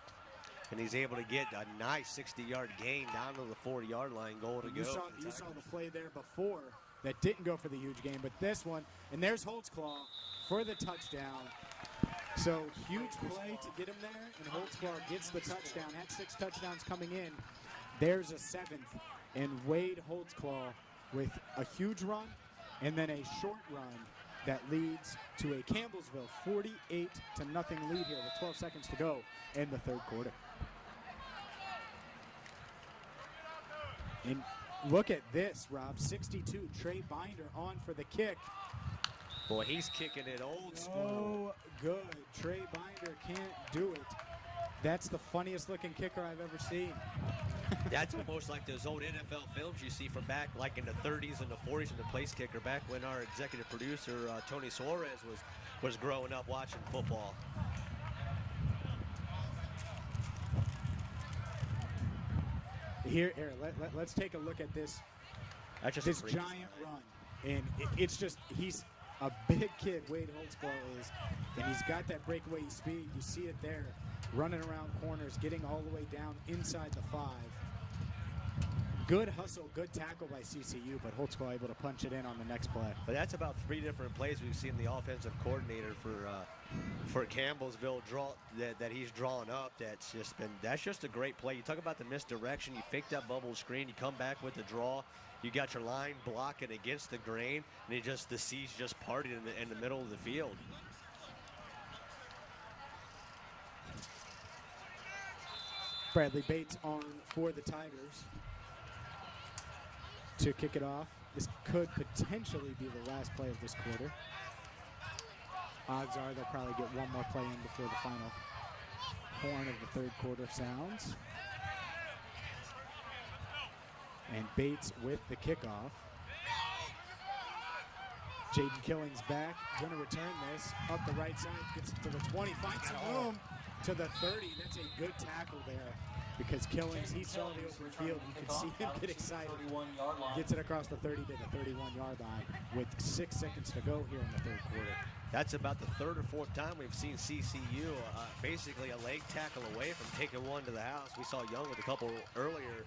[SPEAKER 4] and he's able to get a nice 60-yard gain down to the 40-yard line, goal to go.
[SPEAKER 1] You saw the play there before that didn't go for the huge gain, but this one, and there's Holtzclaw for the touchdown. So huge play to get him there, and Holtzclaw gets the touchdown. Had 6 touchdowns coming in. There's a 7th, and Wade Holtzclaw with a huge run and then a short run that leads to a Campbellsville 48-0 lead here with 12 seconds to go in the 3rd quarter. And look at this, Rob. 62, Trey Binder on for the kick.
[SPEAKER 4] Boy, he's kicking it old school.
[SPEAKER 1] Oh, good. Trey Binder can't do it. That's the funniest looking kicker I've ever seen.
[SPEAKER 4] That's almost like those old NFL films you see from back like in the 30s and the 40s and the place kicker back when our executive producer, Tony Suarez, was growing up watching football.
[SPEAKER 1] Here, let's take a look at this.
[SPEAKER 4] That's just
[SPEAKER 1] this giant run. And it's just, he's a big kid, Wade Holtzclaw is, and he's got that breakaway speed. You see it there, running around corners, getting all the way down inside the 5. Good hustle, good tackle by CCU, but Holtzclaw able to punch it in on the next play.
[SPEAKER 4] But that's about 3 different plays we've seen the offensive coordinator for Campbellsville that he's drawn up. That's just a great play. You talk about the misdirection. You fake that bubble screen. You come back with the draw. You got your line blocking against the grain, and the seas just parted in the middle of the field.
[SPEAKER 1] Bradley Bates on for the Tigers to kick it off. This could potentially be the last play of this quarter. Odds are they'll probably get one more play in before the final horn of the third quarter sounds. And Bates with the kickoff. Jaden Killings back, going to return this up the right side, gets it to the 20, finds some room to the 30. That's a good tackle there because Killings, he saw the open field. You could see him get excited. Gets it across the 30 to the 31-yard line with 6 seconds to go here in the third quarter.
[SPEAKER 4] That's about the third or fourth time we've seen CCU basically a leg tackle away from taking one to the house. We saw Young with a couple earlier,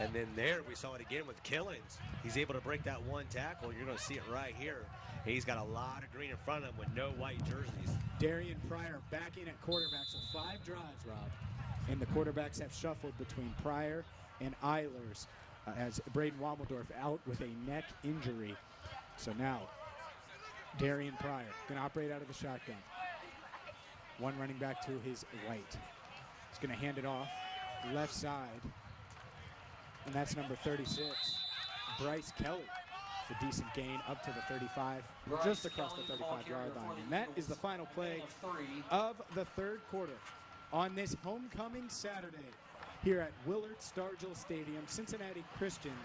[SPEAKER 4] and then there we saw it again with Killings. He's able to break that one tackle. You're going to see it right here. He's got a lot of green in front of him with no white jerseys.
[SPEAKER 1] Darian Pryor back in at quarterback, so 5 drives, Rob. And the quarterbacks have shuffled between Pryor and Eilers as Braden Wammeldorf out with a neck injury. So now, Darian Pryor going to operate out of the shotgun. One running back to his right. He's going to hand it off left side. And that's number 36, Bryce Kelly. It's a decent gain up to the 35, just across the 35-yard line. And that is the final play of the third quarter on this homecoming Saturday here at Willard Stargell Stadium. Cincinnati Christian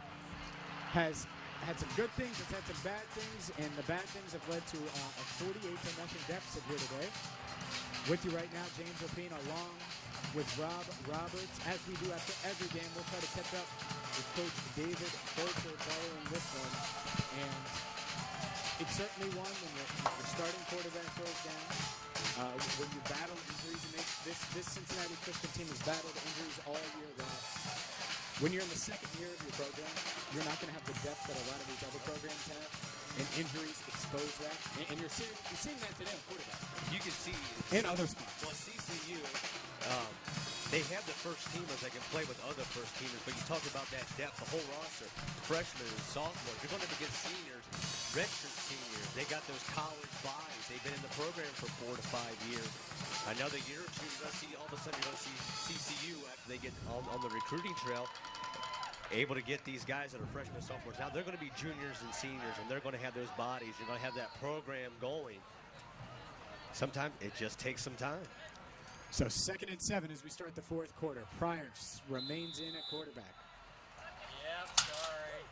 [SPEAKER 1] has had some good things, it's had some bad things, and the bad things have led to a 48-0 deficit here today. With you right now, James Rapine, along with Rob Roberts. As we do after every game, we'll try to catch up with Coach David Bolter following this one. And it's certainly one when your starting quarterback goes down, when you battle injuries, and this Cincinnati Christian team has battled injuries all year round. When you're in the second year of your program, you're not going to have the depth that a lot of these other programs have, and injuries expose that. And you're seeing that today on quarterback.
[SPEAKER 4] You can see
[SPEAKER 1] in other spots.
[SPEAKER 4] Well, CCU, they have the first teamers that can play with other first teamers, but you talk about that depth, the whole roster, freshmen and sophomores. You're going to get seniors, redshirt seniors. They got those college buys. They've been in the program for 4 to 5 years. Another year or two, you're going to see all of a sudden you're going to see CCU after they get on the recruiting trail, able to get these guys that are freshmen and sophomores. Now they're going to be juniors and seniors, and they're going to have those bodies. You're going to have that program going. Sometimes it just takes some time.
[SPEAKER 1] So 2nd and 7 as we start the fourth quarter. Pryor remains in at quarterback.
[SPEAKER 6] Yep, sorry.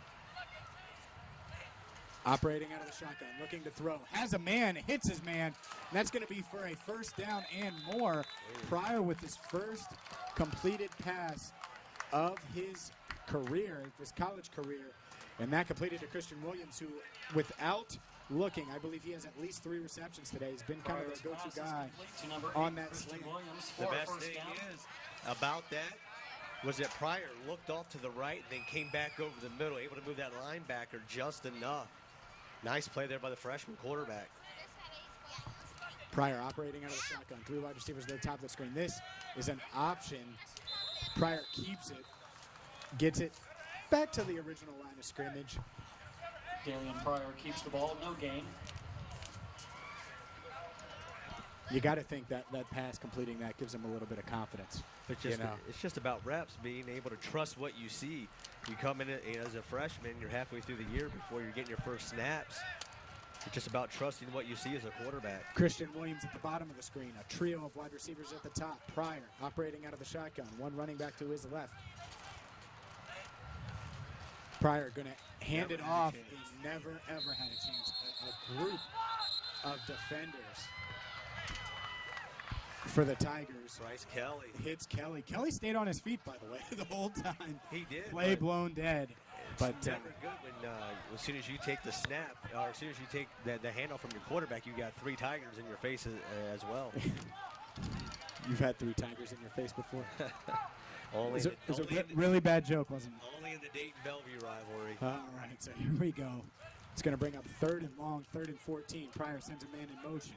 [SPEAKER 1] Operating out of the shotgun, looking to throw. Has a man, hits his man. And that's going to be for a first down and more. Pryor with his first completed pass of his career, his college career. And that completed to Christian Williams, who, without looking, I believe he has at least 3 receptions today. He's been kind of the go-to guy on that slant.
[SPEAKER 4] The best thing is about that was that Pryor looked off to the right, then came back over the middle, able to move that linebacker just enough. Nice play there by the freshman quarterback.
[SPEAKER 1] Pryor operating out of the shotgun. 3 wide receivers at the top of the screen. This is an option. Pryor keeps it, gets it back to the original line of scrimmage.
[SPEAKER 6] Darian Pryor keeps the ball, no gain.
[SPEAKER 1] You got to think that pass completing that gives him a little bit of confidence.
[SPEAKER 4] It's just about reps, being able to trust what you see. You come in as a freshman, you're halfway through the year before you're getting your first snaps. It's just about trusting what you see as a quarterback.
[SPEAKER 1] Christian Williams at the bottom of the screen. A trio of wide receivers at the top. Pryor operating out of the shotgun. One running back to his left. Pryor going to hand it off. He never, ever had a chance. A group of defenders for the Tigers.
[SPEAKER 4] Bryce Kelly.
[SPEAKER 1] Hits Kelly. Kelly stayed on his feet, by the way, the whole time.
[SPEAKER 4] He did.
[SPEAKER 1] Play blown dead. But
[SPEAKER 4] never good when as soon as you take the snap, or as soon as you take the handoff from your quarterback, you got 3 Tigers in your face as well.
[SPEAKER 1] You've had 3 Tigers in your face before.
[SPEAKER 4] Only
[SPEAKER 1] it was a really bad joke, wasn't it?
[SPEAKER 4] Only in the Dayton-Bellevue rivalry.
[SPEAKER 1] All right, so here we go. It's going to bring up 3rd and long, 3rd and 14. Pryor sends a man in motion.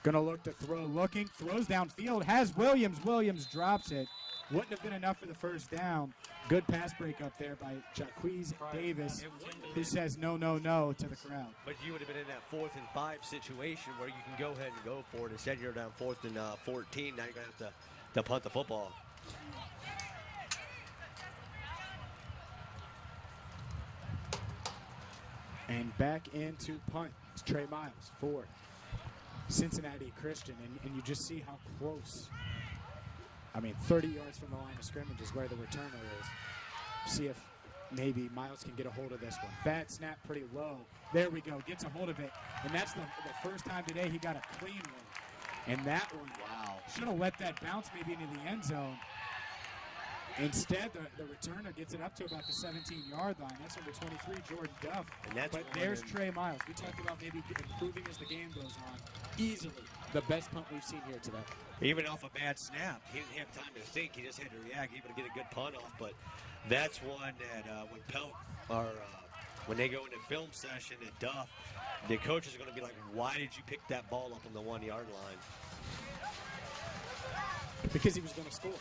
[SPEAKER 1] Going to look to throw, looking, throws downfield, has Williams. Williams drops it. Wouldn't have been enough for the first down. Good pass break up there by Jaquez Davis, who says no, no, no to the crowd.
[SPEAKER 4] But you would have been in that 4th and 5 situation where you can go ahead and go for it. Instead, you're down 4th and 14. Now you're going to have to punt the football.
[SPEAKER 1] And back into punt. It's Trey Miles for Cincinnati Christian. And you just see how close. 30 yards from the line of scrimmage is where the returner is. See if maybe Miles can get a hold of this one. Bad snap, pretty low. There we go. Gets a hold of it. And that's the first time today he got a clean one. And that one, wow. Should have let that bounce maybe into the end zone. Instead, the returner gets it up to about the 17-yard line. That's number 23, Jordan Duff. But there's Trey Miles. We talked about maybe improving as the game goes on. Easily the best punt we've seen here today.
[SPEAKER 4] Even off a bad snap, he didn't have time to think. He just had to react, able to get a good punt off. But that's one that when they go into film session at Duff, the coach is going to be like, why did you pick that ball up on the 1-yard line?
[SPEAKER 1] Because he was going to score.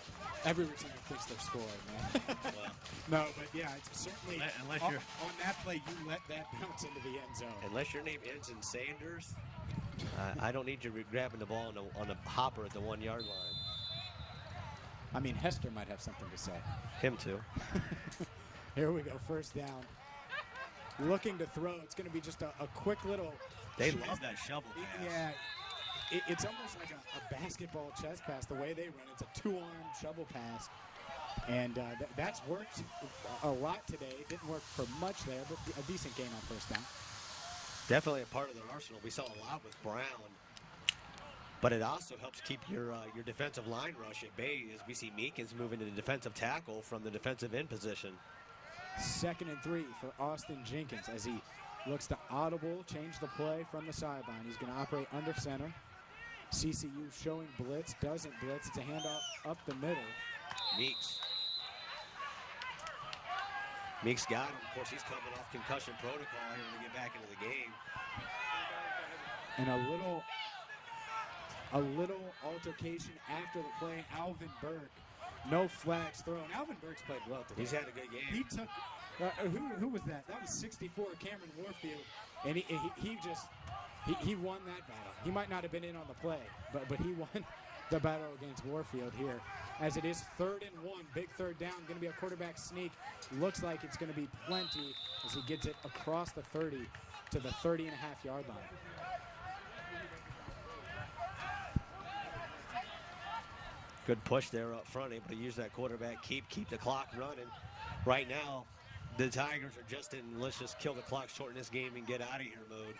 [SPEAKER 1] Every returner thinks they're scoring, man.
[SPEAKER 4] Well,
[SPEAKER 1] no, but yeah, it's certainly
[SPEAKER 4] unless
[SPEAKER 1] on
[SPEAKER 4] you're
[SPEAKER 1] that play, you let that bounce into the end zone.
[SPEAKER 4] Unless your name ends in Sanders, I don't need you grabbing the ball on a hopper at the 1-yard line.
[SPEAKER 1] Hester might have something to say.
[SPEAKER 4] Him too.
[SPEAKER 1] Here we go, first down. Looking to throw. It's going to be just a quick little.
[SPEAKER 4] They love that shovel pass.
[SPEAKER 1] Yeah. It's almost like a basketball chest pass, the way they run. It's a 2-arm shovel pass. And that's worked a lot today. It didn't work for much there, but a decent gain on first down.
[SPEAKER 4] Definitely a part of their arsenal. We saw a lot with Brown. But it also helps keep your defensive line rush at bay as we see Meekins moving to the defensive tackle from the defensive end position.
[SPEAKER 1] 2nd and 3 for Austin Jenkins as he looks to audible, change the play from the sideline. He's going to operate under center. CCU showing blitz, doesn't blitz. It's a handoff up the middle.
[SPEAKER 4] Meeks got him. Of course, he's coming off concussion protocol here to get back into the game.
[SPEAKER 1] And a little altercation after the play. Alvin Burke, no flags thrown. Alvin Burke's played well today.
[SPEAKER 4] He's had a good game.
[SPEAKER 1] He took, who was that? That was 64, Cameron Warfield. And he won that battle. He might not have been in on the play, but he won the battle against Warfield here. As it is 3rd and 1, big third down, going to be a quarterback sneak. Looks like it's going to be plenty as he gets it across the 30 to the 30.5-yard line.
[SPEAKER 4] Good push there up front, able to use that quarterback, keep the clock running. Right now, the Tigers are just in let's just kill the clock, shorten this game, and get out of here mode.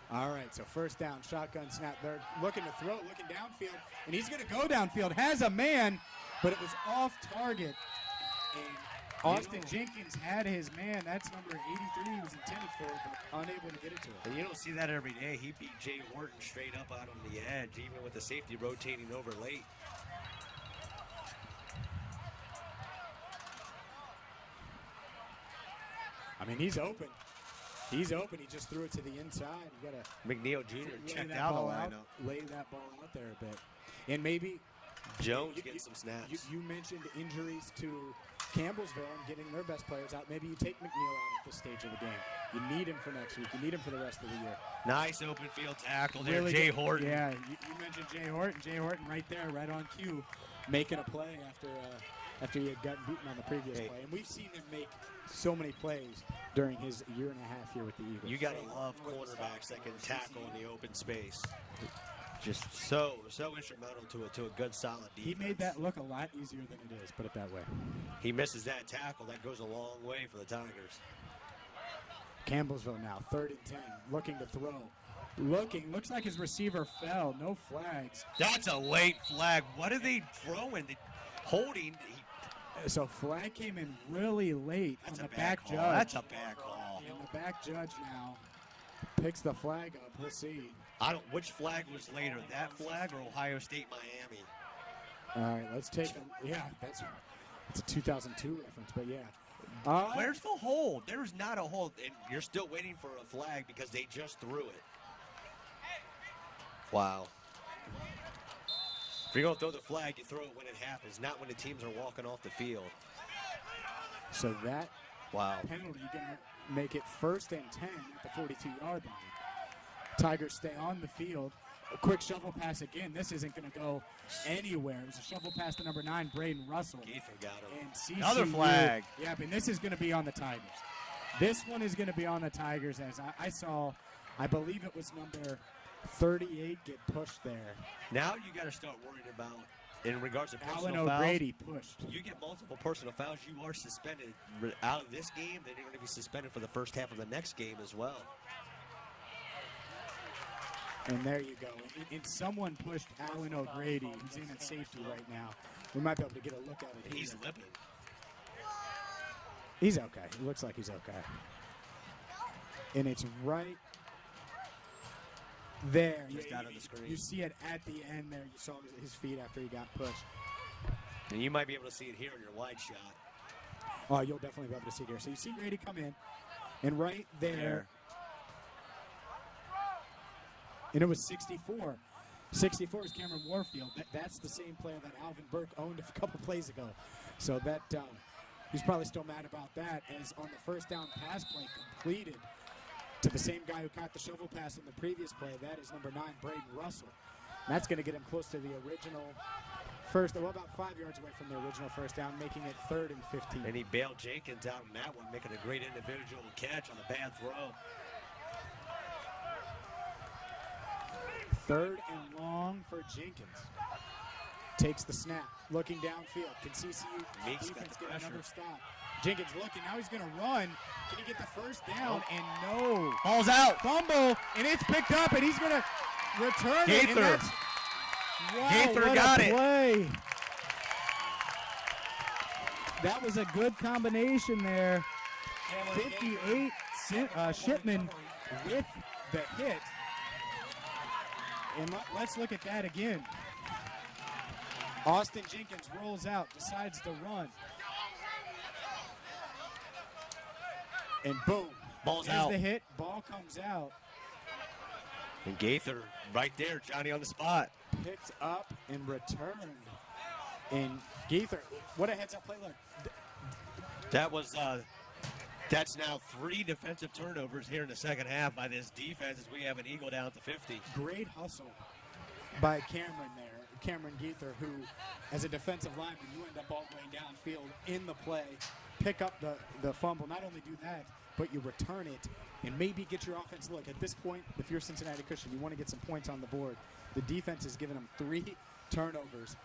[SPEAKER 1] All right, so first down, shotgun snap. They're looking to throw, looking downfield, and he's going to go downfield. Has a man, but it was off target. And Austin Jenkins had his man. That's number 83 he was intended for, but unable to get it to him.
[SPEAKER 4] And you don't see that every day. He beat Jay Horton straight up out on the edge, even with the safety rotating over late.
[SPEAKER 1] He's open. He's open. He just threw it to the inside. You got to
[SPEAKER 4] McNeil Jr. checked out the lineup.
[SPEAKER 1] Lay that ball out there a bit. And maybe
[SPEAKER 4] Jones getting some snaps.
[SPEAKER 1] You mentioned injuries to Campbellsville and getting their best players out. Maybe you take McNeil out at this stage of the game. You need him for next week. You need him for the rest of the year.
[SPEAKER 4] Nice open field tackle there,
[SPEAKER 1] really
[SPEAKER 4] Jay Horton.
[SPEAKER 1] Yeah, you mentioned Jay Horton. Jay Horton right there, right on cue, making a play after he had gotten beaten on the previous play. And we've seen him make so many plays during his year and a half here with the Eagles.
[SPEAKER 4] You got to love quarterbacks that can tackle in the open space. Just so instrumental to a good, solid defense.
[SPEAKER 1] He made that look a lot easier than it is, put it that way.
[SPEAKER 4] He misses that tackle. That goes a long way for the Tigers.
[SPEAKER 1] Campbellsville now, 3rd and 10, looking to throw. Looks like his receiver fell. No flags.
[SPEAKER 4] That's a late flag. What are they throwing? Holding.
[SPEAKER 1] So flag came in really late on the back judge.
[SPEAKER 4] That's a bad call.
[SPEAKER 1] And the back judge now picks the flag up. We'll see.
[SPEAKER 4] Which flag was later, that flag or Ohio State, Miami?
[SPEAKER 1] All right, let's take them. Yeah, it's a 2002 reference, but yeah.
[SPEAKER 4] Where's the hold? There's not a hold, and you're still waiting for a flag because they just threw it. Wow. If you're going to throw the flag, you throw it when it happens, not when the teams are walking off the field.
[SPEAKER 1] So that penalty going to make it 1st and 10 at the 42-yard line. Tigers stay on the field. A quick shovel pass again. This isn't going to go anywhere. It was a shovel pass to number 9, Braden Russell.
[SPEAKER 4] Gaither got him.
[SPEAKER 1] And CCU,
[SPEAKER 4] Another flag.
[SPEAKER 1] Yeah, but this is going to be on the Tigers. This one is going to be on the Tigers, as I saw, I believe it was number 38 get pushed there.
[SPEAKER 4] Now you got to start worrying about, in regards to personal
[SPEAKER 1] Alan
[SPEAKER 4] fouls.
[SPEAKER 1] O'Grady pushed.
[SPEAKER 4] You get multiple personal fouls, you are suspended out of this game. Then you're going to be suspended for the first half of the next game as well.
[SPEAKER 1] And there you go. And someone pushed Alan O'Grady. He's in at safety right now. We might be able to get a look at it.
[SPEAKER 4] He's limping.
[SPEAKER 1] He's okay. It looks like he's okay. And it's right there.
[SPEAKER 4] Just out of the screen.
[SPEAKER 1] You see it at the end there. You saw his feet after he got pushed.
[SPEAKER 4] And you might be able to see it here in your wide shot.
[SPEAKER 1] Oh, you'll definitely be able to see it here. So you see Grady come in. And right there. And it was 64. 64 is Cameron Warfield. That's the same player that Alvin Burke owned a couple plays ago. So that he's probably still mad about that, as on the first down pass play completed to the same guy who caught the shovel pass in the previous play. That is number 9, Braden Russell. And that's going to get him close to the original first, well, about 5 yards away from the original first down, making it 3rd and 15.
[SPEAKER 4] And he bailed Jenkins out in that one, making a great individual catch on a bad throw.
[SPEAKER 1] 3rd and long for Jenkins. Takes the snap, looking downfield. Can CCU defense get another stop? Jenkins looking, now he's going to run. Can he get the first down? And no.
[SPEAKER 4] Ball's out.
[SPEAKER 1] Fumble, and it's picked up, and he's going to return it. And
[SPEAKER 4] Gaither.
[SPEAKER 1] that's, wow,
[SPEAKER 4] Gaither
[SPEAKER 1] what
[SPEAKER 4] got
[SPEAKER 1] a
[SPEAKER 4] it.
[SPEAKER 1] play. That was a good combination there. 58 Shipman with the hit. And let's look at that again. Austin Jenkins rolls out, decides to run. And boom.
[SPEAKER 4] Ball's
[SPEAKER 1] There's
[SPEAKER 4] out.
[SPEAKER 1] the hit. Ball comes out.
[SPEAKER 4] And Gaither right there, Johnny on the spot.
[SPEAKER 1] Picked up and returned. And Gaither, what a heads-up play. Look.
[SPEAKER 4] That was, that's now 3 defensive turnovers here in the second half by this defense as we have an Eagle down to 50.
[SPEAKER 1] Great hustle by Cameron there. Cameron Gaither, who, as a defensive lineman, you end up all the way downfield in the play, pick up the fumble. Not only do that, but you return it and maybe get your offense. Look, at this point, if you're Cincinnati Christian, you want to get some points on the board. The defense has given them 3 turnovers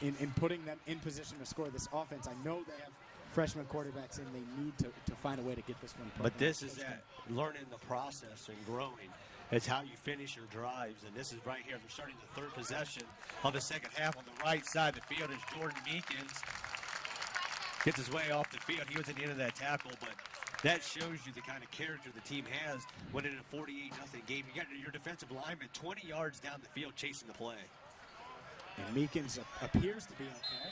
[SPEAKER 1] in putting them in position to score. This offense, I know they have freshman quarterbacks and they need to find a way to get this one.
[SPEAKER 4] But this is that learning the process and growing. It's how you finish your drives, and this is right here. They're starting the 3rd possession of the second half on the right side of the field as Jordan Meekins gets his way off the field. He was at the end of that tackle, but that shows you the kind of character the team has when in a 48-0 game. You got your defensive lineman 20 yards down the field chasing the play.
[SPEAKER 1] And Meekins appears to be okay.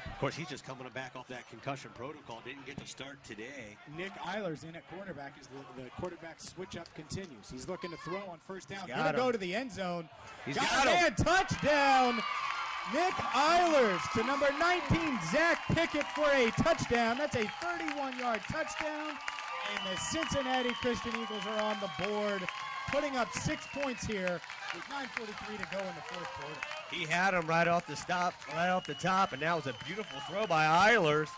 [SPEAKER 4] Of course, he's just coming back off that concussion protocol. Didn't get to start today.
[SPEAKER 1] Nick Eilers in at quarterback as the quarterback switch-up continues. He's looking to throw on first down. Going to go to the end zone.
[SPEAKER 4] He's
[SPEAKER 1] got
[SPEAKER 4] him.
[SPEAKER 1] Touchdown! Nick Eilers to number 19, Zach Pickett for a touchdown. That's a 31-yard touchdown. And the Cincinnati Christian Eagles are on the board, putting up 6 points here with 9:43 to go in the 4th quarter.
[SPEAKER 4] He had him right off the top, and that was a beautiful throw by Eilers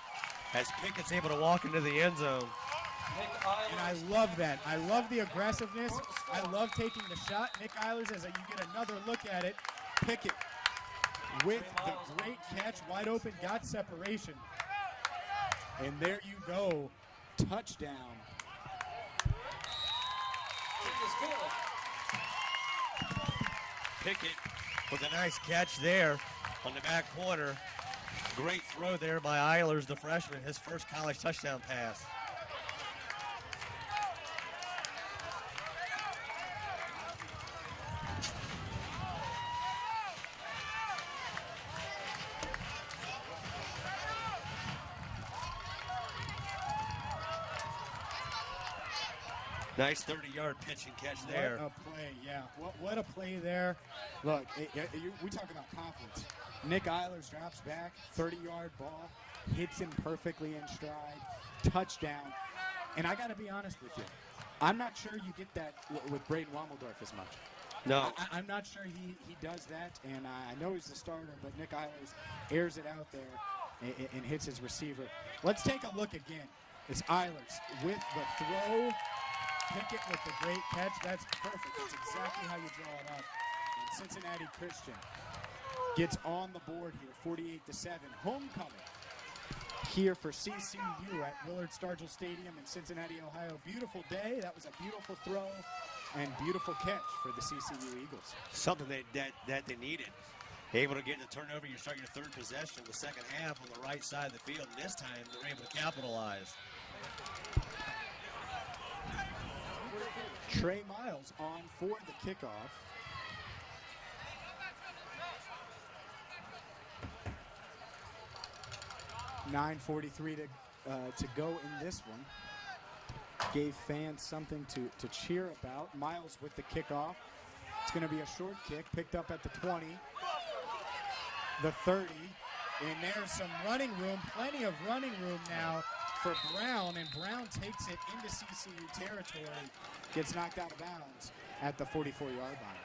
[SPEAKER 4] as Pickett's able to walk into the end zone.
[SPEAKER 1] And I love that. I love the aggressiveness. I love taking the shot. Nick Eilers, as you get another look at it, Pickett with the great catch, wide open, got separation. And there you go, touchdown.
[SPEAKER 4] Pickett with a nice catch there on the back corner. Great throw there by Eilers, the freshman, his first college touchdown pass. Nice 30-yard pitch and catch there.
[SPEAKER 1] What a play, yeah. What a play there. Look, we talk about confidence. Nick Eilers drops back, 30-yard ball, hits him perfectly in stride, touchdown. And I got to be honest with you. I'm not sure you get that with Braden Wammeldorf as much.
[SPEAKER 4] No.
[SPEAKER 1] I'm not sure he does that, and I know he's the starter, but Nick Eilers airs it out there and hits his receiver. Let's take a look again. It's Eilers with the throw. Pickett with the great catch. That's perfect. That's exactly how you draw it up. And Cincinnati Christian gets on the board here, 48-7. Homecoming here for CCU at Willard Stargell Stadium in Cincinnati, Ohio. Beautiful day. That was a beautiful throw and beautiful catch for the CCU Eagles.
[SPEAKER 4] Something that they needed. Able to get the turnover. You start your third possession, the second half on the right side of the field. And this time they're able to capitalize.
[SPEAKER 1] Trey Miles on for the kickoff. $9:43 to go in this one. Gave fans something to cheer about. Miles with the kickoff. It's going to be a short kick, picked up at the 20, the 30, and there's some running room, plenty of running room now for Brown, and Brown takes it into CCU territory, gets knocked out of bounds at the 44-yard line.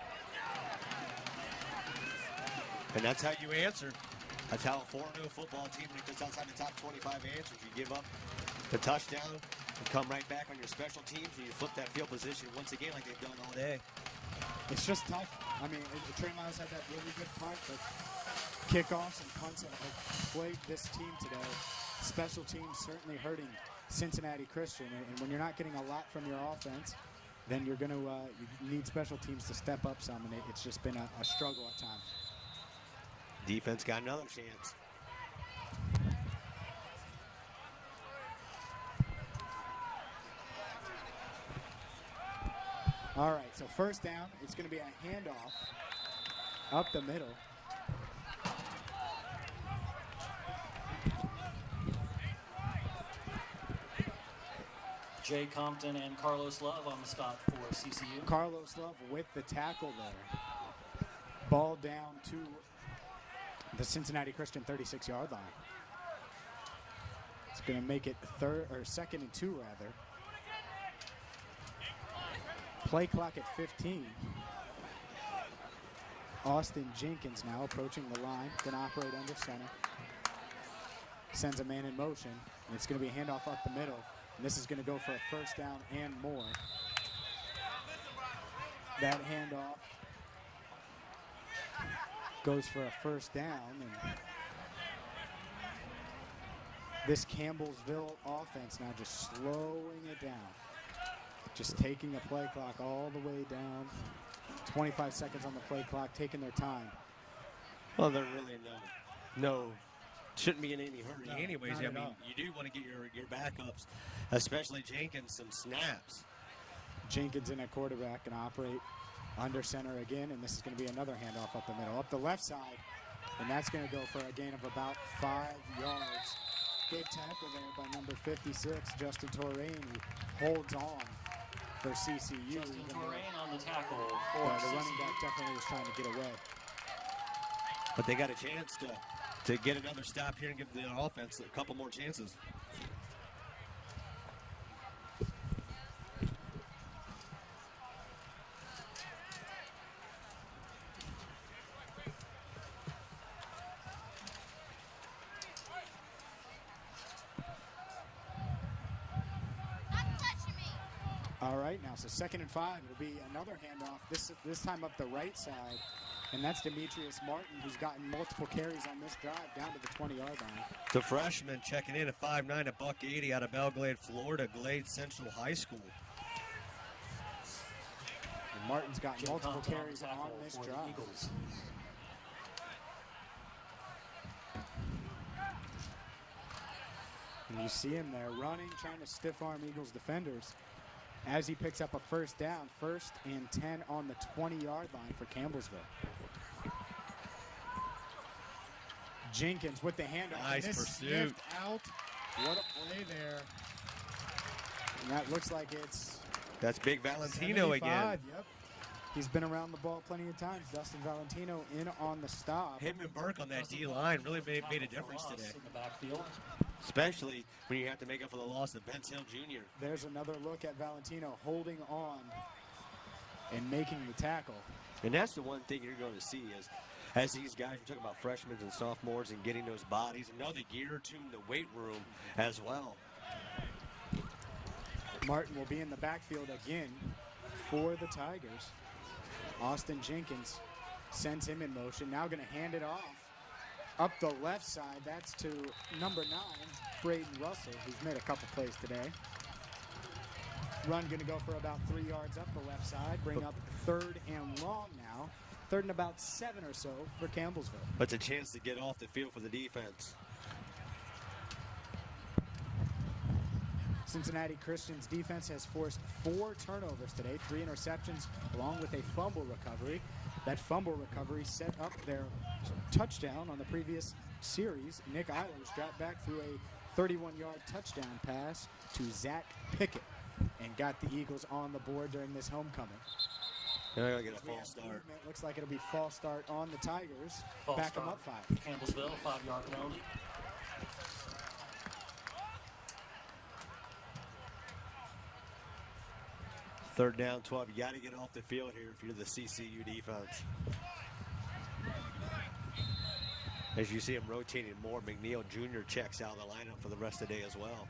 [SPEAKER 4] And that's how you answer. That's how a 4-0 football team that gets outside the top 25 answers. You give up the touchdown and come right back on your special teams, and you flip that field position once again like they've done all day.
[SPEAKER 1] It's just tough. I mean, Trey Miles had that really good punt, but kickoffs and punts have plagued this team today. Special teams certainly hurting Cincinnati Christian, and when you're not getting a lot from your offense, then you're going to you need special teams to step up some, and it's just been a struggle at times.
[SPEAKER 4] Defense got another chance.
[SPEAKER 1] All right, so first down, it's going to be a handoff up the middle.
[SPEAKER 6] Jay Compton and Carlos Love on the stop for CCU.
[SPEAKER 1] Carlos Love with the tackle there. Ball down to the Cincinnati Christian 36-yard line. It's going to make it second and 2 rather. Play clock at 15. Austin Jenkins now approaching the line. Going to operate under center. Sends a man in motion. And it's going to be a handoff up the middle. And this is going to go for a first down and more. That handoff goes for a first down. And this Campbellsville offense now just slowing it down. Just taking the play clock all the way down. 25 seconds on the play clock, taking their time.
[SPEAKER 4] Well, they're really shouldn't be in any hurry anyways.
[SPEAKER 1] Not
[SPEAKER 4] I
[SPEAKER 1] at
[SPEAKER 4] mean,
[SPEAKER 1] all.
[SPEAKER 4] you do want to get your backups, especially Jenkins, some snaps.
[SPEAKER 1] Jenkins in at quarterback and operate under center again, and this is going to be another handoff up the middle. Up the left side, and that's going to go for a gain of about 5 yards. Good tackle there by number 56, Justin Torrain, who holds on for CCU.
[SPEAKER 6] Justin Torrain on the tackle for
[SPEAKER 1] The
[SPEAKER 6] CCU.
[SPEAKER 1] running back definitely was trying to get away.
[SPEAKER 4] But they got a chance to get another stop here and give the offense a couple more chances.
[SPEAKER 1] All right, now, so 2nd and 5 will be another handoff, this time up the right side, and that's Demetrius Martin, who's gotten multiple carries on this drive down to the 20-yard line.
[SPEAKER 4] The freshman checking in at 5'9", $180 out of Belglade, Florida, Glade Central High School.
[SPEAKER 1] And Martin's got
[SPEAKER 6] Jay
[SPEAKER 1] multiple
[SPEAKER 6] Compton
[SPEAKER 1] carries
[SPEAKER 6] the
[SPEAKER 1] on
[SPEAKER 6] tackle
[SPEAKER 1] this
[SPEAKER 6] for the
[SPEAKER 1] drive.
[SPEAKER 6] Eagles.
[SPEAKER 1] And you see him there running, trying to stiff-arm Eagles defenders as he picks up a first down, 1st and 10 on the 20-yard line for Campbellsville. Jenkins with the handoff.
[SPEAKER 4] Nice
[SPEAKER 1] and this
[SPEAKER 4] pursuit.
[SPEAKER 1] sniffed out. What a play there. And that looks like it's
[SPEAKER 4] That's Big Valentino
[SPEAKER 1] 75,
[SPEAKER 4] again.
[SPEAKER 1] Yep. He's been around the ball plenty of times. Dustin Valentino in on the stop.
[SPEAKER 4] Him and Burke on that D-line really made a difference today,
[SPEAKER 6] In the backfield.
[SPEAKER 4] especially when you have to make up for the loss of Vince Hill Jr.
[SPEAKER 1] There's another look at Valentino holding on and making the tackle.
[SPEAKER 4] And that's the one thing you're going to see is, as these guys, you're talking about freshmen and sophomores and getting those bodies, another gear to the weight room as well.
[SPEAKER 1] Martin will be in the backfield again for the Tigers. Austin Jenkins sends him in motion. Now going to hand it off up the left side. That's to number 9, Braden Russell, who's made a couple plays today. Run going to go for about 3 yards up the left side. Bring up 3rd and long now. 3rd and about 7 or so for Campbellsville.
[SPEAKER 4] But it's a chance to get off the field for the defense.
[SPEAKER 1] Cincinnati Christian's defense has forced 4 turnovers today, 3 interceptions, along with a fumble recovery. That fumble recovery set up their touchdown on the previous series. Nick Eilers dropped back through a 31-yard touchdown pass to Zach Pickett and got the Eagles on the board during this homecoming.
[SPEAKER 4] They're going to get a false start.
[SPEAKER 1] Movement. Looks like it'll be false start on the Tigers.
[SPEAKER 6] False
[SPEAKER 1] Back them
[SPEAKER 6] start.
[SPEAKER 1] up 5.
[SPEAKER 6] Campbellsville, 5-yard penalty.
[SPEAKER 4] Third down, 12. You got to get off the field here if you're the CCU defense. As you see him rotating more, McNeil Jr. checks out of the lineup for the rest of the day as well.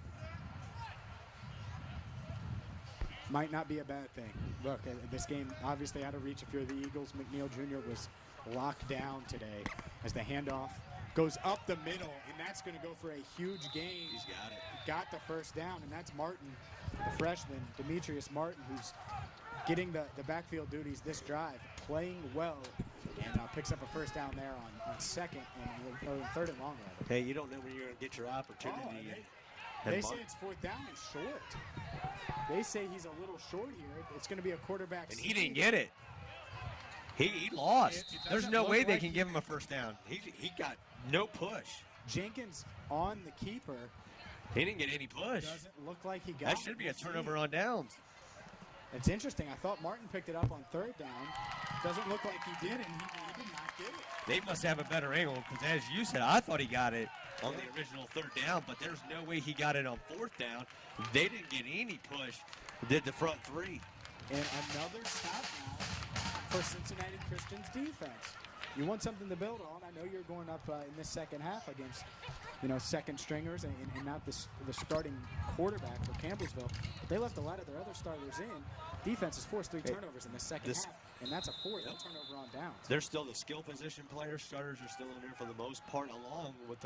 [SPEAKER 1] Might not be a bad thing. Look, this game obviously out of reach if you're the Eagles. McNeil Jr. was locked down today as the handoff goes up the middle, and that's going to go for a huge gain.
[SPEAKER 4] He's got it.
[SPEAKER 1] Got the first down, and that's Martin, the freshman, Demetrius Martin, who's getting the backfield duties this drive, playing well, and picks up a first down there on 2nd or 3rd and long. Rather.
[SPEAKER 4] Hey, you don't know when you're going to get your opportunity.
[SPEAKER 1] They say it's 4th down and short. They say he's a little short here. It's going to be a quarterback.
[SPEAKER 4] And he didn't get it. He lost. There's no way they can give him a first down. He got no push.
[SPEAKER 1] Jenkins on the keeper.
[SPEAKER 4] He didn't get any push.
[SPEAKER 1] Doesn't look like he got
[SPEAKER 4] That should be a turnover on downs.
[SPEAKER 1] It's interesting. I thought Martin picked it up on 3rd down. Doesn't look like he did, and he did not get it.
[SPEAKER 4] They must have a better angle because, as you said, I thought he got it on the original 3rd down, but there's no way he got it on 4th down. They didn't get any push. Did the front 3.
[SPEAKER 1] And another stop now for Cincinnati Christian's defense. You want something to build on. I know you're going up in this second half against, second stringers and not the starting quarterback for Campbellsville. But they left a lot of their other starters in. Defense has forced 3 turnovers in the second half, and that's a 4th turnover on downs.
[SPEAKER 4] They're still the skill position players. Starters are still in there for the most part, along with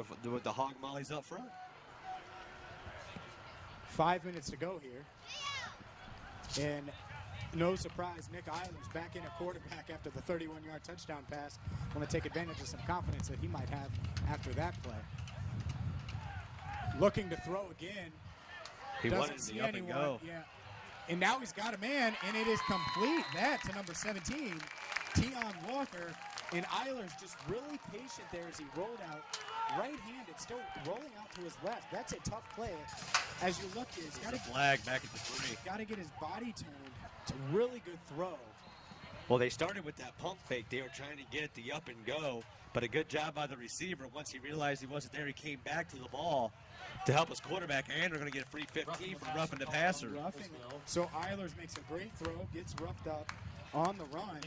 [SPEAKER 4] the hog mollies up front.
[SPEAKER 1] 5 minutes to go here. And no surprise, Nick Eilers back in a quarterback after the 31-yard touchdown pass. Want to take advantage of some confidence that he might have after that play. Looking to throw again.
[SPEAKER 4] He
[SPEAKER 1] Doesn't
[SPEAKER 4] wanted
[SPEAKER 1] see
[SPEAKER 4] the up and
[SPEAKER 1] anyone.
[SPEAKER 4] go.
[SPEAKER 1] Yeah. And now he's got a man, and it is complete. That to number 17, Tion Walker. And Eilers just really patient there as he rolled out. Right-handed, still rolling out to his left. That's a tough play. As you look, he's got
[SPEAKER 4] a flag back at the 3.
[SPEAKER 1] Got to get his body turned. It's a really good throw.
[SPEAKER 4] Well, they started with that pump fake. They were trying to get the up and go, but a good job by the receiver. Once he realized he wasn't there, he came back to the ball to help his quarterback, and they're going to get a free 15 from roughing the passer.
[SPEAKER 1] So Eilers makes a great throw, gets roughed up on the run,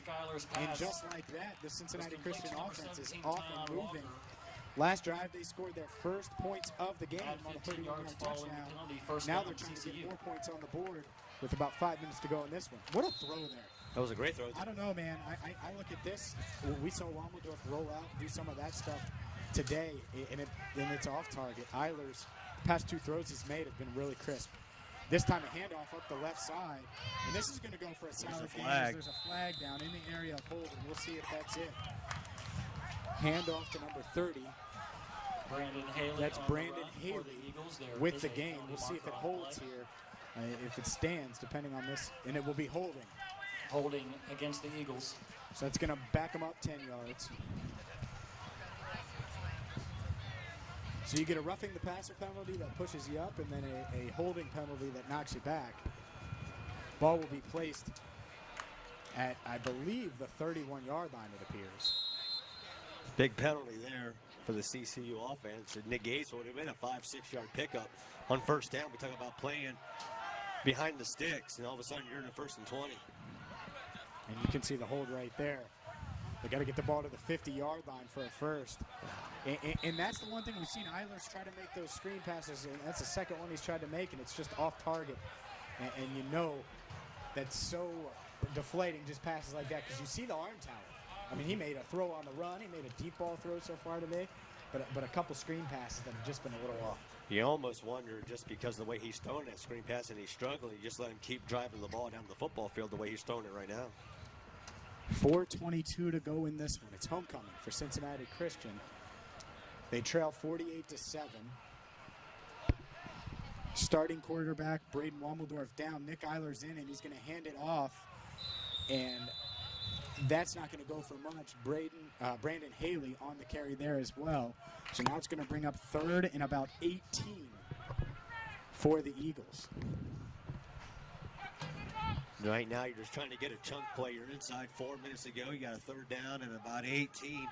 [SPEAKER 1] and just like that, the Cincinnati Christian offense is off and moving. Last drive, they scored their first points of the game on a 31-yard touchdown. Now they're trying to get 4 points on the board with about 5 minutes to go in this one. What a throw there.
[SPEAKER 4] That was a great throw.
[SPEAKER 1] I don't know, man. I look at this. We saw Wammeldorf roll out, do some of that stuff today, and it's off target. Eilers, the past 2 throws he's made have been really crisp. This time a handoff up the left side, and this is going to go for a solid gain. There's a flag down in the area of hold, and we'll see if that's it. Handoff to number 30.
[SPEAKER 6] Brandon Haley.
[SPEAKER 1] That's Brandon Haley with the
[SPEAKER 6] game.
[SPEAKER 1] gain. We'll see if it holds here, if it stands, depending on this, and it will be holding.
[SPEAKER 6] Holding against the Eagles.
[SPEAKER 1] So that's going to back them up 10 yards. So you get a roughing the passer penalty that pushes you up, and then a holding penalty that knocks you back. Ball will be placed at, I believe, the 31-yard line, it appears.
[SPEAKER 4] Big penalty there for the CCU offense. It negates what would have been a 5-6 yard pickup on first down. We talk about playing behind the sticks, and all of a sudden you're in the 1st and 20.
[SPEAKER 1] And you can see the hold right there. They got to get the ball to the 50-yard line for a first. And that's the one thing we've seen Eilers try to make those screen passes, and that's the second one he's tried to make, and it's just off target. And you know that's so deflating, just passes like that, because you see the arm talent. I mean, he made a throw on the run. He made a deep ball throw so far today, but a couple screen passes that have just been a little off.
[SPEAKER 4] You almost wonder, just because of the way he's throwing that screen pass and he's struggling, you just let him keep driving the ball down the football field the way he's throwing it right now.
[SPEAKER 1] 4:22 to go in this one. It's homecoming for Cincinnati Christian. They trail 48-7. Starting quarterback Braden Wammeldorf down. Nick Eilers in, and he's going to hand it off. And that's not going to go for much. Brandon Haley on the carry there as well. So now it's going to bring up third and about 18 for the Eagles.
[SPEAKER 4] Right now, you're just trying to get a chunk play. You're inside 4 minutes ago. You got a third down and about 18.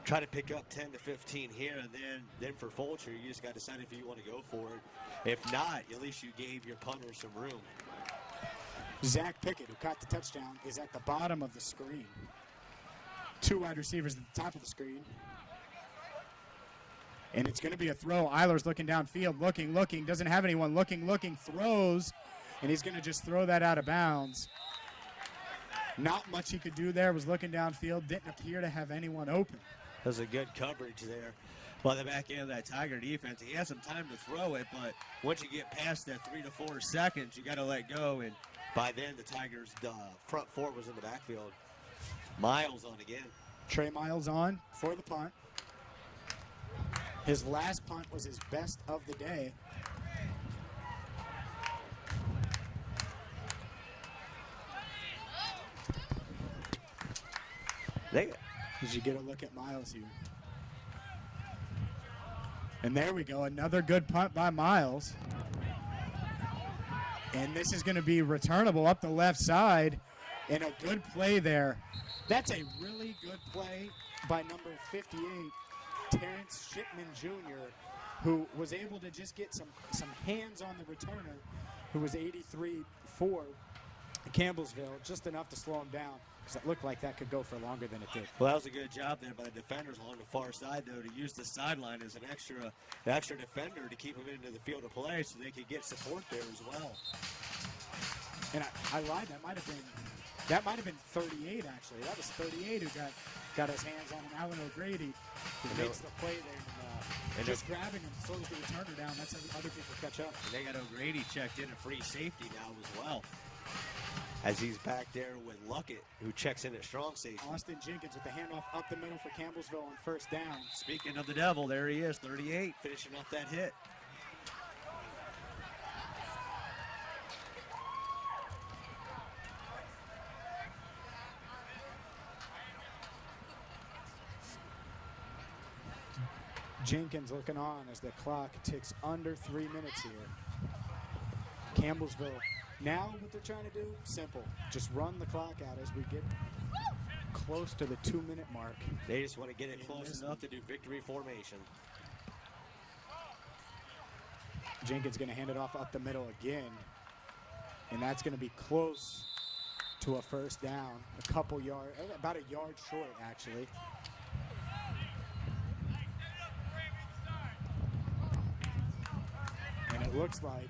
[SPEAKER 4] Try to pick up 10 to 15 here, and then for Fulcher, you just got to decide if you want to go for it. If not, at least you gave your punter some room.
[SPEAKER 1] Zach Pickett, who caught the touchdown, is at the bottom of the screen. Two wide receivers at the top of the screen. And it's going to be a throw. Eilers looking downfield, looking, doesn't have anyone, looking, throws, and he's going to just throw that out of bounds. Not much he could do there, was looking downfield, didn't appear to have anyone open.
[SPEAKER 4] There's a good coverage there by the back end of that Tiger defense. He has some time to throw it, but once you get past that 3 to 4 seconds, you got to let go, and by then the Tigers' front four was in the backfield. Miles on again.
[SPEAKER 1] Trey Miles on for the punt. His last punt was his best of the day. As you get a look at Miles here. And there we go, another good punt by Miles. And this is going to be returnable up the left side, and a good play there. That's a really good play by number 58, Terrence Shipman Jr., who was able to just get some hands on the returner, who was 83 for Campbellsville, just enough to slow him down, because it looked like that could go for longer than it did.
[SPEAKER 4] Well, that was a good job there by the defenders along the far side, though, to use the sideline as an extra defender to keep him into the field of play so they could get support there as well.
[SPEAKER 1] And I lied, that might have been 38, actually. That was 38 who got his hands on him. Alan O'Grady, who makes the play there. And just grabbing him, slows the returner down. That's how other people catch up.
[SPEAKER 4] And they got O'Grady checked in a free safety now as well, as he's back there with Luckett, who checks in at strong safety.
[SPEAKER 1] Austin Jenkins with the handoff up the middle for Campbellsville on first down.
[SPEAKER 4] Speaking of the devil, there he is, 38, finishing off that hit.
[SPEAKER 1] Jenkins looking on as the clock ticks under 3 minutes here. Campbellsville, now what they're trying to do, simple. Just run the clock out as we get close to the 2-minute mark.
[SPEAKER 4] They just want to get it close enough to do victory formation.
[SPEAKER 1] Jenkins going to hand it off up the middle again. And that's going to be close to a first down. A couple yards, about a yard short, actually. And it looks like,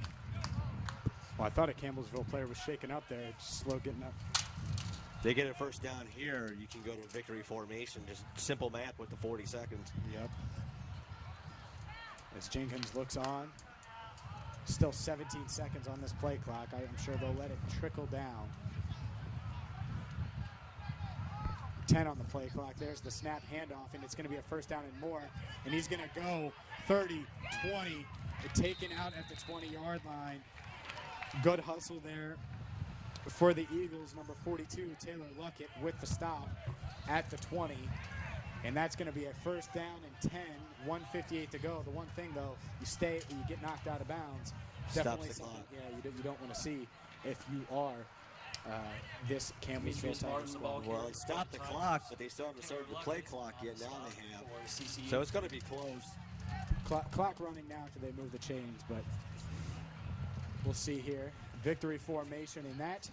[SPEAKER 1] well, I thought a Campbellsville player was shaking up there. Just slow getting up.
[SPEAKER 4] They get a first down here, you can go to victory formation. Just simple math with the 40 seconds.
[SPEAKER 1] Yep. As Jenkins looks on, still 17 seconds on this play clock. I'm sure they'll let it trickle down. 10 on the play clock. There's the snap handoff, and it's going to be a first down and more. And he's going to go 30, 20, taken out at the 20-yard line. Good hustle there for the Eagles. Number 42, Taylor Luckett, with the stop at the 20. And that's going to be a first down and 10, 1:58 to go. The one thing, though, you get knocked out of bounds. Definitely something, you don't want to see if you are this Campbellsville Tiger squad.
[SPEAKER 4] Well, they stopped the clock, but they still haven't started the play clock yet. Now they have. So it's going to be close.
[SPEAKER 1] Clock running now after they move the chains, but we'll see here. Victory formation, and that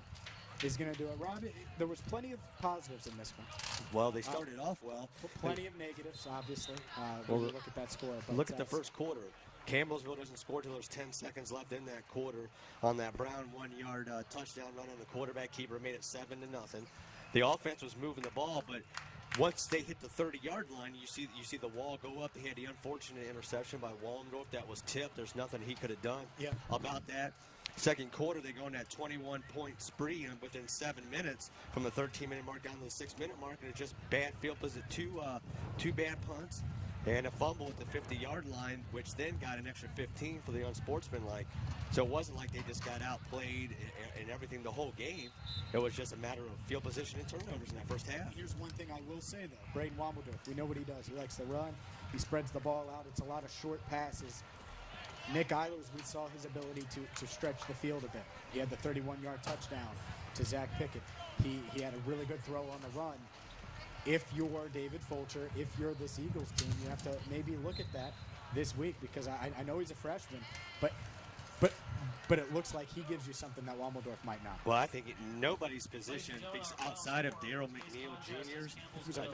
[SPEAKER 1] is going to do it. Rob, there was plenty of positives in this one.
[SPEAKER 4] Well, they started off well.
[SPEAKER 1] Plenty of negatives, obviously, when
[SPEAKER 4] Well,
[SPEAKER 1] you look at that score. But
[SPEAKER 4] Look at the first quarter. Campbellsville doesn't score till there's 10 seconds left in that quarter on that Brown 1-yard touchdown run on the quarterback keeper made it 7-0. The offense was moving the ball, but once they hit the 30-yard line, you see the wall go up. They had the unfortunate interception by Wallendorf that was tipped. There's nothing he could have done about that. Second quarter, they go on that 21-point spree, and within 7 minutes from the 13-minute mark down to the 6-minute mark, and it's just bad field position, two bad punts, and a fumble at the 50-yard line, which then got an extra 15 for the unsportsmanlike. So it wasn't like they just got outplayed and everything the whole game. It was just a matter of field position and turnovers in that first half.
[SPEAKER 1] Here's one thing I will say, though. Braden Wambledorf, we know what he does. He likes to run. He spreads the ball out. It's a lot of short passes. Nick Eilers, we saw his ability to stretch the field a bit. He had the 31-yard touchdown to Zach Pickett. He had a really good throw on the run. If you're David Fulcher, if you're this Eagles team, you have to maybe look at that this week, because I know he's a freshman, but it looks like he gives you something that Wambledorf might not.
[SPEAKER 4] Well, I think nobody's position outside of Daryl McNeil Jr.'s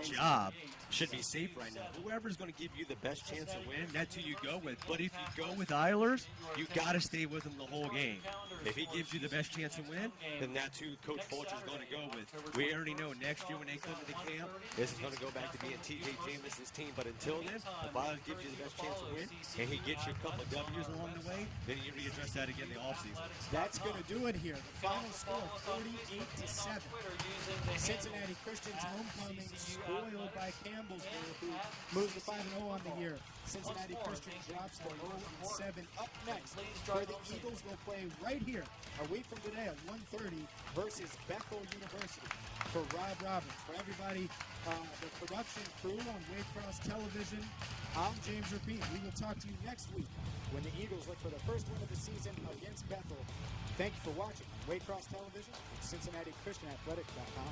[SPEAKER 4] job should be safe right now. Whoever's going to give you the best chance to win, that's who you go with. But if you go with Eilers, you got to stay with him the whole game. If he gives you the best chance to win, then that's who Coach Fulcher's going to go with. We already know next year when they come to the camp, this is going to go back to being T.J. Jameson's team. But until then, if Eilers gives you the best chance to win, and he gets you a couple of W's along the way, then you readdress that again in the offseason.
[SPEAKER 1] That's going to do it here. The final score, 48-7. Cincinnati Christian's homecoming spoiled by Campbellsville, who moves to 5-0 on the year. Cincinnati Christian drops to 0-7. Up next, where the Eagles will play right here a week from today at 1:30 versus Bethel University. For Rob Roberts, for everybody, the production crew on Waycross Television, I'm James Rapine. We will talk to you next week when the Eagles look for the first win of the season against Bethel. Thank you for watching Waycross Television and CincinnatiChristianathletic.com.